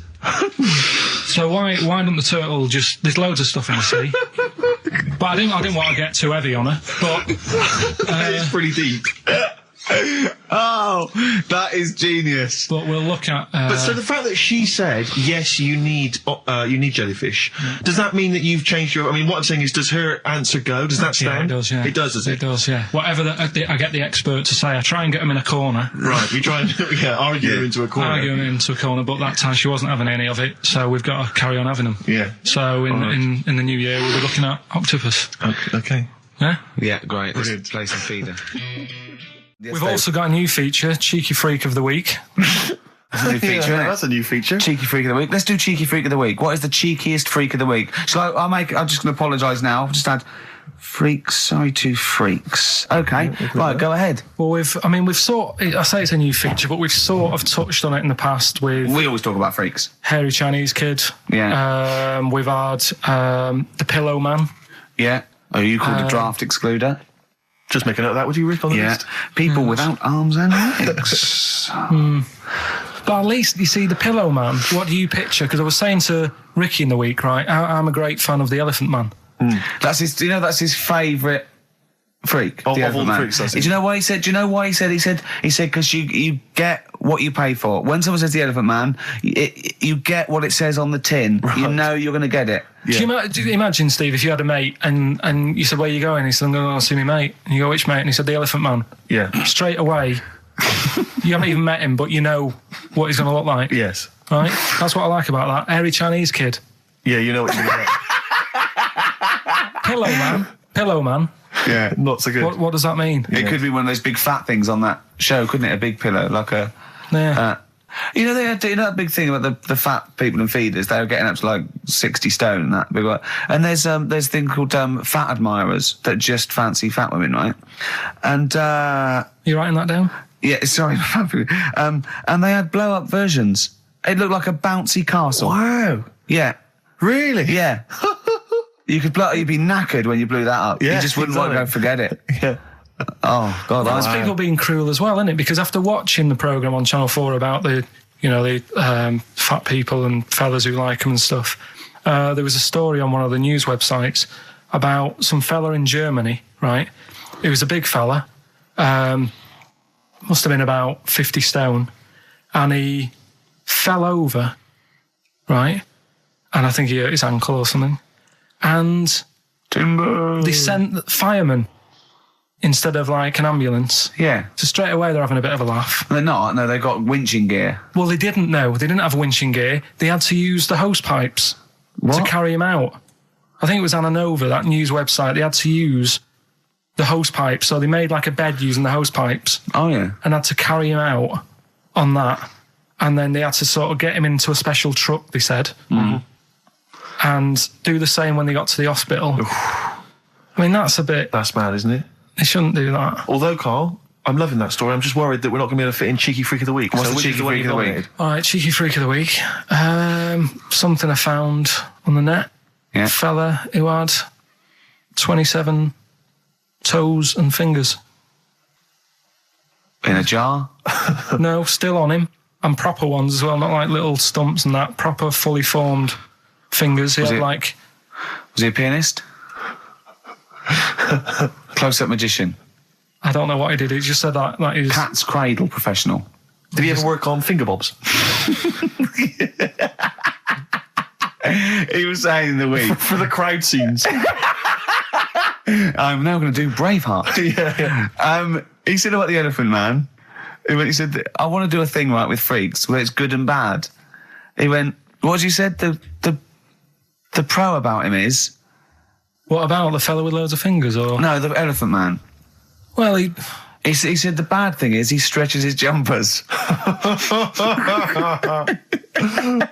[SPEAKER 3] So why don't the turtle just... There's loads of stuff in the sea. But I didn't want to get too heavy on her, but...
[SPEAKER 2] It's pretty deep.
[SPEAKER 1] Oh, that is genius.
[SPEAKER 3] But we'll look at...
[SPEAKER 2] But so the fact that she said, yes, you need jellyfish, does that mean that you've changed your... I mean, what I'm saying is, does her answer go? Does that stand?
[SPEAKER 3] Yeah, it does, yeah.
[SPEAKER 2] It does, does it?
[SPEAKER 3] It does, yeah. Whatever I get the expert to say, I try and get them in a corner.
[SPEAKER 2] Right, you try and argue her into a corner.
[SPEAKER 3] Argue them into a corner, but that time she wasn't having any of it, so we've got to carry on having them.
[SPEAKER 2] Yeah.
[SPEAKER 3] So in the new year, we'll be looking at octopus.
[SPEAKER 2] Okay.
[SPEAKER 3] Yeah?
[SPEAKER 1] Yeah, great. Let's play some feeder. Yes,
[SPEAKER 3] We've also got a new feature, Cheeky Freak of the Week.
[SPEAKER 1] That's a new feature, isn't it?
[SPEAKER 2] That's a new feature.
[SPEAKER 1] Cheeky Freak of the Week. Let's do Cheeky Freak of the Week. What is the cheekiest freak of the week? I'm just going to apologise now. I've just had freaks, sorry to freaks. Okay, right, go ahead.
[SPEAKER 3] Well, I say it's a new feature, but we've sort of touched on it in the past with...
[SPEAKER 1] We always talk about freaks.
[SPEAKER 3] Hairy Chinese Kid.
[SPEAKER 1] Yeah.
[SPEAKER 3] We've had the Pillow Man.
[SPEAKER 1] Yeah. Oh, you called a draft excluder?
[SPEAKER 2] Just make a note of that, would you, Rick, on the list?
[SPEAKER 1] People without arms and legs.
[SPEAKER 3] But at least, you see, the Pillow Man, what do you picture? Because I was saying to Ricky in the week, right, I'm a great fan of the Elephant Man.
[SPEAKER 1] That's his favourite freak.
[SPEAKER 2] Of
[SPEAKER 1] the
[SPEAKER 2] all the
[SPEAKER 1] man.
[SPEAKER 2] freaks, that's it.
[SPEAKER 1] Do you know why he said? Do you know why he said? He said because you get what you pay for. When someone says the Elephant Man, you get what it says on the tin. Right. You know you're going to get it.
[SPEAKER 3] Yeah. Do you imagine, Steve, if you had a mate and you said, where are you going? He said, I'm going to see my mate. And you go, which mate? And he said, the Elephant Man.
[SPEAKER 2] Yeah.
[SPEAKER 3] Straight away, you haven't even met him, but you know what he's going to look like.
[SPEAKER 2] Yes.
[SPEAKER 3] Right? That's what I like about that. Hairy Chinese Kid.
[SPEAKER 2] Yeah, you know what you're going to get.
[SPEAKER 3] Pillow Man.
[SPEAKER 1] Yeah.
[SPEAKER 2] Not so good.
[SPEAKER 3] What does that mean?
[SPEAKER 1] It could be one of those big fat things on that show, couldn't it? A big pillow, like a...
[SPEAKER 3] Yeah.
[SPEAKER 1] You know, that big thing about the fat people in feeders, they were getting up to like 60 stone and that big one. And there's a thing called fat admirers that just fancy fat women, right? And
[SPEAKER 3] you writing that down?
[SPEAKER 1] Yeah, sorry. And they had blow up versions. It looked like a bouncy castle.
[SPEAKER 2] Wow.
[SPEAKER 1] Yeah.
[SPEAKER 2] Really?
[SPEAKER 1] Yeah. You'd be knackered when you blew that up.
[SPEAKER 2] Yeah,
[SPEAKER 1] you just wouldn't want to go forget it.
[SPEAKER 2] Yeah.
[SPEAKER 1] Oh God,
[SPEAKER 3] that's people being cruel as well, isn't it? Because after watching the programme on Channel 4 about the fat people and fellas who like them and stuff, there was a story on one of the news websites about some fella in Germany, right? He was a big fella, must have been about 50 stone, and he fell over, right? And I think he hurt his ankle or something. And they sent firemen instead of like an ambulance.
[SPEAKER 1] Yeah.
[SPEAKER 3] So straight away they're having a bit of a laugh.
[SPEAKER 1] They're not. No, they've got winching gear.
[SPEAKER 3] Well, they didn't know. They didn't have winching gear. They had to use the hose pipes to carry him out. I think it was Anna Nova, that news website. They had to use the hose pipes. So they made like a bed using the hose pipes.
[SPEAKER 1] Oh, yeah.
[SPEAKER 3] And had to carry him out on that. And then they had to sort of get him into a special truck, they said.
[SPEAKER 1] Mm-hmm.
[SPEAKER 3] And do the same when they got to the hospital. I mean, that's
[SPEAKER 2] mad, isn't it?
[SPEAKER 3] They shouldn't do that.
[SPEAKER 2] Although, Carl, I'm loving that story. I'm just worried that we're not going to be able to fit in Cheeky Freak of the Week.
[SPEAKER 1] What's the Cheeky Freak of the Week?
[SPEAKER 3] All right, Cheeky Freak of the Week. Something I found on the net.
[SPEAKER 1] Yeah.
[SPEAKER 3] A fella who had 27 toes and fingers.
[SPEAKER 1] In a jar?
[SPEAKER 3] No, still on him. And proper ones as well, not like little stumps and that. Proper, fully formed fingers. Was
[SPEAKER 1] he a pianist? Close-up magician?
[SPEAKER 3] I don't know what he did. He just said that he was...
[SPEAKER 1] Cat's cradle professional.
[SPEAKER 2] Did he ever work on finger bobs?
[SPEAKER 1] He was saying in the week.
[SPEAKER 2] For the crowd scenes.
[SPEAKER 1] I'm now going to do Braveheart.
[SPEAKER 2] Yeah.
[SPEAKER 1] He said about the Elephant Man. He said, I want to do a thing right with freaks where it's good and bad. He went, what did you said? The pro about him is...
[SPEAKER 3] What about the fella with loads of fingers, or...?
[SPEAKER 1] No, the Elephant Man.
[SPEAKER 3] Well, he
[SPEAKER 1] said the bad thing is he stretches his jumpers.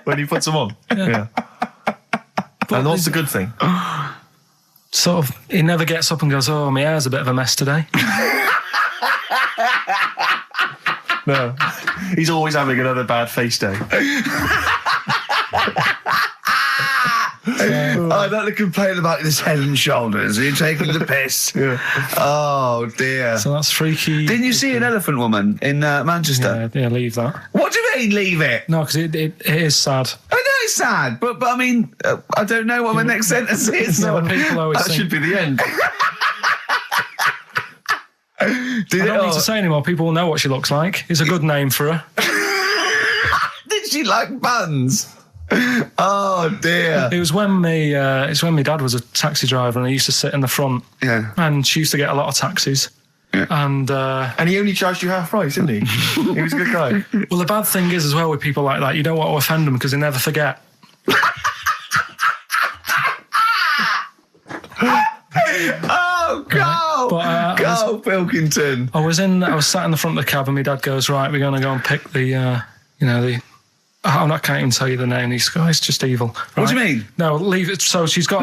[SPEAKER 2] When he puts them on.
[SPEAKER 3] Yeah.
[SPEAKER 2] And what's the good thing?
[SPEAKER 3] Sort of, he never gets up and goes, oh, my hair's a bit of a mess today.
[SPEAKER 2] No. He's always having another bad face day.
[SPEAKER 1] I don't to complain about this head and shoulders. Are you taking the piss? Oh, dear.
[SPEAKER 3] So that's freaky.
[SPEAKER 1] Didn't you see an elephant woman in Manchester?
[SPEAKER 3] Yeah, leave that.
[SPEAKER 1] What do you mean, leave it?
[SPEAKER 3] No, because it is sad.
[SPEAKER 1] I know it's sad, but I mean, I don't know what my next sentence is.
[SPEAKER 3] No, people always
[SPEAKER 2] That
[SPEAKER 3] think,
[SPEAKER 2] should be the end.
[SPEAKER 3] I don't need to say anymore. People will know what she looks like. It's a good name for her.
[SPEAKER 1] Did she like buns? Oh dear!
[SPEAKER 3] It was when it's when my dad was a taxi driver, and he used to sit in the front.
[SPEAKER 1] Yeah.
[SPEAKER 3] And she used to get a lot of taxis.
[SPEAKER 1] Yeah.
[SPEAKER 3] And
[SPEAKER 2] he only charged you half price, didn't he? He was a good guy.
[SPEAKER 3] Well, the bad thing is as well with people like that, you don't want to offend them because they never forget.
[SPEAKER 1] Oh, go!
[SPEAKER 3] But,
[SPEAKER 1] go, Pilkington!
[SPEAKER 3] I was sat in the front of the cab, and my dad goes, "Right, we're going to go and pick the I can't even tell you the name. These guys, just evil." Right?
[SPEAKER 1] What do you mean?
[SPEAKER 3] No, leave it. So she's got.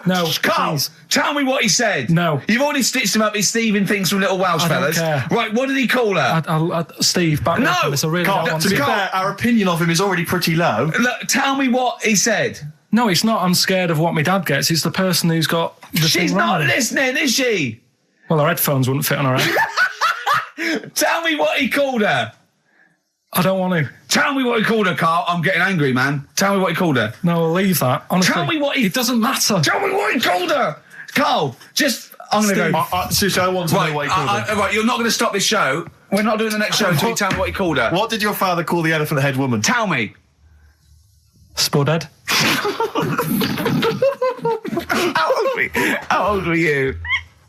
[SPEAKER 1] No, Carl,
[SPEAKER 3] please.
[SPEAKER 1] tell me what he said.
[SPEAKER 3] No.
[SPEAKER 1] You've already stitched him up. He's Stephen things from Little Welsh
[SPEAKER 3] I don't
[SPEAKER 1] Fellas.
[SPEAKER 3] care.
[SPEAKER 1] Right, what did he call her?
[SPEAKER 3] Steve, back
[SPEAKER 1] No!
[SPEAKER 3] up. It's a really
[SPEAKER 2] Carl,
[SPEAKER 3] don't want
[SPEAKER 2] to be fair, our opinion of him is already pretty low.
[SPEAKER 1] Look, tell me what he said.
[SPEAKER 3] No, it's not. I'm scared of what my dad gets. It's the person who's got the
[SPEAKER 1] She's
[SPEAKER 3] thing
[SPEAKER 1] not
[SPEAKER 3] wrong.
[SPEAKER 1] listening, is she?
[SPEAKER 3] Well, her headphones wouldn't fit on her head.
[SPEAKER 1] Tell me what he called her.
[SPEAKER 3] I don't want to.
[SPEAKER 1] Tell me what he called her, Carl. I'm getting angry, man. Tell me what he called her.
[SPEAKER 3] No, I'll leave that. Honestly,
[SPEAKER 1] Tell me what he...
[SPEAKER 3] It doesn't matter.
[SPEAKER 1] Tell me what he called her. Carl, just... I'm going to go...
[SPEAKER 2] Seriously, I want to know what he called her.
[SPEAKER 1] Right, you're not going to stop this show. We're not doing the next show until you tell me what he called her.
[SPEAKER 2] What did your father call the elephant head woman?
[SPEAKER 1] Tell me.
[SPEAKER 3] Spudhead.
[SPEAKER 1] How old were you?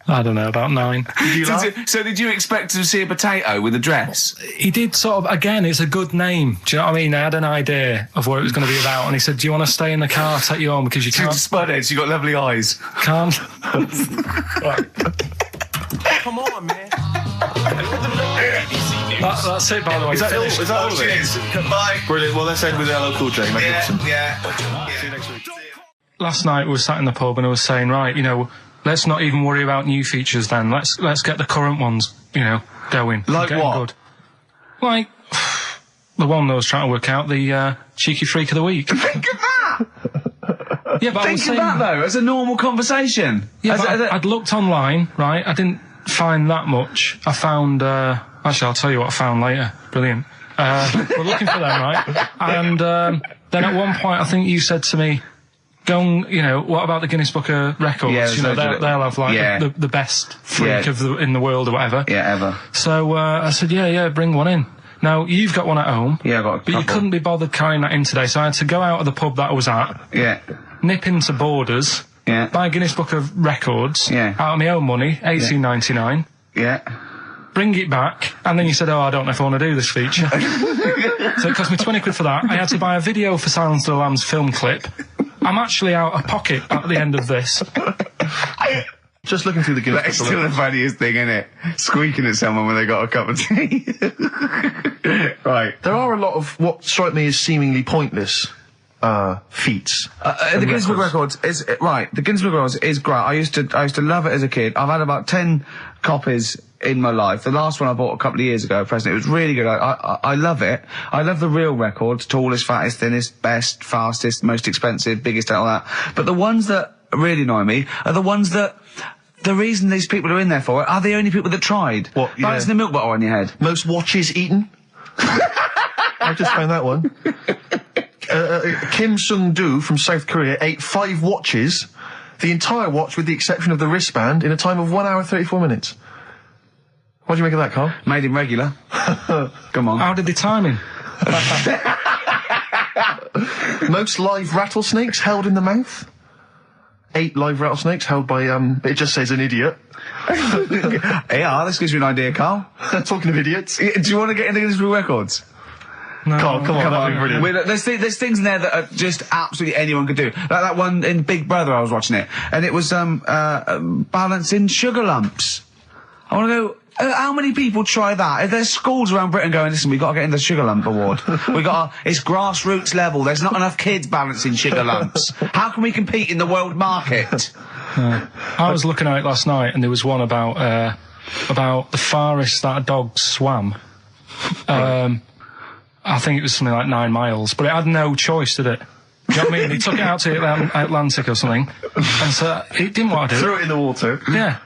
[SPEAKER 3] I don't know, about 9.
[SPEAKER 1] So did you expect to see a potato with a dress?
[SPEAKER 3] He did sort of, again, it's a good name. Do you know what I mean? I had an idea of what it was going to be about, and he said, "Do you want to stay in the car, take you home, because you can't..."
[SPEAKER 1] Spudhead, you got lovely eyes.
[SPEAKER 3] Can't.
[SPEAKER 11] Come on, man.
[SPEAKER 3] That's it, by the way.
[SPEAKER 2] Is that all of it?
[SPEAKER 1] Cheers. Bye.
[SPEAKER 2] Brilliant. Well, let's end with LL Cool J. Magnificent.
[SPEAKER 1] Yeah.
[SPEAKER 2] See you next week.
[SPEAKER 3] Last night we were sat in the pub and I was saying, right, let's not even worry about new features then. Let's get the current ones, going.
[SPEAKER 1] Like
[SPEAKER 3] getting
[SPEAKER 1] what?
[SPEAKER 3] Good. Like the one that I was trying to work out, the cheeky freak of the week.
[SPEAKER 1] Think of that!
[SPEAKER 3] Yeah, but
[SPEAKER 1] Think of that, though, as a normal conversation.
[SPEAKER 3] Yeah, I'd looked online, right? I didn't find that much. I found... actually, I'll tell you what I found later. Brilliant. We're looking for them, right? And then at one point, I think you said to me, "Go and, what about the Guinness Book of Records?
[SPEAKER 1] Yeah,
[SPEAKER 3] they'll have like the best freak in the world or whatever."
[SPEAKER 1] Yeah, ever.
[SPEAKER 3] So I said, yeah, bring one in. Now, you've got one at home.
[SPEAKER 1] Yeah, I got a couple.
[SPEAKER 3] But you couldn't be bothered carrying that in today, so I had to go out of the pub that I was at.
[SPEAKER 1] Yeah.
[SPEAKER 3] Nip into Borders.
[SPEAKER 1] Yeah.
[SPEAKER 3] Buy a Guinness Book of Records.
[SPEAKER 1] Yeah.
[SPEAKER 3] Out of my own money, $18.99.
[SPEAKER 1] Yeah.
[SPEAKER 3] Bring it back, and then you said, "Oh, I don't know if I want to do this feature." So it cost me 20 quid for that. I had to buy a video for Silence of the Lambs film clip. I'm actually out of pocket at the end of this.
[SPEAKER 2] Just looking through the Guinness
[SPEAKER 1] That's
[SPEAKER 2] Book.
[SPEAKER 1] still the funniest thing, isn't it? Squeaking at someone when they got a cup of tea. Right.
[SPEAKER 2] There are a lot of what strike me as seemingly pointless feats.
[SPEAKER 1] The Guinness Book of Records is right. The Guinness Book of Records is great. I used to love it as a kid. I've had about 10 copies in my life. The last one I bought a couple of years ago, present. It was really good. I love it. I love the real records: tallest, fattest, thinnest, best, fastest, most expensive, biggest, and all that. But the ones that really annoy me are the ones that. The reason these people are in there for it are the only people that tried.
[SPEAKER 2] What? Yeah.
[SPEAKER 1] Balancing the milk bottle on your head.
[SPEAKER 2] Most watches eaten. I just found that one. Kim Sung-do from South Korea ate 5 watches, the entire watch with the exception of the wristband, in a time of 1 hour 34 minutes. What do you make of that, Carl?
[SPEAKER 1] Made him regular. Come on.
[SPEAKER 3] How did they time him?
[SPEAKER 2] Most live rattlesnakes held in the mouth. 8 live rattlesnakes held by, it just says an idiot.
[SPEAKER 1] Yeah, this gives you an idea, Carl.
[SPEAKER 2] Talking of idiots.
[SPEAKER 1] Do you want to get into Guinness Book of Records?
[SPEAKER 3] No.
[SPEAKER 2] Carl, come on, that'd be brilliant.
[SPEAKER 1] There's things in there that are just absolutely anyone could do. Like that one in Big Brother, I was watching it, and it was balancing sugar lumps. I want to go. How many people try that? If there's schools around Britain going, "Listen, we've got to get in the Sugar Lump Award. It's grassroots level. There's not enough kids balancing sugar lumps. How can we compete in the world market?"
[SPEAKER 3] I was looking at it last night, and there was one about the farthest that a dog swam. I think it was something like 9 miles, but it had no choice, did it? Do you know what I mean? He took it out to the Atlantic or something, and so he didn't want to do it.
[SPEAKER 2] Threw it in the water.
[SPEAKER 3] Yeah.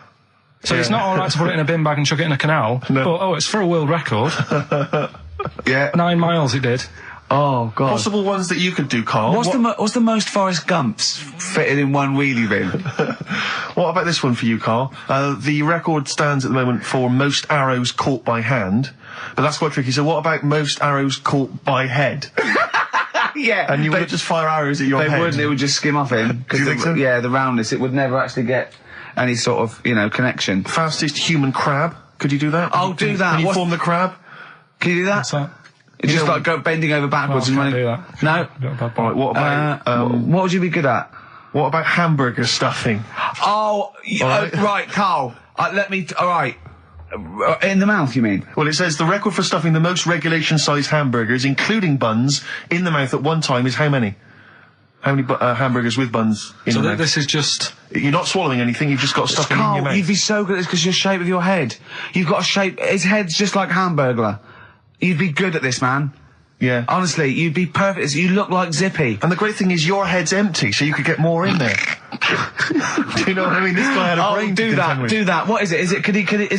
[SPEAKER 3] So it's not all right to put it in a bin bag and chuck it in a canal.
[SPEAKER 2] No.
[SPEAKER 3] But, it's for a world record.
[SPEAKER 1] Yeah.
[SPEAKER 3] 9 miles it did.
[SPEAKER 1] Oh, God.
[SPEAKER 2] Possible ones that you could do, Carl.
[SPEAKER 1] What's the most Forrest Gumps fitted in one wheelie bin?
[SPEAKER 2] What about this one for you, Carl? The record stands at the moment for most arrows caught by hand, but that's quite tricky. So what about most arrows caught by head?
[SPEAKER 1] Yeah.
[SPEAKER 2] And you would just fire arrows at your head?
[SPEAKER 1] They wouldn't, it would just skim off him.
[SPEAKER 2] Do you think so?
[SPEAKER 1] Yeah, the roundness, it would never actually get any sort of, connection.
[SPEAKER 2] Fastest human crab. Could you do that?
[SPEAKER 1] I'll do that.
[SPEAKER 2] Can you form the crab?
[SPEAKER 1] Can you do that?
[SPEAKER 3] What's that?
[SPEAKER 1] It's just like bending over backwards and running.
[SPEAKER 3] Do that.
[SPEAKER 1] No?
[SPEAKER 2] Alright, what about...
[SPEAKER 1] what would you be good at?
[SPEAKER 2] What about hamburger stuffing?
[SPEAKER 1] Right, Carl. Alright. In the mouth, you mean?
[SPEAKER 2] Well, it says the record for stuffing the most regulation-sized hamburgers, including buns, in the mouth at one time is how many? How many hamburgers with buns in the mouth?
[SPEAKER 3] This is just...
[SPEAKER 2] You're not swallowing anything, you've just got stuffing in your mouth.
[SPEAKER 1] You'd be so good at this because your shape of your head. You've got a shape... His head's just like Hamburglar. You'd be good at this, man.
[SPEAKER 2] Yeah.
[SPEAKER 1] Honestly, you'd be perfect. You look like Zippy.
[SPEAKER 2] And the great thing is your head's empty, so you could get more in there. Do you know what I mean? This guy had a brain to contend with.
[SPEAKER 1] Do that. What is it? Is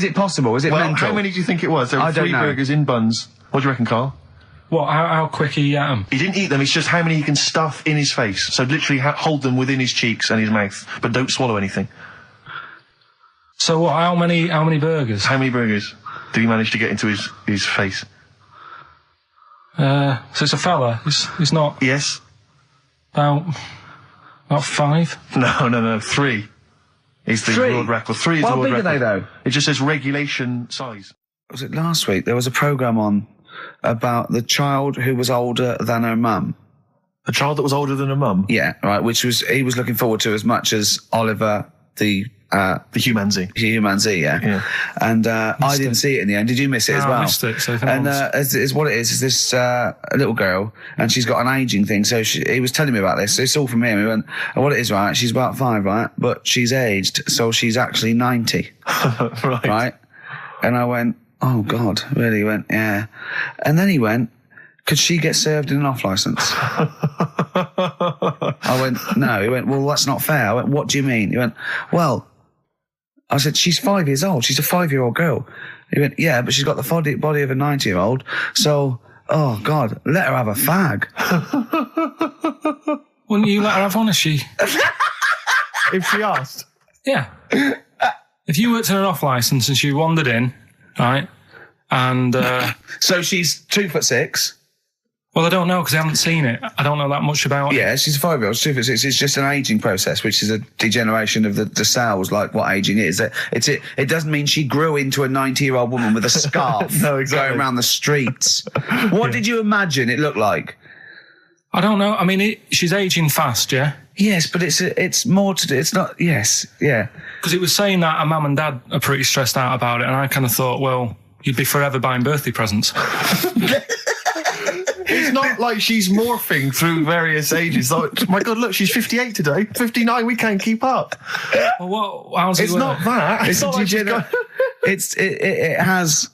[SPEAKER 1] it possible? Is it mental?
[SPEAKER 2] How many do you think it was? There were 3 burgers in buns. What do you reckon, Carl?
[SPEAKER 3] What, how quick he ate them?
[SPEAKER 2] He didn't eat them, it's just how many he can stuff in his face. So literally hold them within his cheeks and his mouth, but don't swallow anything.
[SPEAKER 3] So what, how many burgers?
[SPEAKER 2] How many burgers did he manage to get into his face?
[SPEAKER 3] So it's a fella, he's not...
[SPEAKER 2] Yes.
[SPEAKER 3] About 5?
[SPEAKER 2] No, 3. Is the world record. 3 is the world record.
[SPEAKER 1] How big are they, though?
[SPEAKER 2] It just says regulation size.
[SPEAKER 1] Was it last week? There was a programme on about the child who was older than her mum.
[SPEAKER 2] A child that was older than her mum?
[SPEAKER 1] Yeah, right, he was looking forward to as much as Oliver, the
[SPEAKER 2] humanzee.
[SPEAKER 1] Yeah. And I didn't see it in the end. Did you miss it as well?
[SPEAKER 3] I missed it. So
[SPEAKER 1] and is what it is this little girl, and she's got an ageing thing. So he was telling me about this. So it's all from him. He went, what it is, right? She's about 5, right? But she's aged, so she's actually 90. Right? And I went, oh God, really? He went, yeah. And then he went, could she get served in an off licence? I went, no. He went, well, that's not fair. I went, what do you mean? He went, well, I said, she's 5 years old. She's a 5-year-old girl. He went, yeah, but she's got the body of a 90-year-old. So, oh God, let her have a fag.
[SPEAKER 3] Wouldn't you let her have one if she...
[SPEAKER 2] if she asked?
[SPEAKER 3] Yeah. If you worked in an off licence and she wandered in, right, and...
[SPEAKER 1] So she's 2'6".
[SPEAKER 3] Well, I don't know because I haven't seen it. I don't know that much about it.
[SPEAKER 1] Yeah, she's a 5-year-old. 2'6". It's just an ageing process, which is a degeneration of the cells, like what ageing is. It doesn't mean she grew into a 90-year-old woman with a scarf
[SPEAKER 2] no, exactly.
[SPEAKER 1] going around the streets. What did you imagine it looked like?
[SPEAKER 3] I don't know. I mean, she's ageing fast, yeah?
[SPEAKER 1] Yes, but it's more to do. It's not. Yes, yeah.
[SPEAKER 3] Because it was saying that her mum and dad are pretty stressed out about it, and I kind of thought, well, you'd be forever buying birthday presents.
[SPEAKER 2] It's not like she's morphing through various ages. Like, my God, look, she's 58 today. 59, we can't keep up.
[SPEAKER 3] Well, how's it
[SPEAKER 2] It's
[SPEAKER 3] work?
[SPEAKER 2] not that.
[SPEAKER 1] It's
[SPEAKER 2] not like
[SPEAKER 1] it has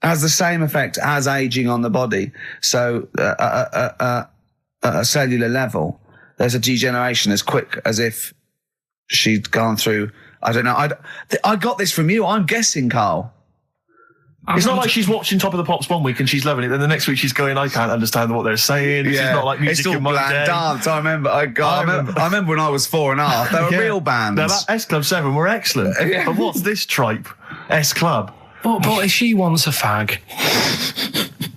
[SPEAKER 1] the same effect as aging on the body. So at a cellular level, there's a degeneration as quick as if she'd gone through. I don't know. I got this from you. I'm guessing, Carl.
[SPEAKER 2] It's not like she's watching Top of the Pops one week and she's loving it, then the next week she's going, I can't understand what they're saying. Yeah. She's not like music
[SPEAKER 1] it's all
[SPEAKER 2] in my
[SPEAKER 1] bland
[SPEAKER 2] day.
[SPEAKER 1] dance. I remember. I remember when I was 4.5. They were real bands.
[SPEAKER 2] Now that S Club 7 were excellent.
[SPEAKER 1] Yeah.
[SPEAKER 2] But what's this tripe? S Club.
[SPEAKER 3] But if she wants a fag...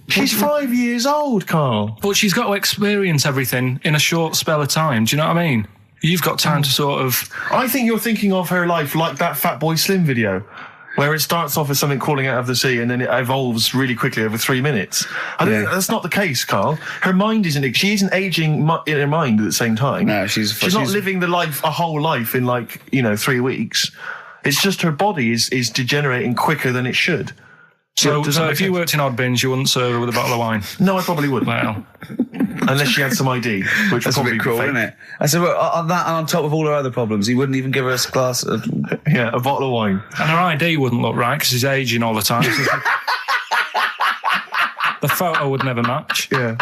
[SPEAKER 2] She's 5 years old, Carl.
[SPEAKER 3] But she's got to experience everything in a short spell of time. Do you know what I mean? You've got time to sort of...
[SPEAKER 2] I think you're thinking of her life like that Fatboy Slim video, where it starts off as something crawling out of the sea and then it evolves really quickly over 3 minutes. I think that's not the case, Carl. Her mind isn't... She isn't aging in her mind at the same time.
[SPEAKER 1] No, she's
[SPEAKER 2] not living a whole life in 3 weeks. It's just her body is degenerating quicker than it should.
[SPEAKER 3] So if you worked in odd bins, you wouldn't serve her with a bottle of wine?
[SPEAKER 2] No, I probably wouldn't.
[SPEAKER 3] Well...
[SPEAKER 2] Unless she had some ID, which
[SPEAKER 1] That's
[SPEAKER 2] would probably
[SPEAKER 1] a bit cruel,
[SPEAKER 2] be fake.
[SPEAKER 1] isn't it? I said, well, on that and on top of all her other problems, he wouldn't even give her a glass of...
[SPEAKER 2] Yeah, a bottle of wine.
[SPEAKER 3] And her ID wouldn't look right because she's aging all the time. The photo would never match.
[SPEAKER 2] Yeah.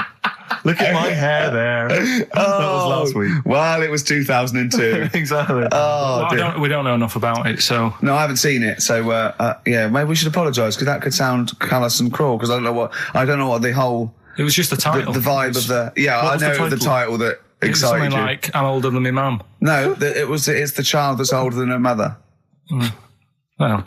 [SPEAKER 2] Look at my hair there. That was last week.
[SPEAKER 1] Well, it was 2002.
[SPEAKER 2] Exactly.
[SPEAKER 1] Oh,
[SPEAKER 3] Well, we don't know enough about it, so...
[SPEAKER 1] No, I haven't seen it, so, yeah, maybe we should apologise, because that could sound callous and cruel, because I don't know what the whole...
[SPEAKER 3] It was just the title.
[SPEAKER 1] The vibe of the... Yeah, I know the title that excited
[SPEAKER 3] something
[SPEAKER 1] you.
[SPEAKER 3] like, I'm older than my mum.
[SPEAKER 1] No, it's the child that's older than her mother.
[SPEAKER 3] Well...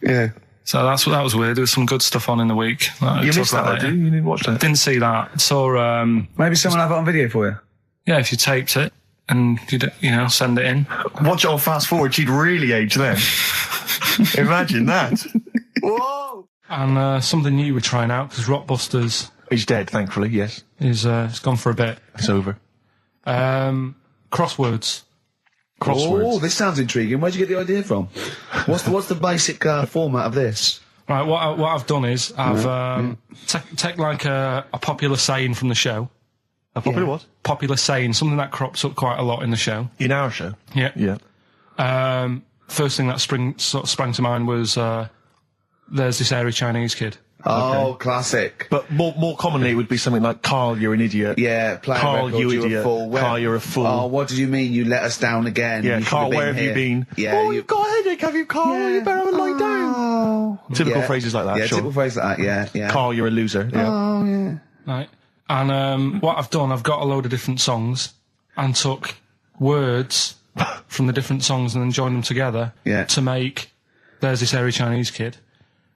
[SPEAKER 1] Yeah.
[SPEAKER 3] So that was weird. There was some good stuff on in the week.
[SPEAKER 2] You missed that, did you? You didn't watch that?
[SPEAKER 3] Didn't see that. Saw...
[SPEAKER 1] Maybe someone have it on video for you?
[SPEAKER 3] Yeah, if you taped it and, send it in.
[SPEAKER 2] Watch it on fast forward, she'd really age then. Imagine that. Whoa!
[SPEAKER 3] And something new we're trying out, because Rockbusters...
[SPEAKER 2] He's dead, thankfully, yes.
[SPEAKER 3] It's gone for a bit.
[SPEAKER 2] It's over.
[SPEAKER 3] Crosswords.
[SPEAKER 1] Oh, this sounds intriguing. Where'd you get the idea from? What's the basic format of this?
[SPEAKER 3] Right, what I've done is I've take like a popular saying from the show.
[SPEAKER 2] A popular what?
[SPEAKER 3] Popular saying, something that crops up quite a lot in the show.
[SPEAKER 2] In our show?
[SPEAKER 3] Yeah.
[SPEAKER 2] Yeah.
[SPEAKER 3] First thing that sprang to mind was there's this hairy Chinese kid.
[SPEAKER 1] Oh, okay. Classic.
[SPEAKER 2] But more commonly it would be something like, Carl, you're an idiot.
[SPEAKER 1] Yeah,
[SPEAKER 2] Carl, you idiot.
[SPEAKER 1] You're a fool.
[SPEAKER 2] Carl, you're a fool.
[SPEAKER 1] Oh, what did you mean you let us down again?
[SPEAKER 2] Yeah,
[SPEAKER 1] you
[SPEAKER 2] Carl, where have you been?
[SPEAKER 1] Yeah,
[SPEAKER 2] you've got a headache, have you, Carl?
[SPEAKER 1] Yeah.
[SPEAKER 2] You better lie down. Typical phrases like that,
[SPEAKER 1] yeah,
[SPEAKER 2] sure.
[SPEAKER 1] typical phrases like that, yeah.
[SPEAKER 2] Carl, you're a loser. Yeah.
[SPEAKER 1] Oh, yeah.
[SPEAKER 3] Right. And what I've done, I've got a load of different songs and took words from the different songs and then joined them together to make There's This Hairy Chinese Kid.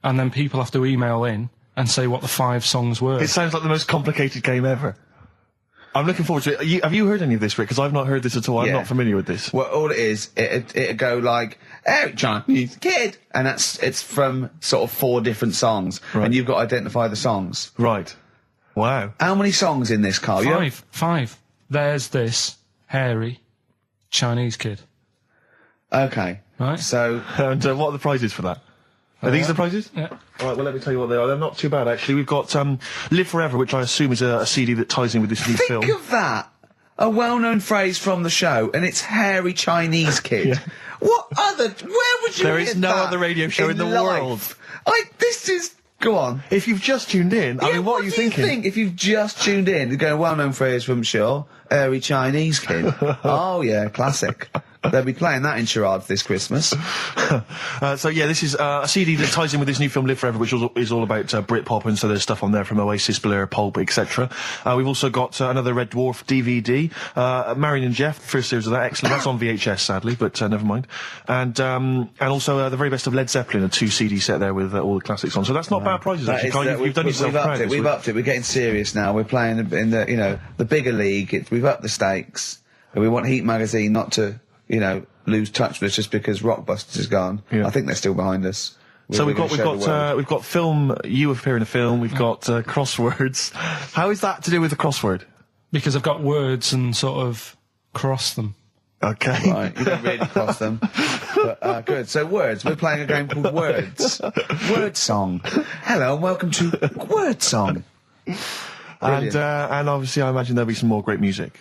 [SPEAKER 3] And then people have to email in and say what the 5 songs were.
[SPEAKER 2] It sounds like the most complicated game ever. I'm looking forward to it. Have you heard any of this, Rick? Because I've not heard this at all. I'm not familiar with this.
[SPEAKER 1] Well, all it is, it'd go like, "Hey, Chinese kid," and it's from sort of 4 different songs, and you've got to identify the songs.
[SPEAKER 2] Right. Wow.
[SPEAKER 1] How many songs in this, Carl?
[SPEAKER 3] 5. There's this hairy Chinese kid.
[SPEAKER 1] Okay.
[SPEAKER 3] Right.
[SPEAKER 1] So,
[SPEAKER 2] and what are the prizes for that? Are these the prizes?
[SPEAKER 3] Yeah.
[SPEAKER 2] All right, well, let me tell you what they are. They're not too bad, actually. We've got Live Forever, which I assume is a CD that ties in with this new film.
[SPEAKER 1] Think of that! A well-known phrase from the show, and it's hairy Chinese kid. Where would you
[SPEAKER 2] There is no other radio show in the world.
[SPEAKER 1] This is... Go on.
[SPEAKER 2] If you've just tuned in, I mean, what are you thinking?
[SPEAKER 1] Think if you've just tuned in, you're going, well-known phrase from Shaw, hairy Chinese kid. Oh, yeah, classic. They'll be playing that in charades this Christmas.
[SPEAKER 2] So yeah, this is a CD that ties in with this new film Live Forever, which is all about Britpop, and so there's stuff on there from Oasis, Blur, Pulp, etc. We've also got another Red Dwarf DVD, Marion and Jeff, first series of that, excellent. That's on VHS, sadly, but never mind. And also the very best of Led Zeppelin, a 2 CD set there with all the classics on. So that's not bad prizes, actually. You've done yourself proud.
[SPEAKER 1] We've upped it. We're getting serious now. We're playing in the the bigger league. We've upped the stakes. And we want Heat Magazine not to lose touch with us just because Rockbusters is gone. Yeah. I think they're still behind us.
[SPEAKER 2] So we've got film. You appear in a film. We've got crosswords. How is that to do with the crossword?
[SPEAKER 3] Because I've got words and sort of cross them.
[SPEAKER 2] Okay.
[SPEAKER 1] Right, you don't really cross them. But, good. So words. We're playing a game called Words. Word Song. Hello and welcome to Word Song.
[SPEAKER 2] And obviously I imagine there'll be some more great music.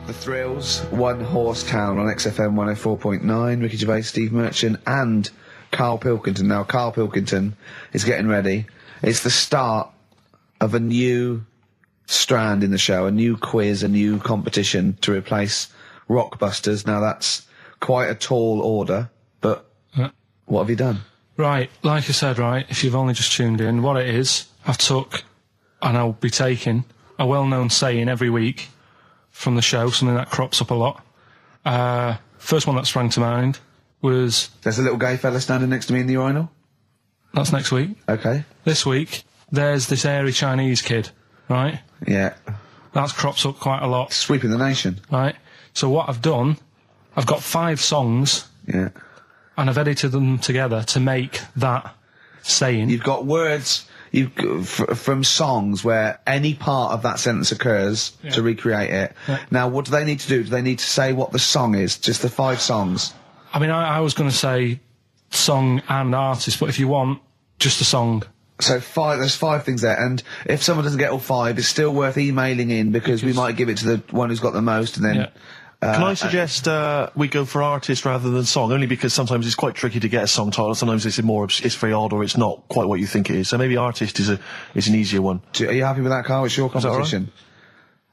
[SPEAKER 1] The Thrills, One Horse Town on XFM 104.9, Ricky Gervais, Steve Merchant and Karl Pilkington. Now, Karl Pilkington is getting ready. It's the start of a new strand in the show, a new quiz, a new competition to replace Rockbusters. Now, that's quite a tall order, but what have you done?
[SPEAKER 3] Right, like I said, if you've only just tuned in, what it is, I've took, and I'll be taking, a well-known saying every week from the show, something that crops up a lot. First one that sprang to mind was...
[SPEAKER 1] There's a little gay fella standing next to me in the urinal?
[SPEAKER 3] That's next week.
[SPEAKER 1] Okay.
[SPEAKER 3] This week, there's this hairy Chinese kid, right?
[SPEAKER 1] Yeah.
[SPEAKER 3] That crops up quite a lot.
[SPEAKER 1] Sweeping the nation.
[SPEAKER 3] Right. So what I've done, I've got 5 songs.
[SPEAKER 1] Yeah.
[SPEAKER 3] And I've edited them together to make that saying.
[SPEAKER 1] You've got words... from songs where any part of that sentence occurs to recreate it. Yeah. Now, what do they need to do? Do they need to say what the song is? Just the 5 songs?
[SPEAKER 3] I mean, I was going to say song and artist, but if you want, just a song.
[SPEAKER 1] So there's 5 things there, and if someone doesn't get all 5, it's still worth emailing in because we might give it to the one who's got the most, and then...
[SPEAKER 3] Yeah.
[SPEAKER 2] Can I suggest we go for artist rather than song? Only because sometimes it's quite tricky to get a song title. Sometimes it's very odd, or it's not quite what you think it is. So maybe artist is an easier one.
[SPEAKER 1] Are you happy with that, Carl? It's your competition.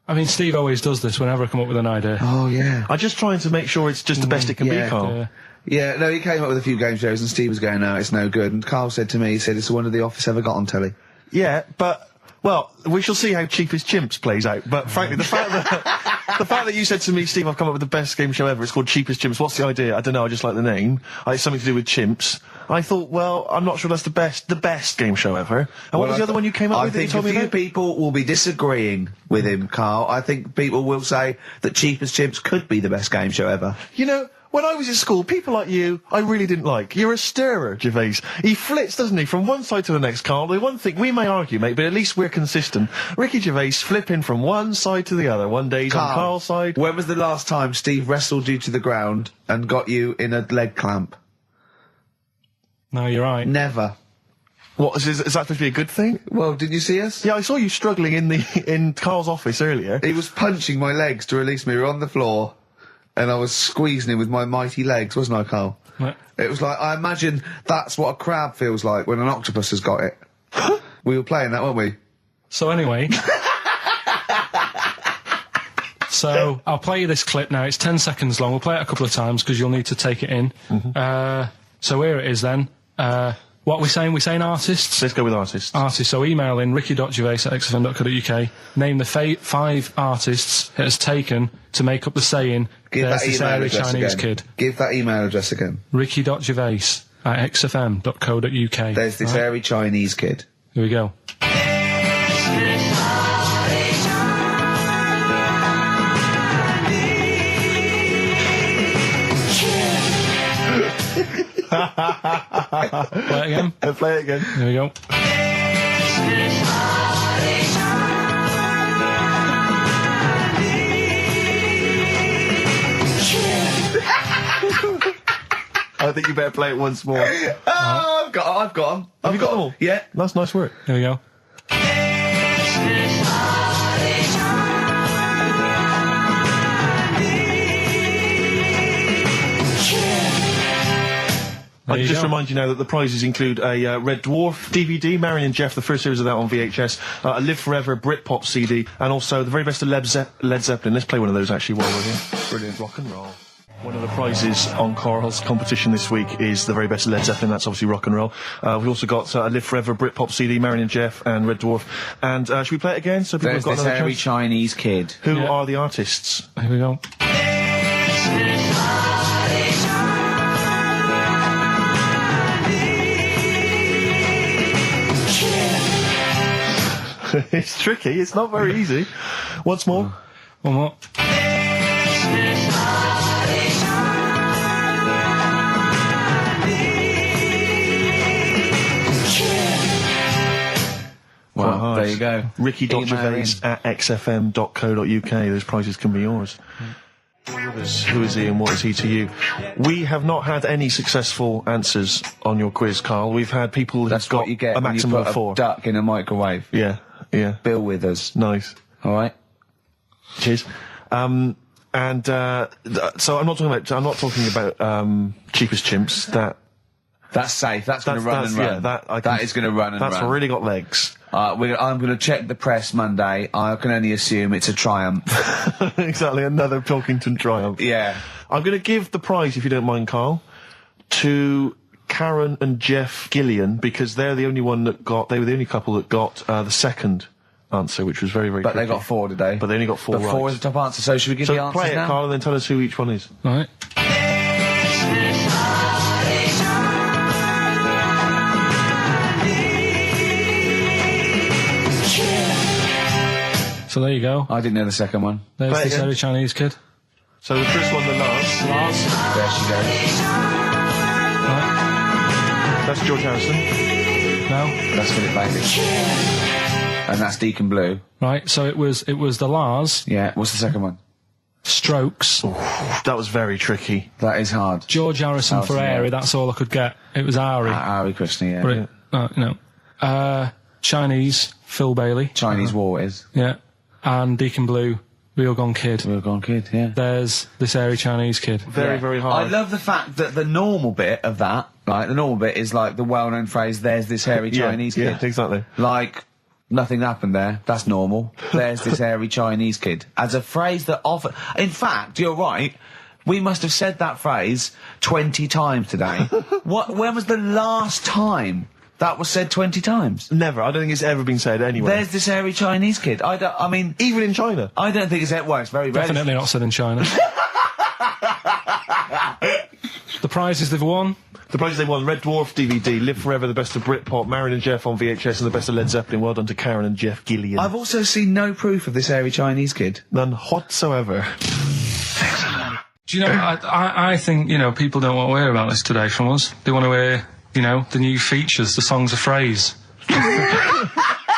[SPEAKER 3] I mean, Steve always does this whenever I come up with an idea.
[SPEAKER 1] Oh, yeah.
[SPEAKER 2] I'm just trying to make sure it's just the best it can be, Carl.
[SPEAKER 1] Yeah, no, he came up with a few game shows and Steve was going, no, it's no good. And Carl said to me, he said, it's the one of The Office ever got on telly.
[SPEAKER 2] Yeah, but, well, we shall see how Cheapest Chimps plays out. But frankly, the fact that you said to me, Steve, I've come up with the best game show ever, it's called Cheapest Chimps, what's the idea? I don't know, I just like the name. It's something to do with chimps. I thought, well, I'm not sure that's the best game show ever. And what was the other one you came up with that you told me about? I think a few people will be disagreeing with him, Carl. I think people will say that Cheapest Chimps could be the best game show ever. You know, when I was at school, people like you, I really didn't like. You're a stirrer, Gervais. He flits, doesn't he, from one side to the next, Carl. The one thing, we may argue, mate, but at least we're consistent. Ricky Gervais flipping from one side to the other. One day he's on Carl's side.
[SPEAKER 1] When was the last time Steve wrestled you to the ground and got you in a leg clamp?
[SPEAKER 3] No, you're right.
[SPEAKER 1] Never.
[SPEAKER 2] What, is that supposed to be a good thing?
[SPEAKER 1] Well, did you see us?
[SPEAKER 2] Yeah, I saw you struggling in Carl's office earlier.
[SPEAKER 1] He was punching my legs to release me. We were on the floor. And I was squeezing him with my mighty legs, wasn't I, Carl?
[SPEAKER 3] What?
[SPEAKER 1] It was like, I imagine that's what a crab feels like when an octopus has got it. We were playing that, weren't we?
[SPEAKER 3] So anyway... So, I'll play you this clip now. It's 10 seconds long. We'll play it a couple of times because you'll need to take it in. So here it is then. What are we saying? We're saying artists?
[SPEAKER 2] Let's go with artists.
[SPEAKER 3] Artists. So email in ricky.gervais@xfm.co.uk. Name the 5 artists it has taken to make up the saying, there's this hairy Chinese kid.
[SPEAKER 1] Give that email address again.
[SPEAKER 3] ricky.gervais@xfm.co.uk.
[SPEAKER 1] There's this hairy Chinese kid.
[SPEAKER 3] Here we go. Play it again.
[SPEAKER 2] Play it again.
[SPEAKER 3] Here we go.
[SPEAKER 2] I think you better play it once more.
[SPEAKER 1] Oh, I've got them.
[SPEAKER 2] Have you got them all?
[SPEAKER 1] Yeah.
[SPEAKER 2] That's nice work.
[SPEAKER 3] Here we go.
[SPEAKER 2] I just remind you now that the prizes include a Red Dwarf DVD, Marion and Jeff, the first series of that on VHS, a Live Forever Britpop CD, and also the very best of Led Zeppelin. Let's play one of those actually while we're here. Brilliant. Rock and roll. One of the prizes on Carl's competition this week is the very best of Led Zeppelin. That's obviously rock and roll. We've also got a Live Forever Britpop CD, Marion and Jeff, and Red Dwarf. And should we play it again? So people have got another
[SPEAKER 1] hairy
[SPEAKER 2] chance?
[SPEAKER 1] Chinese kid.
[SPEAKER 2] Who are the artists?
[SPEAKER 3] Here we go.
[SPEAKER 2] It's tricky. It's not very easy. Once more.
[SPEAKER 3] One more.
[SPEAKER 1] Well, there you go.
[SPEAKER 2] Ricky.gervais@xfm.co.uk. Those prizes can be yours. Who is he and what is he to you? We have not had any successful answers on your quiz, Carl. We've had people who've got
[SPEAKER 1] what you get
[SPEAKER 2] a maximum
[SPEAKER 1] when you put
[SPEAKER 2] of 4.
[SPEAKER 1] a duck in a microwave.
[SPEAKER 2] Yeah.
[SPEAKER 1] Bill Withers.
[SPEAKER 2] Nice.
[SPEAKER 1] All right.
[SPEAKER 2] Cheers. So I'm not talking about Cheapest Chimps.
[SPEAKER 1] That's safe. That's going to run and run.
[SPEAKER 2] Yeah,
[SPEAKER 1] that is going to run and run.
[SPEAKER 2] That's really got legs.
[SPEAKER 1] I'm going to check the press Monday. I can only assume it's a triumph.
[SPEAKER 2] Exactly, another Pilkington triumph.
[SPEAKER 1] Yeah.
[SPEAKER 2] I'm going to give the prize, if you don't mind, Carl, to Karen and Jeff Gillian, because they're the only one that got, they were the only couple that got the second answer, which was very, very
[SPEAKER 1] But
[SPEAKER 2] tricky.
[SPEAKER 1] they got 4 today.
[SPEAKER 2] But they only got 4 right.
[SPEAKER 1] 4 is the top answer, so should we give the answers
[SPEAKER 2] play it,
[SPEAKER 1] now?
[SPEAKER 2] Carl, and then tell us who each one is.
[SPEAKER 3] All right. So there you go.
[SPEAKER 1] I didn't know the second one.
[SPEAKER 3] There's
[SPEAKER 2] Play
[SPEAKER 3] this
[SPEAKER 2] again.
[SPEAKER 3] hairy Chinese kid.
[SPEAKER 2] So the first one, the Lars.
[SPEAKER 1] There she goes.
[SPEAKER 3] Right.
[SPEAKER 2] That's George Harrison.
[SPEAKER 3] No.
[SPEAKER 1] That's Philip Bailey. And that's Deacon Blue.
[SPEAKER 3] Right. So it was the Lars.
[SPEAKER 1] Yeah. What's the second one?
[SPEAKER 3] Strokes.
[SPEAKER 2] That was very tricky.
[SPEAKER 1] That is hard.
[SPEAKER 3] George Harrison for Airy.
[SPEAKER 1] yeah.
[SPEAKER 3] That's all I could get. It was Ari.
[SPEAKER 1] Ari Krishna, yeah.
[SPEAKER 3] But Chinese, Phil Bailey.
[SPEAKER 1] Chinese War is.
[SPEAKER 3] Yeah. And Deacon Blue, Real Gone Kid.
[SPEAKER 1] Real Gone Kid, yeah.
[SPEAKER 3] There's this hairy Chinese kid.
[SPEAKER 2] Very, very hard.
[SPEAKER 1] I love the fact that the normal bit of that, like, the normal bit is like the well-known phrase, there's this hairy Chinese kid.
[SPEAKER 2] Yeah, exactly.
[SPEAKER 1] Like, Nothing happened there. That's normal. There's this hairy Chinese kid. As a phrase that often... In fact, you're right. We must have said that phrase 20 times today. When was the last time that was said 20 times?
[SPEAKER 2] Never. I don't think it's ever been said anywhere.
[SPEAKER 1] There's this hairy Chinese kid. I mean...
[SPEAKER 2] Even in China?
[SPEAKER 1] I don't think it's... Well, it's very rare.
[SPEAKER 3] Definitely not said in China. The prizes they've won.
[SPEAKER 2] The prizes they won: Red Dwarf DVD, Live Forever, the best of Britpop, Marin and Jeff on VHS, and the best of Led Zeppelin. Well done to Karen and Jeff Gillian.
[SPEAKER 1] I've also seen no proof of this hairy Chinese kid.
[SPEAKER 2] None whatsoever.
[SPEAKER 3] Do you know, I think, you know, people don't want to hear about this today from us. They want to hear, you know, the new features, the songs of phrase.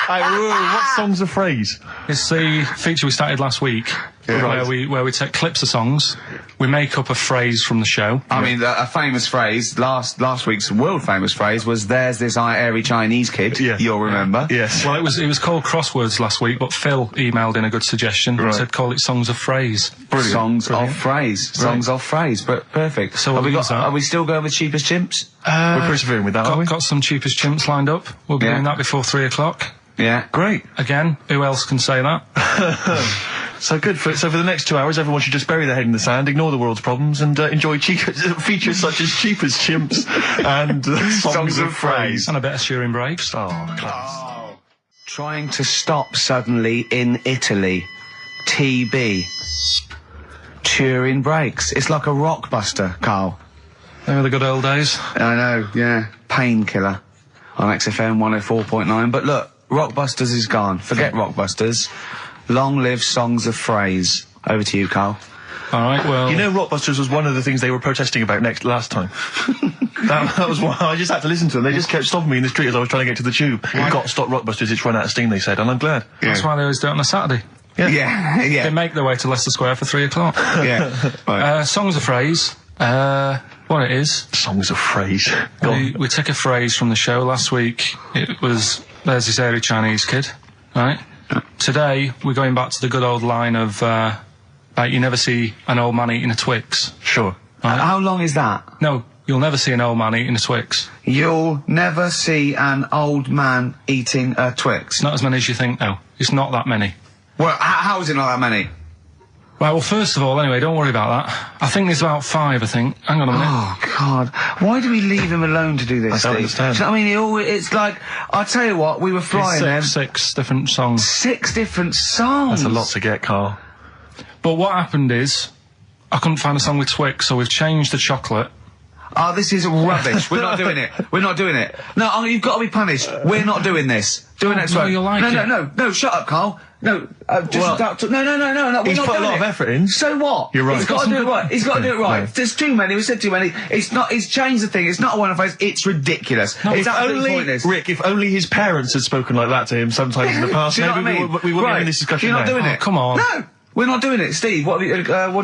[SPEAKER 2] What songs of phrase?
[SPEAKER 3] It's the feature we started last week, where we take clips of songs, we make up a phrase from the show.
[SPEAKER 1] I mean, a famous phrase, last week's world famous phrase was, there's this hairy Chinese kid, you'll remember.
[SPEAKER 2] Yes.
[SPEAKER 3] Well, it was called Crosswords last week, but Phil emailed in a good suggestion and said call it Songs of Phrase.
[SPEAKER 1] Brilliant. Songs of Phrase. Songs of Phrase, but perfect.
[SPEAKER 3] So
[SPEAKER 1] are we still going with Cheapest Chimps?
[SPEAKER 2] We're persevering with that, aren't we?
[SPEAKER 3] Got some Cheapest Chimps lined up. We'll be doing that before 3 o'clock.
[SPEAKER 1] Yeah.
[SPEAKER 2] Great.
[SPEAKER 3] Again, who else can say that?
[SPEAKER 2] So good. So for the next 2 hours, everyone should just bury their head in the sand, ignore the world's problems, and enjoy features such as Cheapest Chimps and songs of phrase.
[SPEAKER 3] And a bit of shearing breaks.
[SPEAKER 2] Oh, class.
[SPEAKER 1] Trying to stop suddenly in Italy. TB. Cheering breaks. It's like a rockbuster, Carl.
[SPEAKER 3] They were the good old days.
[SPEAKER 1] I know, yeah. Painkiller on XFM 104.9. But look, Rockbusters is gone. Forget Rockbusters. Long live Songs of Phrase. Over to you, Carl.
[SPEAKER 3] All right, well...
[SPEAKER 2] You know, Rockbusters was one of the things they were protesting about last time. that was why I just had to listen to them. They just kept stopping me in the street as I was trying to get to the tube. We've got to stop Rockbusters, it's run out of steam, they said, and I'm glad.
[SPEAKER 3] Yeah. That's why they always do it on a Saturday.
[SPEAKER 1] Yeah.
[SPEAKER 3] They make their way to Leicester Square for 3 o'clock.
[SPEAKER 1] Yeah. Right.
[SPEAKER 3] Songs of Phrase. What it is...
[SPEAKER 2] Songs of Phrase.
[SPEAKER 3] We took a phrase from the show last week. It was, there's this hairy Chinese kid, right? Today, we're going back to the good old line of, you never see an old man eating a Twix.
[SPEAKER 2] Sure.
[SPEAKER 3] Right?
[SPEAKER 1] How long is that?
[SPEAKER 3] No, you'll never see an old man eating a Twix.
[SPEAKER 1] You'll never see an old man eating a Twix?
[SPEAKER 3] Not as many as you think, no. It's not that many.
[SPEAKER 1] Well, how is it not that many?
[SPEAKER 3] Right, well, first of all, anyway, don't worry about that. I think there's about 5, I think. Hang on a minute.
[SPEAKER 1] Oh, God. Why do we leave him alone to do this,
[SPEAKER 2] I don't understand.
[SPEAKER 1] I mean, it's like, I'll tell you what, we were flying them.
[SPEAKER 3] 6 different songs.
[SPEAKER 1] 6 different songs?
[SPEAKER 2] That's a lot to get, Carl.
[SPEAKER 3] But what happened is, I couldn't find a song with Twix, so we've changed the chocolate.
[SPEAKER 1] Oh, this is rubbish. We're not doing it. We're not doing it. No, you've got to be punished. We're not doing this. Do it next week.
[SPEAKER 3] You'll like it.
[SPEAKER 1] No, shut up, Carl. No, no.
[SPEAKER 2] He's put a lot of effort in.
[SPEAKER 1] So what?
[SPEAKER 2] You're right.
[SPEAKER 1] He's got to do it right. He's got to do it right.
[SPEAKER 2] No.
[SPEAKER 1] There's too many. We said too many. It's not. He's changed the thing. It's not a one-off phrase. It's ridiculous. No, it's absolutely pointless.
[SPEAKER 2] Rick, if only his parents had spoken like that to him sometimes in the past,
[SPEAKER 1] do you know
[SPEAKER 2] maybe
[SPEAKER 1] what I mean?
[SPEAKER 2] we wouldn't be having this discussion.
[SPEAKER 1] You're not doing it.
[SPEAKER 3] Come on.
[SPEAKER 1] No. We're not doing it, Steve. What do you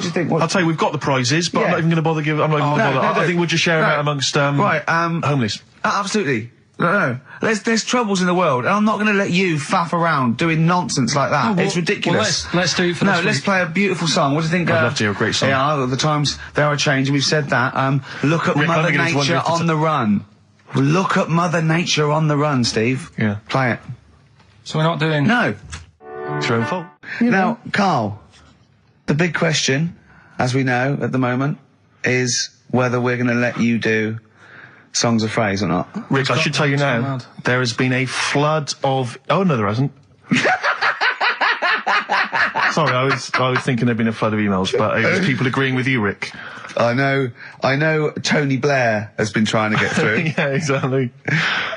[SPEAKER 1] think?
[SPEAKER 2] I'll tell you, we've got the prizes, but I'm not even going to bother giving. I'm not even going to bother. I think we'll just share them out amongst homeless.
[SPEAKER 1] Absolutely. No. There's troubles in the world, and I'm not going to let you faff around doing nonsense like that. It's ridiculous.
[SPEAKER 3] Well, let's do it for this week.
[SPEAKER 1] Let's play a beautiful song. What do you think?
[SPEAKER 2] I'd love to hear a great song.
[SPEAKER 1] Yeah, the times they are changing. We've said that. Look at Mother Nature on the run. Look at Mother Nature on the run, Steve.
[SPEAKER 2] Yeah.
[SPEAKER 1] Play it.
[SPEAKER 3] So we're not doing...
[SPEAKER 1] No.
[SPEAKER 2] It's your own fault.
[SPEAKER 1] Now, Carl, the big question, as we know at the moment, is whether we're going to let you do Songs of Phrase or not.
[SPEAKER 2] Rick, I should tell you now, there has been a flood of... Oh, no, there hasn't. Sorry, I was thinking there'd been a flood of emails, but it was people agreeing with you, Rick.
[SPEAKER 1] I know Tony Blair has been trying to get through.
[SPEAKER 2] Yeah, exactly.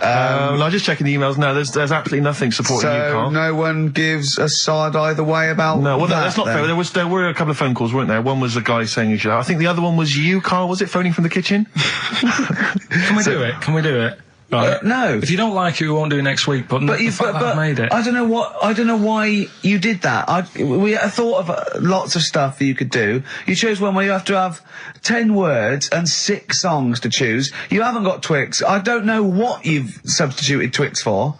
[SPEAKER 2] I'm just checking the emails now. There's absolutely nothing supporting you, Carl.
[SPEAKER 1] No one gives a side either way about
[SPEAKER 2] No, well, that's not
[SPEAKER 1] then.
[SPEAKER 2] fair. There were a couple of phone calls, weren't there? One was a guy saying you should. I think the other one was you, Carl. Was it phoning from the kitchen?
[SPEAKER 3] Can we do it? Can we do it? Right.
[SPEAKER 1] No.
[SPEAKER 3] If you don't like it, we won't do it next week. But the fact that I've made it.
[SPEAKER 1] I don't know why you did that. We thought of lots of stuff that you could do. You chose one where you have to have 10 words and 6 songs to choose. You haven't got Twix. I don't know what you've substituted Twix for.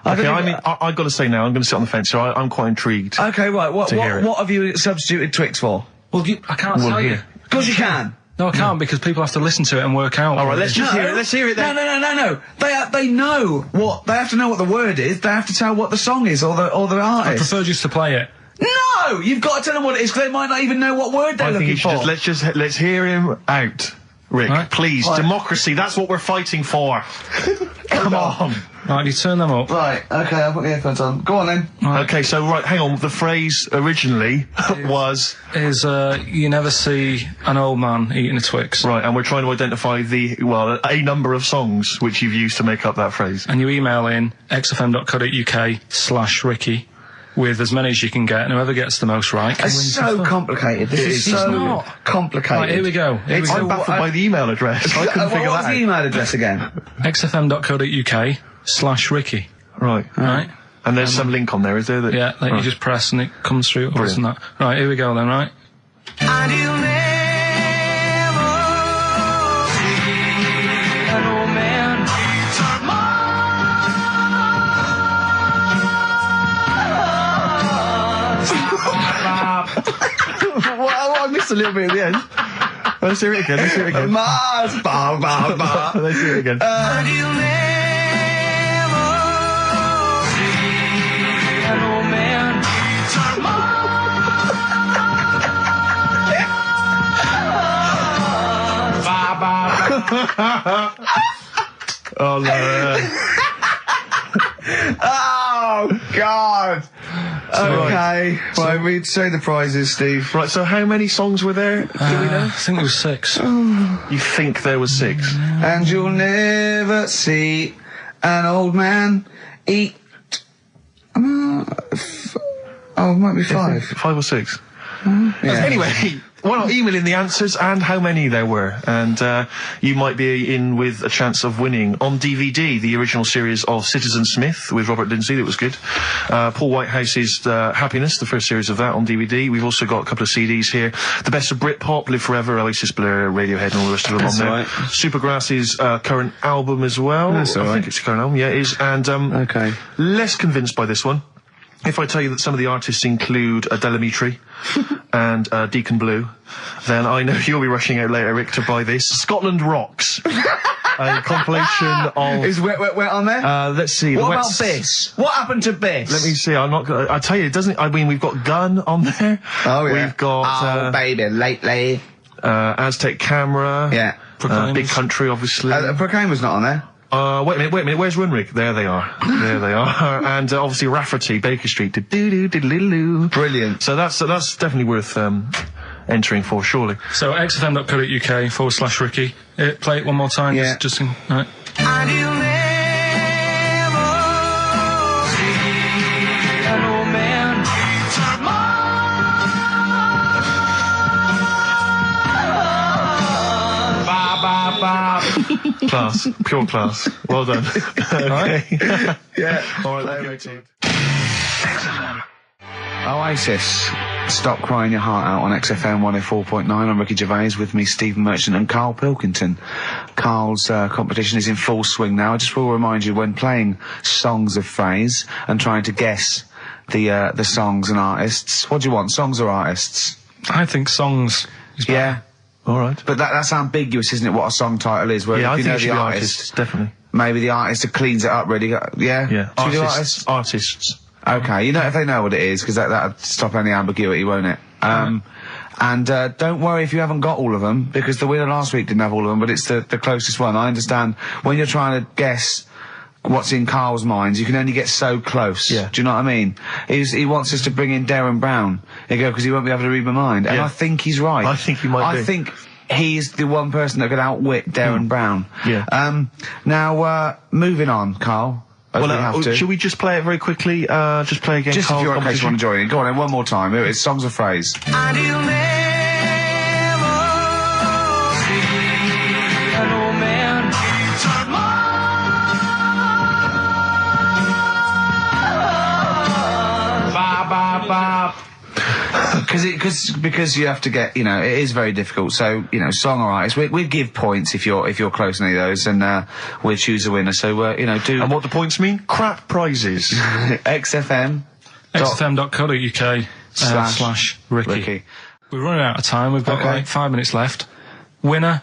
[SPEAKER 2] Okay, I've got to say now, I'm going to sit on the fence, so I'm quite intrigued.
[SPEAKER 1] Okay, right. What have you substituted Twix for?
[SPEAKER 3] Well, I can't tell you.
[SPEAKER 1] Of course you can.
[SPEAKER 3] No, I can't because people have to listen to it and work out.
[SPEAKER 2] All right, let's just hear it. Let's hear it then.
[SPEAKER 1] No. They know what they have to know what the word is. They have to tell what the song is or the artist.
[SPEAKER 3] I prefer just to play it.
[SPEAKER 1] No, you've got to tell them what it is because they might not even know what word they're looking for.
[SPEAKER 2] Let's hear him out, Rick.
[SPEAKER 3] Right.
[SPEAKER 2] Please, democracy. That's what we're fighting for. Come on.
[SPEAKER 3] Right, you turn them up.
[SPEAKER 1] Right. Okay, I'll put the earphones on. Go on then.
[SPEAKER 3] Right.
[SPEAKER 2] Okay, so hang on. The phrase originally was
[SPEAKER 3] you never see an old man eating a Twix.
[SPEAKER 2] right, and we're trying to identify a number of songs which you've used to make up that phrase.
[SPEAKER 3] And you email in xfm.co.uk/Ricky with as many as you can get, and whoever gets the most right.
[SPEAKER 1] It's so complicated. This is so complicated.
[SPEAKER 3] Right, here we go.
[SPEAKER 2] I'm baffled by the email address. I couldn't figure that out.
[SPEAKER 1] What's the email address again?
[SPEAKER 3] xfm.co.uk/Ricky.
[SPEAKER 2] Right.
[SPEAKER 3] Right.
[SPEAKER 2] And there's some link on there, is there?
[SPEAKER 3] Yeah, that you just press and it comes through.
[SPEAKER 2] Brilliant.
[SPEAKER 3] That. Right, here we go then, right?
[SPEAKER 11] And you'll never see an old man
[SPEAKER 2] Well, I missed a little bit at the end. Let's hear it again.
[SPEAKER 1] Mars, ba ba ba.
[SPEAKER 2] Let's hear it again.
[SPEAKER 11] And you'll never see an old man
[SPEAKER 2] Oh, Lord.
[SPEAKER 1] Oh, God. Okay. Right, we'd say the prizes, Steve.
[SPEAKER 2] Right, so how many songs were there? Do we know?
[SPEAKER 3] I think it was 6.
[SPEAKER 2] You think there was 6?
[SPEAKER 1] And you'll never see an old man eat. It might be 5.
[SPEAKER 2] 5 or 6.
[SPEAKER 1] Yeah.
[SPEAKER 2] Anyway, email in the answers and how many there were, and you might be in with a chance of winning on DVD the original series of Citizen Smith with Robert Lindsay. That was good. Paul Whitehouse's Happiness, the first series of that on DVD. We've also got a couple of CDs here. The Best of Britpop, Live Forever, Oasis, Blur, Radiohead, and all the rest of them on there.
[SPEAKER 1] Right.
[SPEAKER 2] Supergrass's current album as well.
[SPEAKER 1] That's all
[SPEAKER 2] I
[SPEAKER 1] right.
[SPEAKER 2] think it's a current album. Yeah, it is. And
[SPEAKER 1] Okay.
[SPEAKER 2] less convinced by this one. If I tell you that some of the artists include Delamitri and Deacon Blue, then I know you'll be rushing out later, Rick, to buy this. Scotland Rocks. A compilation of...
[SPEAKER 1] Is Wet on there?
[SPEAKER 2] Let's see.
[SPEAKER 1] What about Biss? What happened to Biss?
[SPEAKER 2] Let me see. I'm not gonna... I tell you, it doesn't... I mean, we've got Gun on there.
[SPEAKER 1] Oh, yeah.
[SPEAKER 2] We've got...
[SPEAKER 1] baby, lately.
[SPEAKER 2] Aztec Camera.
[SPEAKER 1] Yeah.
[SPEAKER 2] Big Country, obviously.
[SPEAKER 1] Proclaimer's not on there.
[SPEAKER 2] Wait a minute, where's Runrig? There they are. And obviously Rafferty, Baker Street. Do-do-do-do-do-do.
[SPEAKER 1] Brilliant.
[SPEAKER 2] So that's definitely worth entering for, surely.
[SPEAKER 3] So xfm.co.uk/Ricky. Play it one more time.
[SPEAKER 1] Yeah.
[SPEAKER 3] Just in, right.
[SPEAKER 11] and you'll never see an old man
[SPEAKER 2] Class. Pure class. Well done. Okay.
[SPEAKER 1] Yeah.
[SPEAKER 2] All right, there we go.
[SPEAKER 1] Oasis. Stop Crying Your Heart Out on XFM 104.9. I'm Ricky Gervais, with me Stephen Merchant and Karl Pilkington. Karl's competition is in full swing now. I just will remind you, when playing songs of phrase and trying to guess the songs and artists, what do you want, songs or artists?
[SPEAKER 3] I think songs is better.
[SPEAKER 1] Yeah.
[SPEAKER 2] All right.
[SPEAKER 1] But that's ambiguous, isn't it, what a song title is? Where
[SPEAKER 2] Yeah,
[SPEAKER 1] if
[SPEAKER 2] I
[SPEAKER 1] you
[SPEAKER 2] think
[SPEAKER 1] know
[SPEAKER 2] it should
[SPEAKER 1] the
[SPEAKER 2] be
[SPEAKER 1] artist,
[SPEAKER 2] artists, definitely.
[SPEAKER 1] maybe the artist cleans it up really. Yeah?
[SPEAKER 2] Yeah.
[SPEAKER 1] Should we do artists?
[SPEAKER 2] Artists.
[SPEAKER 1] Okay, you know, if they know what it is, because that'll stop any ambiguity, won't it? And don't worry if you haven't got all of them, because the winner last week didn't have all of them, but it's the closest one. I understand when you're trying to guess what's in Karl's mind, you can only get so close.
[SPEAKER 2] Yeah.
[SPEAKER 1] Do you know what I mean? He wants us to bring in Darren Brown. He go, because he won't be able to read my mind. And
[SPEAKER 2] Yeah.
[SPEAKER 1] I think he's right.
[SPEAKER 2] I think he might be.
[SPEAKER 1] I think he's the one person that could outwit Darren Brown.
[SPEAKER 2] Yeah.
[SPEAKER 1] Now, moving on, Karl.
[SPEAKER 2] Well, should we just play it very quickly? Just play again.
[SPEAKER 1] Just if you're in case you want to join in. Go on then, one more time. It's songs of phrase.
[SPEAKER 11] and you'll never see an old man
[SPEAKER 1] Because you have to get, you know, it is very difficult. So, you know, song or artist, we'd give points if you're close to any of those, and we'll choose a winner. So, you know, do.
[SPEAKER 2] And what do points mean? Crap prizes.
[SPEAKER 1] XFM.
[SPEAKER 3] xfm.co.uk/Ricky.
[SPEAKER 1] Ricky.
[SPEAKER 3] We're running out of time. We've got
[SPEAKER 1] Okay.
[SPEAKER 3] like 5 minutes left. winner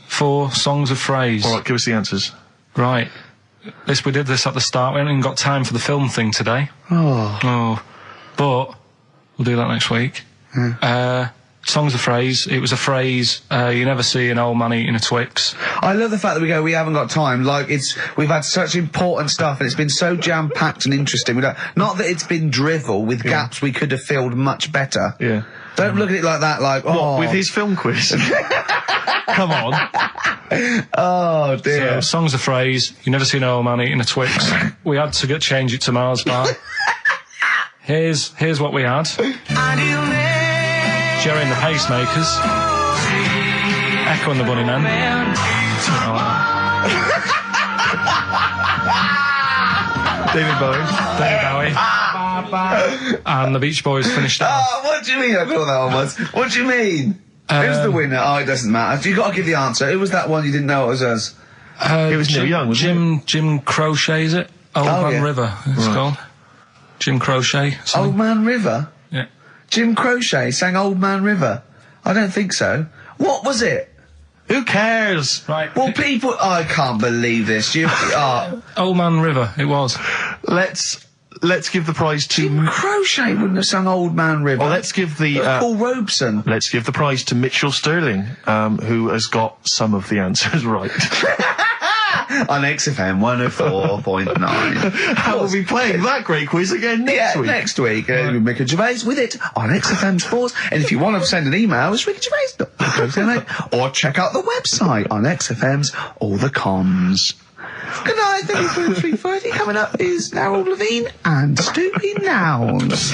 [SPEAKER 3] for Songs of Phrase.
[SPEAKER 2] All right, give us the answers.
[SPEAKER 3] Right. We did this at the start. We haven't even got time for the film thing today.
[SPEAKER 1] Oh.
[SPEAKER 3] But we'll do that next week. Songs of Phrase. It was a phrase you never see an old man eating a Twix.
[SPEAKER 1] I love the fact that we haven't got time. Like, we've had such important stuff and it's been so jam-packed and interesting. Not that it's been drivel with gaps we could have filled much better.
[SPEAKER 2] Yeah.
[SPEAKER 1] Don't look at it like that, like,
[SPEAKER 2] What, with his film quiz? Come on.
[SPEAKER 1] Oh, dear.
[SPEAKER 3] So, Songs of Phrase. You never see an old man eating a Twix. We had to change it to Mars Bar. Here's what we had. Jerry and the Pacemakers. Echo and the Bunnymen.
[SPEAKER 2] David Bowie.
[SPEAKER 3] And the Beach Boys finished it off.
[SPEAKER 1] What do you mean I thought that one was? What do you mean? Who's the winner? Oh, it doesn't matter. You got to give the answer. Who was that one you didn't know it was us?
[SPEAKER 2] It was Neil Young, wasn't it?
[SPEAKER 3] Jim Crochet, is it? Old Man River, it's called. Jim Crochet. Something.
[SPEAKER 1] Old Man River?
[SPEAKER 3] Yeah.
[SPEAKER 1] Jim Crochet sang Old Man River? I don't think so. What was it?
[SPEAKER 2] Who cares?
[SPEAKER 3] Right.
[SPEAKER 1] Well, people... I can't believe this.
[SPEAKER 3] Old Man River, it was.
[SPEAKER 2] Let's give the prize to...
[SPEAKER 1] Jim Crochet wouldn't have sung Old Man River.
[SPEAKER 2] Well, let's give the...
[SPEAKER 1] Paul Robeson.
[SPEAKER 2] Let's give the prize to Mitchell Sterling, who has got some of the answers right.
[SPEAKER 1] On XFM 104.9.
[SPEAKER 2] How will we be playing that great quiz again next week?
[SPEAKER 1] Next week. Ricky Gervais with it on XFM Sports. And if you want to send an email, it's rickygervais.co.uk or check out the website on XFM's All the Comms. Good night, 3:30. Coming up is Harold Levine and Stupid Nouns.